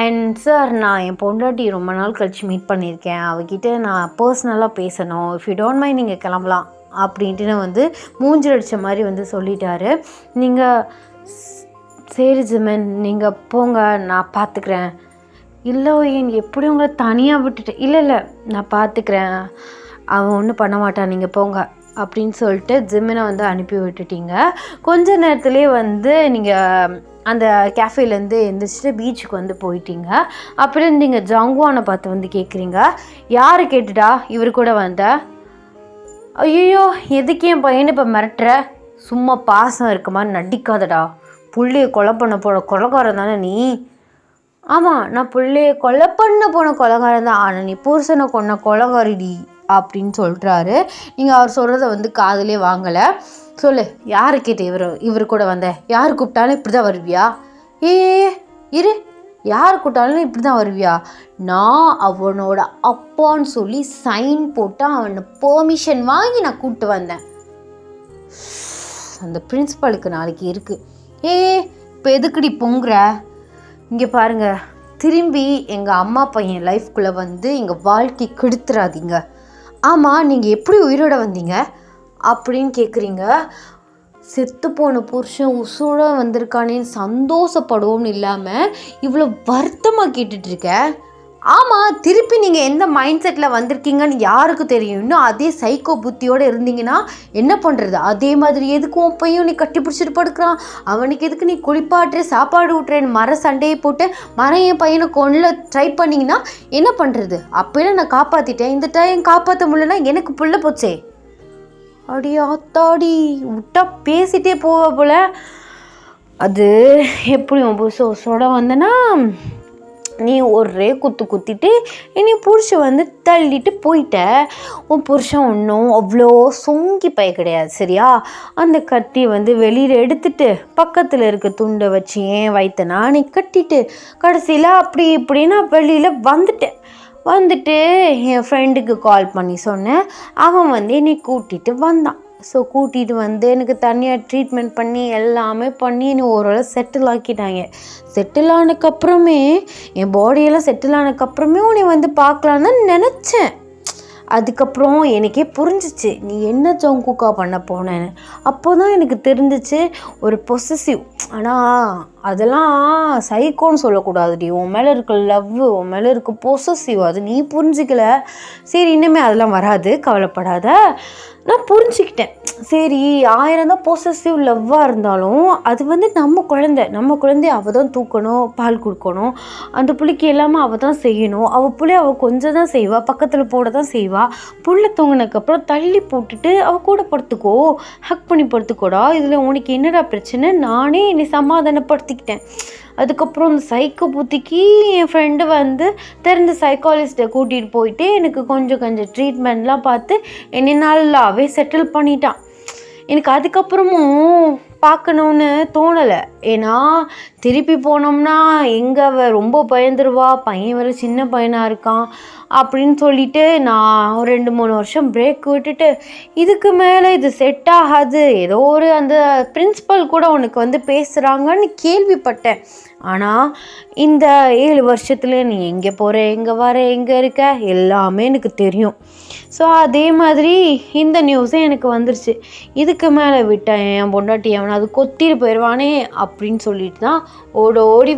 அண்ட் சார், நான் என் பொண்டாட்டி ரொம்ப நாள் கழித்து மீட் பண்ணியிருக்கேன். அவகிட்ட நான் பர்சனலாக பேசணும். இஃப் யூ டோன்ட் மைண்ட் நீங்கள் கிளம்பலாம் அப்படின்ட்டு மூஞ்சில் அடித்த மாதிரி சொல்லிட்டாரு. நீங்கள் சரி ஜிமன், நீங்கள் போங்க, நான் பார்த்துக்கிறேன். இல்லை ஏன் எப்படி உங்களை தனியாக விட்டுட்டேன்? இல்லை, நான் பார்த்துக்கிறேன், அவன் ஒன்றும் பண்ண மாட்டான், நீங்கள் போங்க அப்படின்னு சொல்லிட்டு ஜிம்மினை அனுப்பி விட்டுட்டீங்க. கொஞ்ச நேரத்துலேயே நீங்கள் அந்த கேஃபேலேருந்து எந்திரிச்சிட்டு பீச்சுக்கு போயிட்டீங்க. அப்புறம் நீங்கள் ஜங்குவானை பார்த்து கேட்குறீங்க, யார் கேட்டுட்டா இவர் கூட வந்த? ஐயோ, எதுக்கு என் பையனை இப்போ மிரட்டுற? சும்மா பாசம் இருக்க மாதிரி நடிக்காதடா. புள்ளையை கொலை பண்ண போன கொலைகாரன் தானே நீ? ஆமாம், நான் பிள்ளையை கொலை பண்ண போன கொலைகாரன் தான், ஆனால் நீ புருஷனை கொன்ன கொலைகாரிடி அப்படின்னு சொல்கிறாரு. நீங்கள் அவர் சொல்கிறத காதிலே வாங்கலை. சொல்லு, யாரை கேட்டு இவர் கூட வந்த? யார் கூப்பிட்டாலும் இப்படி தான் வருவியா? இரு, யார் கூப்பிட்டாலும் இப்படி தான் வருவியா? நான் அவனோட அப்பான்னு சொல்லி சைன் போட்டு அவனை பெர்மிஷன் வாங்கி நான் கூப்பிட்டு வந்தேன். அந்த பிரின்சிபலுக்கு நாளைக்கு இருக்குது. இப்போ எதுக்குடி பொங்குற? இங்கே பாருங்கள், திரும்பி எங்கள் அம்மா பையன் லைஃப்குள்ளே எங்கள் வாழ்க்கை கெடுத்துறாதீங்க. ஆமாம், நீங்கள் எப்படி உயிரோட வந்தீங்க அப்படின்னு கேட்குறீங்க. செத்து போன புருஷன் உசுரோட வந்திருக்கானேன்னு சந்தோஷப்படுவோம்னு இல்லாமல் இவ்வளோ வருத்தமாக கேட்டுட்ருக்க. ஆமாம், திருப்பி நீங்கள் எந்த மைண்ட் செட்டில் வந்திருக்கீங்கன்னு யாருக்கு தெரியும்? இன்னும் அதே சைக்கோ புத்தியோடு இருந்தீங்கன்னா என்ன பண்ணுறது? அதே மாதிரி எதுக்கு உன் பையன் நீ கட்டி பிடிச்சிட்டு படுக்கிறான், அவனுக்கு எதுக்கு நீ குளிப்பாட்டுற, சாப்பாடு ஊட்டுறேன்னு மர சண்டையை போட்டு என் பையனை கொள்ள ட்ரை பண்ணிங்கன்னா என்ன பண்ணுறது? அப்போலாம் நான் காப்பாற்றிட்டேன், இந்த டைம் காப்பாற்ற முடியலன்னா எனக்கு புள்ள போச்சே. அடி ஆத்தாடி, விட்டா பேசிட்டே போவ போல. அது எப்படி உன் புருஷோட வந்தேன்னா நீ ஒரே குத்திட்டு இனி புருஷன் தள்ளிட்டு போயிட்ட. உன் புருஷன் ஒன்றும் அவ்வளோ சொங்கி பய கிடையாது, சரியா? அந்த கத்தி வெளியில் எடுத்துட்டு பக்கத்தில் இருக்க துண்டை வச்சு ஏன் வயிற்ற நானே கட்டிட்டு கடைசியில் அப்படி இப்படின்னு வெளியில் வந்துட்டு என் ஃப்ரெண்டுக்கு கால் பண்ணி சொன்னேன். அவன் என்னை கூட்டிகிட்டு வந்தான். ஸோ கூட்டிகிட்டு எனக்கு தனியாக ட்ரீட்மெண்ட் பண்ணி எல்லாமே பண்ணி என்னை ஓரளவு செட்டில் ஆக்கிட்டாங்க. செட்டில் ஆனதுக்கப்புறமே என் பாடியெல்லாம் செட்டில் ஆனதுக்கப்புறமே உன்னை பார்க்கலான்னு நினச்சேன். அதுக்கப்புறம் எனக்கே புரிஞ்சிச்சு நீ என்ன ஜங்குக்கா பண்ண போனேன்னு. அப்போ தான் எனக்கு தெரிஞ்சிச்சு ஒரு பொசசிவ். ஆனால் அதெல்லாம் சைக்கோன்னு சொல்லக்கூடாதுடி. உன் மேலே இருக்க லவ், உன் மேலே இருக்க பொசசிவ், அது நீ புரிஞ்சிக்கல. சரி, இனிமேல் அதெல்லாம் வராது, கவலைப்படாத. நான் புரிஞ்சுக்கிட்டேன். சரி, 1000 தான் பொசசிவ் லவ்வாக இருந்தாலும் அது நம்ம குழந்தைய அவள் தான் தூக்கணும், பால் கொடுக்கணும், அந்த புள்ளைக்கு எல்லாமே அவள் தான் செய்யணும். அவள் புள்ளைய அவள் கொஞ்சம் தான் செய்வாள், பக்கத்தில் போட தான் செய்வாள். புள்ள தூங்கினதுக்கப்புறம் தள்ளி போட்டுட்டு அவள் கூட படுத்துக்கோ, ஹக் பண்ணி படுத்துக்கோடா, இதில் உனக்கு என்னடா பிரச்சனை? நானே என்னை சமாதானப்படுத்திக்கிட்டேன். அதுக்கப்புறம் இந்த சைக்கோ புத்திக்கு என் ஃப்ரெண்டு தெரிஞ்ச சைக்காலஜிஸ்ட்டை கூட்டிகிட்டு போயிட்டு எனக்கு கொஞ்சம் ட்ரீட்மெண்ட்லாம் பார்த்து என்னை நல்லாவே செட்டில் பண்ணிட்டான். எனக்கு அதுக்கப்புறமும் பார்க்கணுன்னு தோணலை. ஏன்னா திருப்பி போனோம்னா எங்கே ரொம்ப பயந்துருவா, பையன் வேறு சின்ன பையனாக இருக்கான் அப்படின்னு சொல்லிட்டு நான் ஒரு 2-3 வருஷம் பிரேக் விட்டுட்டு இதுக்கு மேலே இது செட் ஆகாது, ஏதோ ஒரு அந்த பிரின்சிபல் கூட உனக்கு பேசுகிறாங்கன்னு கேள்விப்பட்டேன். ஆனால் இந்த 7 வருஷத்தில் நீ எங்கே போகிற, எங்கே வர, எங்கே இருக்க எல்லாமே எனக்கு தெரியும். ஸோ அதே மாதிரி இந்த நியூஸும் எனக்கு வந்துருச்சு. இதுக்கு மேலே விட்டேன் என் பொண்டாட்டி எவனாவது கொத்திட்டு போயிடுவானே அப்படின்னு சொல்லிட்டு தான் ஓடி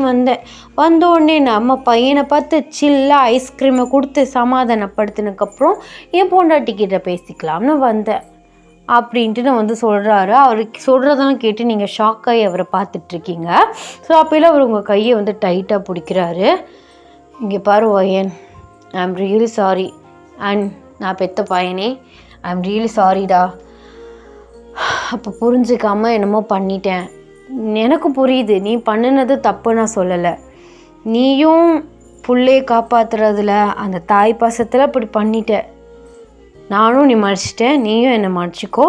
வந்தோடனே நம்ம பையனை பார்த்து சில்லாக ஐஸ்கிரீமை கொடுத்து சமாதானப்படுத்தினதுக்கப்புறம் என் பொண்டாட்டிக்கிட்ட பேசிக்கலாம்னு வந்தேன் அப்படின்ட்டு சொல்கிறாரு. அவருக்கு சொல்கிறதெல்லாம் கேட்டு நீங்கள் ஷாக்காகி அவரை பார்த்துட்ருக்கீங்க. ஸோ அப்போலாம் அவர் உங்கள் கையை டைட்டாக பிடிக்கிறாரு. இங்கே பாரு வயன், ஐ ஆம் ரியலி சாரி. அண்ட் நான் பெத்த பையனே, ஐ ஆம் ரியலி சாரிடா. அப்போ புரிஞ்சுக்காமல் என்னமோ பண்ணிட்டேன். எனக்கு புரியுது, நீ பண்ணினது தப்பு நான் சொல்லலை. நீயும் புள்ளையை காப்பாற்றுறதுல அந்த தாய் பாசத்தில் இப்படி பண்ணிட்ட. நானும் நீ மன்னிச்சிட்டேன், நீயும் என்னை மன்னிச்சிக்கோ.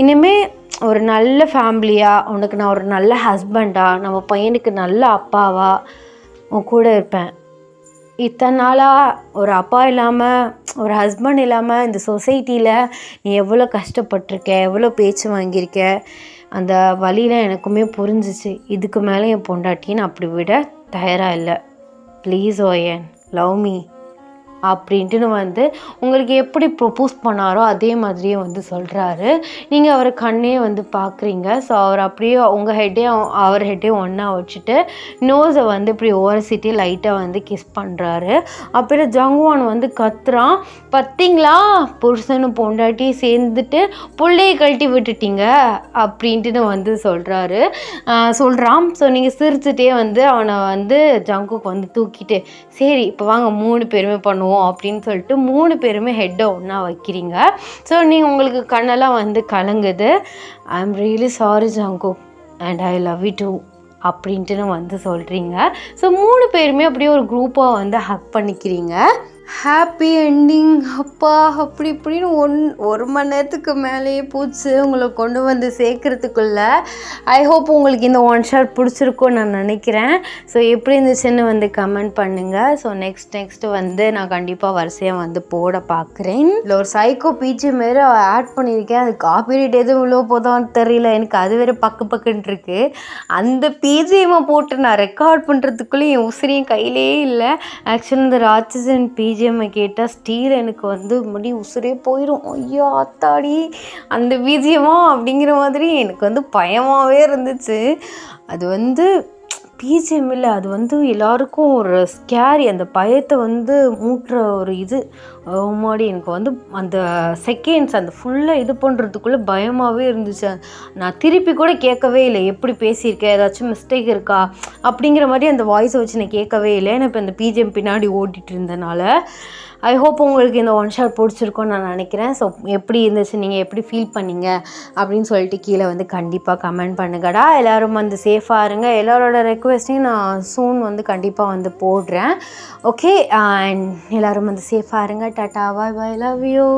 இனிமேல் ஒரு நல்ல ஃபேமிலியாக, உனக்கு நான் ஒரு நல்ல ஹஸ்பண்டாக, நம்ம பையனுக்கு நல்ல அப்பாவா உன் கூட இருப்பேன். இத்தனை நாளாக ஒரு அப்பா இல்லாமல், ஒரு ஹஸ்பண்ட் இல்லாமல் இந்த சொசைட்டியில் நீ எவ்வளோ கஷ்டப்பட்டிருக்க, எவ்வளோ பேச்சு வாங்கியிருக்க, அந்த வழியில் எனக்குமே புரிஞ்சிச்சு. இதுக்கு மேலே என் பொண்டாட்டின்னு அப்படி விட தயாராக இல்லை. ப்ளீஸ் ஓயன், லவ் மீ அப்படின்ட்டுன்னு வந்து உங்களுக்கு எப்படி ப்ரொப்போஸ் பண்ணாரோ அதே மாதிரியே வந்து சொல்கிறாரு. நீங்கள் அவரை கண்ணே வந்து பார்க்குறீங்க. ஸோ அவர் அப்படியே உங்கள் ஹெட்டையும் அவர் ஹெட்டையும் ஒன்றா வச்சுட்டு நோஸை வந்து இப்படி ஓரசிட்டி லைட்டாக வந்து கிஸ் பண்ணுறாரு. அப்புறம் ஜங்குவான் வந்து கத்துறான், பார்த்தீங்களா புருஷனும் பொண்டாட்டி சேர்ந்துட்டு புள்ளையை கழட்டி விட்டுட்டீங்க அப்படின்ட்டுன்னு வந்து சொல்கிறான். ஸோ நீங்கள் சிரிச்சுட்டே வந்து அவனை வந்து ஜங்குக்கு வந்து தூக்கிட்டு, சரி இப்போ வாங்க 3 பேருமே பண்ணுவோம் அப்படின்னு சொல்லிட்டு 3 பேருமே ஹெட்டை ஒன்றா வைக்கிறீங்க. ஸோ நீங்கள் உங்களுக்கு கண்ணெல்லாம் வந்து கலங்குது. I am really sorry Jungkook and I love you too அப்படின்ட்டுன்னு வந்து சொல்கிறீங்க. ஸோ 3 பேருமே அப்படியே ஒரு குரூப்பாக வந்து ஹக் பண்ணிக்கிறீங்க. Happy ending. அப்பா அப்படி இப்படின்னு 1 மணி நேரத்துக்கு மேலேயே போச்சு உங்களை கொண்டு வந்து சேர்க்குறதுக்குள்ளே. ஐ ஹோப் உங்களுக்கு இந்த ஒன் ஷாட் பிடிச்சிருக்கும்னு நான் நினைக்கிறேன். ஸோ எப்படி இருந்துச்சுன்னு வந்து கமெண்ட் பண்ணுங்கள். ஸோ நெக்ஸ்ட்டு வந்து நான் கண்டிப்பாக வரிசையாக வந்து போட பார்க்குறேன். இல்லை ஒரு சைக்கோ பீச்சு மாரி ஆட் பண்ணியிருக்கேன். அது காப்பிரைட் எதுவும் இவ்வளோ போதான்னு தெரியல எனக்கு. அது வேறு பக்குன்னு இருக்குது. அந்த பிஜிஎம்மை போட்டு நான் ரெக்கார்ட் பண்ணுறதுக்குள்ளே என் உசிரியும் கையிலே இல்லை. ஆக்சுவலி இந்த ராட்சசன் பிஜிஎம்மை கேட்டால் ஸ்டீல் எனக்கு வந்து முடி உசுரே போயிடும். ஐயோ ஆத்தாடி அந்த பிஜிஎம்மா அப்படிங்கிற மாதிரி எனக்கு வந்து பயமாகவே இருந்துச்சு. அது வந்து பிஜிஎம் இல்லை, அது வந்து எல்லாருக்கும் ஒரு ஸ்கேரி, அந்த பயத்தை வந்து மூட்டுற ஒரு இது. மாடி எனக்கு வந்து அந்த செகண்ட்ஸ் அந்த ஃபுல்லாக இது பண்ணுறதுக்குள்ளே பயமாகவே இருந்துச்சு. நான் திருப்பி கூட கேட்கவே இல்லை, எப்படி பேசியிருக்கேன், ஏதாச்சும் மிஸ்டேக் இருக்கா அப்படிங்கிற மாதிரி அந்த வாய்ஸை வச்சு நான் கேட்கவே இல்லை. ஏன்னா இப்போ இந்த பிஜிஎம் பின்னாடி ஓட்டிகிட்டு இருந்தனால. ஐ ஹோப் உங்களுக்கு இந்த ஒன் ஷாட் பிடிச்சிருக்கும்னு நான் நினைக்கிறேன். ஸோ எப்படி இருந்துச்சு, நீங்கள் எப்படி ஃபீல் பண்ணீங்க அப்படின்னு சொல்லிட்டு கீழே வந்து கண்டிப்பாக கமெண்ட் பண்ணுங்கடா. எல்லோரும் வந்து சேஃபாக இருங்க. எல்லோரோட ரெக்வெஸ்ட்டையும் நான் சூன் வந்து கண்டிப்பாக வந்து போடுறேன். ஓகே, அண்ட் எல்லோரும் வந்து சேஃபாக இருங்க. Tata, bye bye, love you.